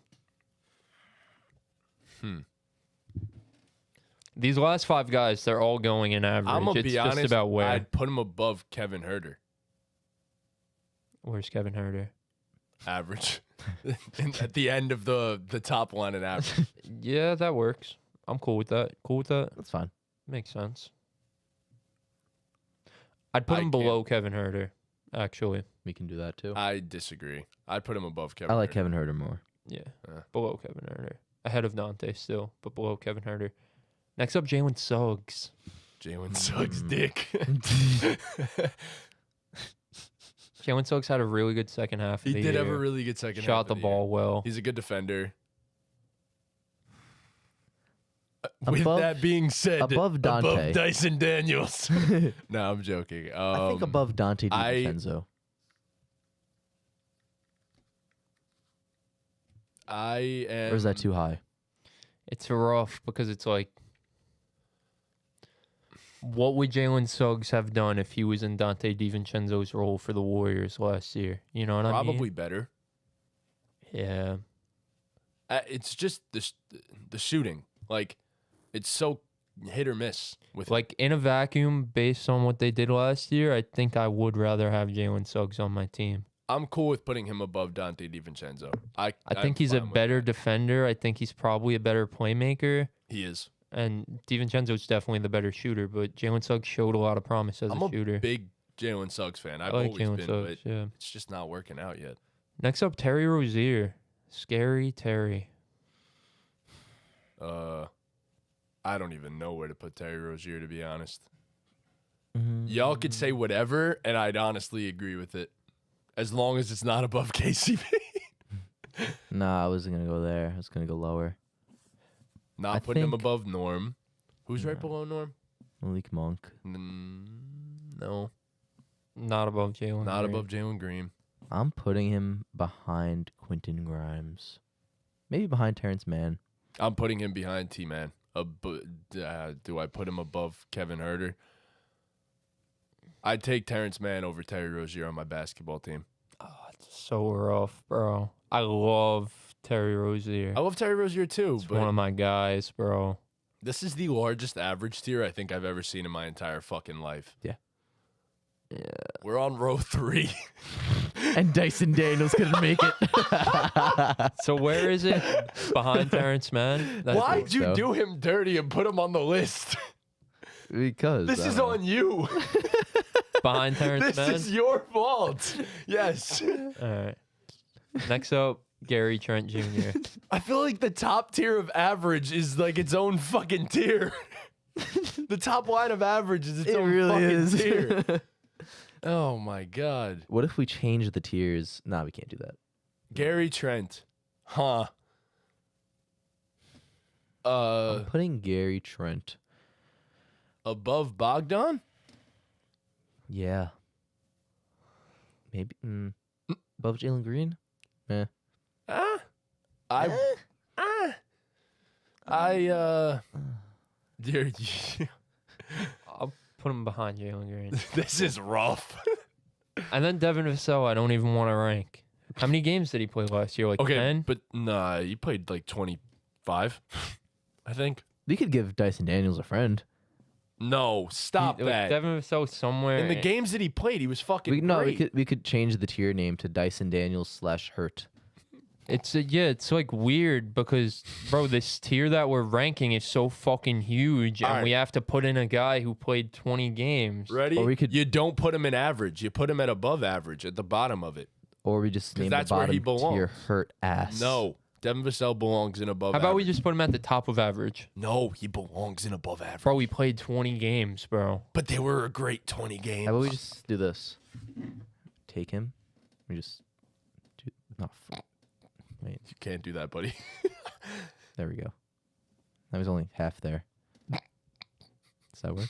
These last five guys, they're all going in average. I'm going to It's be just honest. about where. I'd put him above Kevin Herter. Where's Kevin Herter? Average. At the end of the top line in average. Yeah, that works. I'm cool with that. Cool with that. That's fine. Makes sense. I'd put I him can't- below Kevin Herter, actually. We can do that too. I disagree. I'd put him above Kevin. I like Herter. Kevin Herter more. Yeah, Uh. below Kevin Herter. Ahead of Dante still, but below Kevin Herter. Next up, Jalen Suggs. Jalen sucks dick. Jalen Suggs had a really good second half of He the did year. have a really good second half Shot of the year. ball well. He's a good defender. With Above- that being said, above Dante. above Dyson Daniels. No, I'm joking. I think above Dante I- DiVincenzo. I am. Or is that too high? It's rough because it's like, what would Jalen Suggs have done if he was in Dante DiVincenzo's role for the Warriors last year? You know what I mean? Probably better. Yeah. It's just the shooting. Like, it's so hit or miss with Like, in a vacuum, based on what they did last year, I think I would rather have Jalen Suggs on my team. I'm cool with putting him above Dante DiVincenzo. I think I'm he's a fine with better that. defender. I think he's probably a better playmaker. He is. And DiVincenzo's definitely the better shooter, but Jalen Suggs showed a lot of promise as I'm a a shooter. big Jalen Suggs fan. I've I like always Jalen been, Suggs, but yeah. it's just not working out yet. Next up, Terry Rozier. Scary Terry. I don't even know where to put Terry Rozier, to be honest. Mm-hmm. Y'all could say whatever, and I'd honestly agree with it, as long as it's not above KCP. Nah, I wasn't gonna go there. I was gonna go lower. Not I putting him think- above Norm. Who's right No. below Norm? Malik Monk. No, Not above Jalen. not Green. above Jalen Green. I'm putting him behind Quentin Grimes. Maybe behind Terrence Mann. I'm putting him behind T-Man. Do I put him above Kevin Herter? I'd take Terrence Mann over Terry Rozier on my basketball team. Oh, it's so rough, bro. I love Terry Rozier. I love Terry Rozier too, He's but one of my guys, bro. this is the largest average tier I think I've ever seen in my entire fucking life. Yeah. Yeah. We're on row 3. And Dyson Daniels couldn't make it. So where is it? Behind Terrence Mann? That's Why'd think you so. do him dirty and put him on the list? Because This I is don't know. on you. behind Terrence This Mann? is your fault. Yes. All right. Next up, Gary Trent Jr. I feel like the top tier of average is like its own fucking tier. The top line of average is its It own really fucking is. tier. Oh my god. What if we change the tiers? Nah, we can't do that. Gary Trent. Huh. I'm putting Gary Trent. Above Bogdan? Yeah. Maybe above Jalen Green. Eh. Dear, I'll put him behind Jalen Green. this is rough. And then Devin Vassell, I don't even want to rank. How many games did he play last year? Like Okay, 10? but nah, you played like 25, I think. We could give Dyson Daniels a friend. No, stop Like, that. Devin Vassell somewhere. In the games that he played, he was fucking We great. could change the tier name to Dyson Daniels /Hurt. It's like weird because, bro, this tier that we're ranking is so fucking huge, and Alright. we have to put in a guy who played 20 games. Ready? Or we could- You don't put him in average. You put him at above average, at the bottom of it. Or we just 'Cause name the that's where he bottom tier belongs. Hurt Ass. No, Devin Vassell belongs in above How about we average. just put him at the top of average? No, he belongs in above average. Bro, we played 20 games, bro. But they were a great 20 games. How about we just do this? Take him. We just do. No, wait. You can't do that, buddy. There we go. That was only half there. Does that work?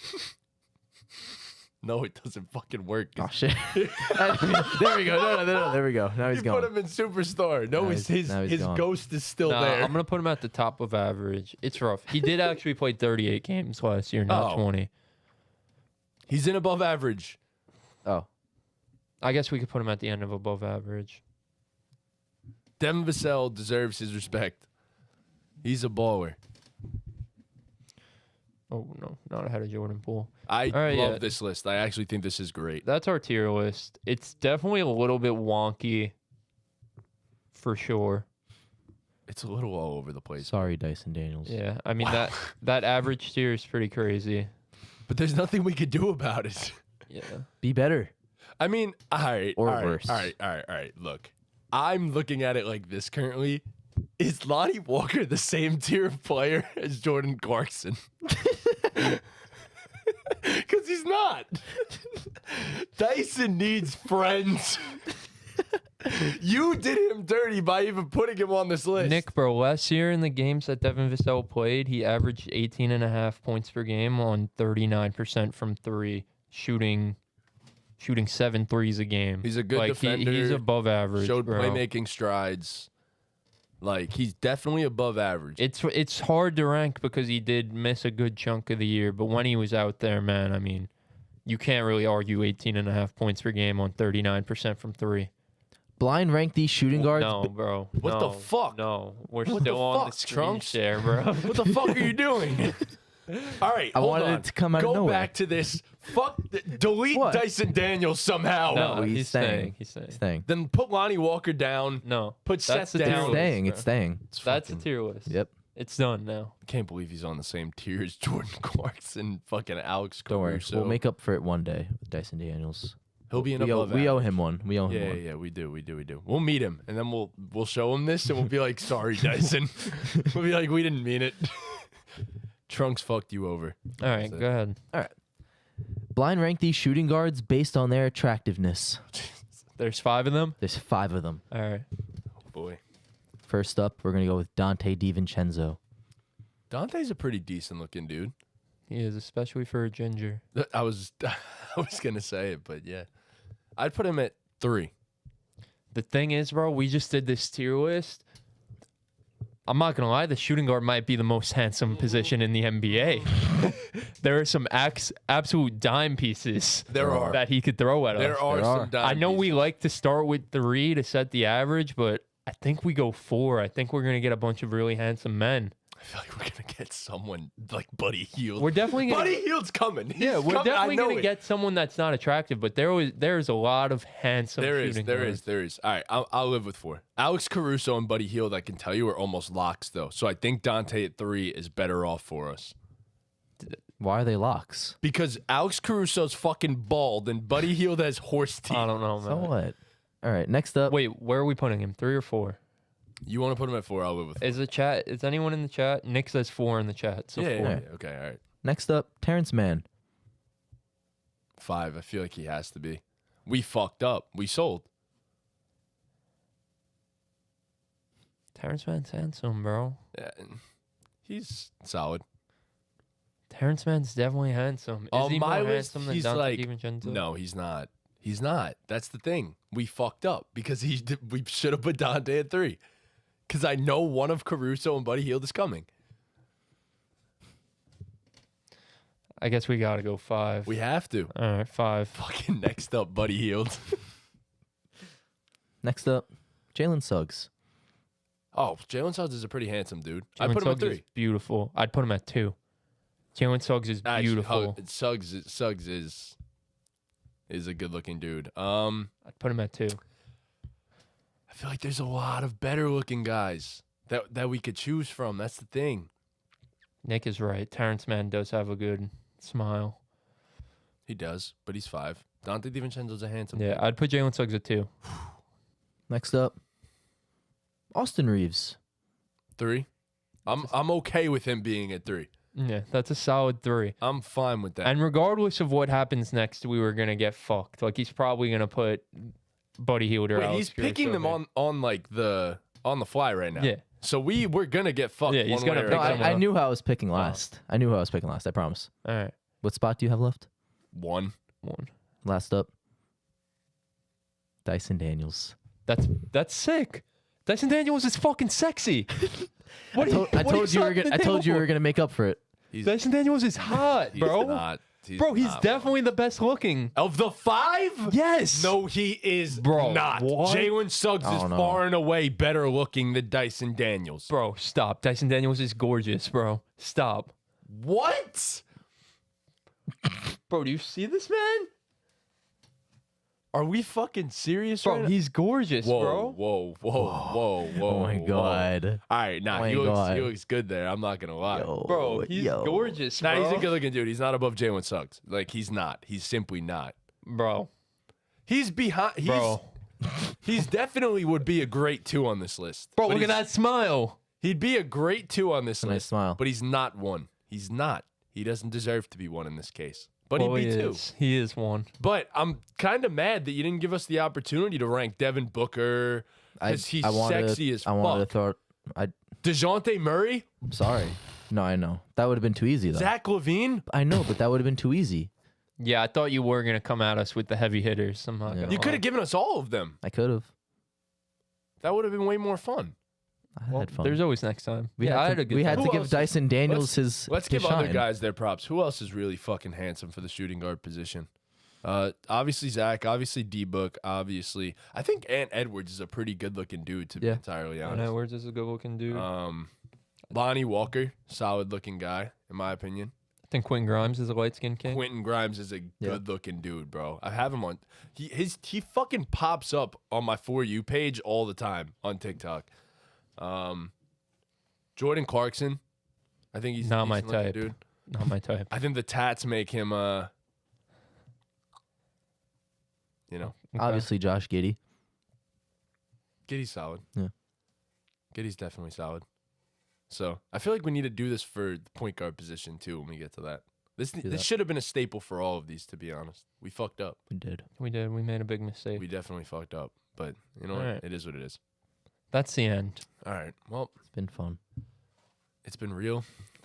No, it doesn't fucking work. Oh shit! There we go. No, there we go. Now he's You gone. put him in Superstar. No, Now his he's gone. ghost is still Nah, there. I'm gonna put him at the top of average. It's rough. He did actually play 38 games last year, not Oh. 20. He's in above average. Oh, I guess we could put him at the end of above average. Devin Vassell deserves his respect. He's a baller. Oh no, not ahead of Jordan Poole. I right, love yeah. this list. I actually think this is great. That's our tier list. It's definitely a little bit wonky, for sure. It's a little all over the place. sorry, Dyson Daniels. Yeah, I mean Wow. that average tier is pretty crazy. But there's nothing we could do about it. Yeah. Be better. I mean, all right. Or all right, worse. All right. Look, I'm looking at it like this currently. Is Lonnie Walker the same tier of player as Jordan Clarkson? Because he's not. Dyson needs friends. You did him dirty by even putting him on this list. Nick, bro, last year in the games that Devin Vassell played, he averaged 18.5 points per game on 39% from three, shooting 7 threes a game. He's a good defender. He's above average, Showed bro. playmaking strides. Like, he's definitely above average. It's hard to rank because he did miss a good chunk of the year, but when he was out there, man, I mean, you can't really argue 18.5 points per game on 39% from three. Blind rank these shooting guards. No, bro. What the fuck? No, we're What still the on fuck, the screen Trunks? share, bro. What the fuck are you doing? All right, I hold wanted on. it to come out of Go nowhere. back to this. Delete What? Dyson Daniels somehow. No, he's he's staying. staying. He's staying. Staying. Then put Lonnie Walker down. No, Put that's Seth the tier down. It's list, staying. bro. It's staying. That's the tier list. Yep. It's done now. I can't believe he's on the same tier as Jordan Clarkson, fucking Alex Don't worry. Caruso. We'll make up for it one day with Dyson Daniels. He'll be an We above owe average. him one. We owe him Yeah, one. yeah, we do. We'll meet him, and then we'll show him this, and we'll be like, "Sorry, Dyson." We'll be like, "We didn't mean it." Trunks fucked you over. All right, That's it. go ahead. Blind rank these shooting guards based on their attractiveness. There's 5 of them. There's 5 of them. All right. Oh boy, First up, we're gonna go with Dante DiVincenzo. Dante's a pretty decent looking dude. He is, especially for a ginger. I was gonna say it, but yeah, I'd put him at 3. The thing is, bro, we just did this tier list. I'm not gonna lie, the shooting guard might be the most handsome position in the NBA. There are some absolute dime pieces There are. that he could throw at There us. are There some. are. dime I know we pieces. like to start with 3 to set the average, but I think we go 4. I think we're gonna get a bunch of really handsome men. I feel like we're gonna get someone like Buddy Hield. We're definitely gonna. Buddy Hield's coming. He's Yeah, we're coming. definitely I know gonna it. get someone that's not attractive, but there's a lot of handsome. There is. shooting guards. All right, I'll live with 4. Alex Caruso and Buddy Hield, I can tell you, are almost locks though. So I think Dante at 3 is better off for us Why are they locks? because Alex Caruso's fucking bald and Buddy Hield has horse teeth. I don't know, man. So what? All right. Next up. Wait, where are we putting him? 3 or 4? You want to put him at 4? I'll live with 4. Is the chat? Is anyone in the chat? Nick says 4 in the chat. So 4. Yeah. Okay. All right. Next up, Terrence Mann. 5. I feel like he has to be. We fucked up. We sold. Terrence Mann's handsome, bro. Yeah, he's solid. Terrence Mann's definitely handsome. Is he my more list, handsome than he's Dante like DiVincenzo? no, he's not. He's not. That's the thing. We fucked up because we should have put Dante at 3. Because I know one of Caruso and Buddy Hield is coming. I guess we gotta go 5. We have to. All right, 5. Fucking next up, Buddy Hield. Next up, Jalen Suggs. Oh, Jalen Suggs is a pretty handsome dude. I Jalen put him at Suggs is 3. beautiful. I'd put him at 2. Jalen Suggs is Actually, beautiful. Suggs is a good looking dude. I'd put him at 2. I feel like there's a lot of better looking guys that we could choose from. That's the thing. Nick is right. Terrence Mann does have a good smile. He does, but he's 5. Dante DiVincenzo's a handsome Yeah, dude. I'd put Jalen Suggs at 2. Next up, Austin Reeves. 3. I'm okay with him being at 3. Yeah, that's a solid 3. I'm fine with that. And regardless of what happens next, we were gonna get fucked. Like he's probably gonna put Buddy Hield or Wait, Alex he's picking Caruso them on like the fly right now. Yeah. So we're gonna get fucked. Yeah, he's one gonna way or pick No, another. someone I else. knew who I was picking last. I knew who I was picking last. I promise. All right, What spot do you have left? 1. 1. Last up, Dyson Daniels. That's sick. Dyson Daniels is fucking sexy. What I told you we were gonna make up for it. He's, Dyson Daniels is hot, he's bro. not. Bro, he's not. definitely the best looking. Of the 5? Yes. No, he is Bro, not. what? Jalen Suggs I is don't know. far and away better looking than Dyson Daniels. Bro, stop. Dyson Daniels is gorgeous, bro. Stop. What? Bro, do you see this man? Are we fucking serious Bro, right now? he's gorgeous, Whoa, bro. whoa. Oh my whoa. god. All right, nah, Oh my he God. looks good there. I'm not gonna lie. Bro, he's gorgeous, Nah, bro. he's a good looking dude. He's not above Jalen Suggs. Like he's not. He's simply not. Bro. He's behind. Bro. He's definitely would be a great 2 on this list. Bro, But look at he's- that smile. He'd be a great 2 on this Nice list. smile. But he's not 1. He's not. He doesn't deserve to be 1 in this case. But he'd be 2. He is one. But I'm kind of mad that you didn't give us the opportunity to rank Devin Booker because he's sexy as I wanted to fuck. throw. DeJounte Murray, I'm sorry. No, I know that would have been too easy though. Zach LaVine. I know, but that would have been too easy. Yeah, I thought you were going to come at us with the heavy hitters. I'm not Yeah. gonna You lie. could have given us all of them. I could have. That would have been way more fun. I Well, had fun. there's always next time. we I had had to, a good we time. had to Who give else is- Dyson Daniels his. Let's his give other shine. guys their props. Who else is really fucking handsome for the shooting guard position? Obviously Zach, obviously D-Book, obviously. I think Ant Edwards is a pretty good-looking dude, to be Yeah. entirely And honest. Edwards is a good looking dude. Lonnie Walker, solid-looking guy, in my opinion. I think Quentin Grimes is a light skinned king. Quentin Grimes is a Yeah. good-looking dude, bro. I have him on. He fucking pops up on my For You page all the time on TikTok. Jordan Clarkson, I think he's a Not my decent-looking type. dude. Not my type. I think the tats make him, you know, Obviously, Josh Giddey. Giddy's solid. Yeah. Giddy's definitely solid. So I feel like we need to do this for the point guard position too when we get to that. This that. should have been a staple for all of these, to be honest. We fucked up. We did. We did. We made a big mistake. We definitely fucked up. But you know what? Alright. It is what it is. That's the end. All right. Well, It's been fun. it's been real.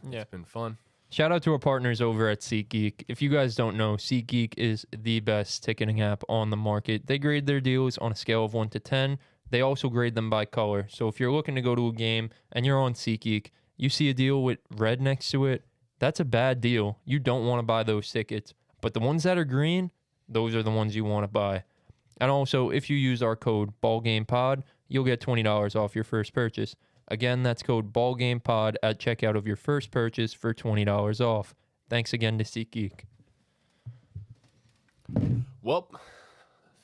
Yeah. It's been fun. Shout out to our partners over at SeatGeek. If you guys don't know, SeatGeek is the best ticketing app on the market. They grade their deals on a scale of 1 to 10. They also grade them by color. So if you're looking to go to a game and you're on SeatGeek, you see a deal with red next to it, that's a bad deal. You don't want to buy those tickets. But the ones that are green, those are the ones you want to buy. And also, if you use our code BallGamePod, you'll get $20 off your first purchase. Again, that's code BallGamePod at checkout of your first purchase for $20 off. Thanks again to SeatGeek. Well,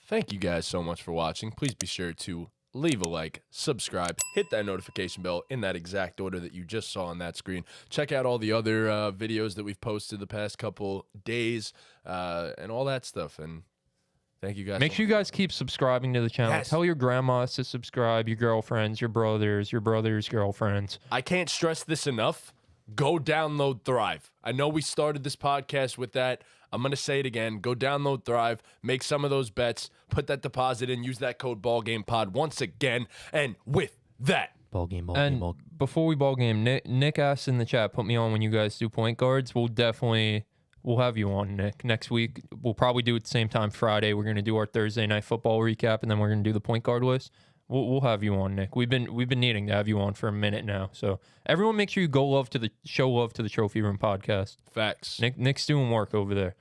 thank you guys so much for watching. Please be sure to leave a like, subscribe, hit that notification bell in that exact order that you just saw on that screen. Check out all the other videos that we've posted the past couple days and all that stuff. And thank you guys. Make sure you guys keep subscribing to the channel. Yes. Tell your grandmas to subscribe, your girlfriends, your brother's girlfriends. I can't stress this enough. Go download Thrive. I know we started this podcast with that. I'm going to say it again. Go download Thrive. Make some of those bets. Put that deposit in. Use that code BallGamePod once again. And with that, Ball game, ball And game, ball. before we ball game, Nick asked in the chat, put me on when you guys do point guards. We'll have you on, Nick. Next week, we'll probably do it at the same time Friday. We're going to do our Thursday night football recap, and then we're going to do the point guard list. We'll have you on, Nick. We've been needing to have you on for a minute now. So everyone, make sure you show love to the Trophy Room podcast. facts. Nick's doing work over there.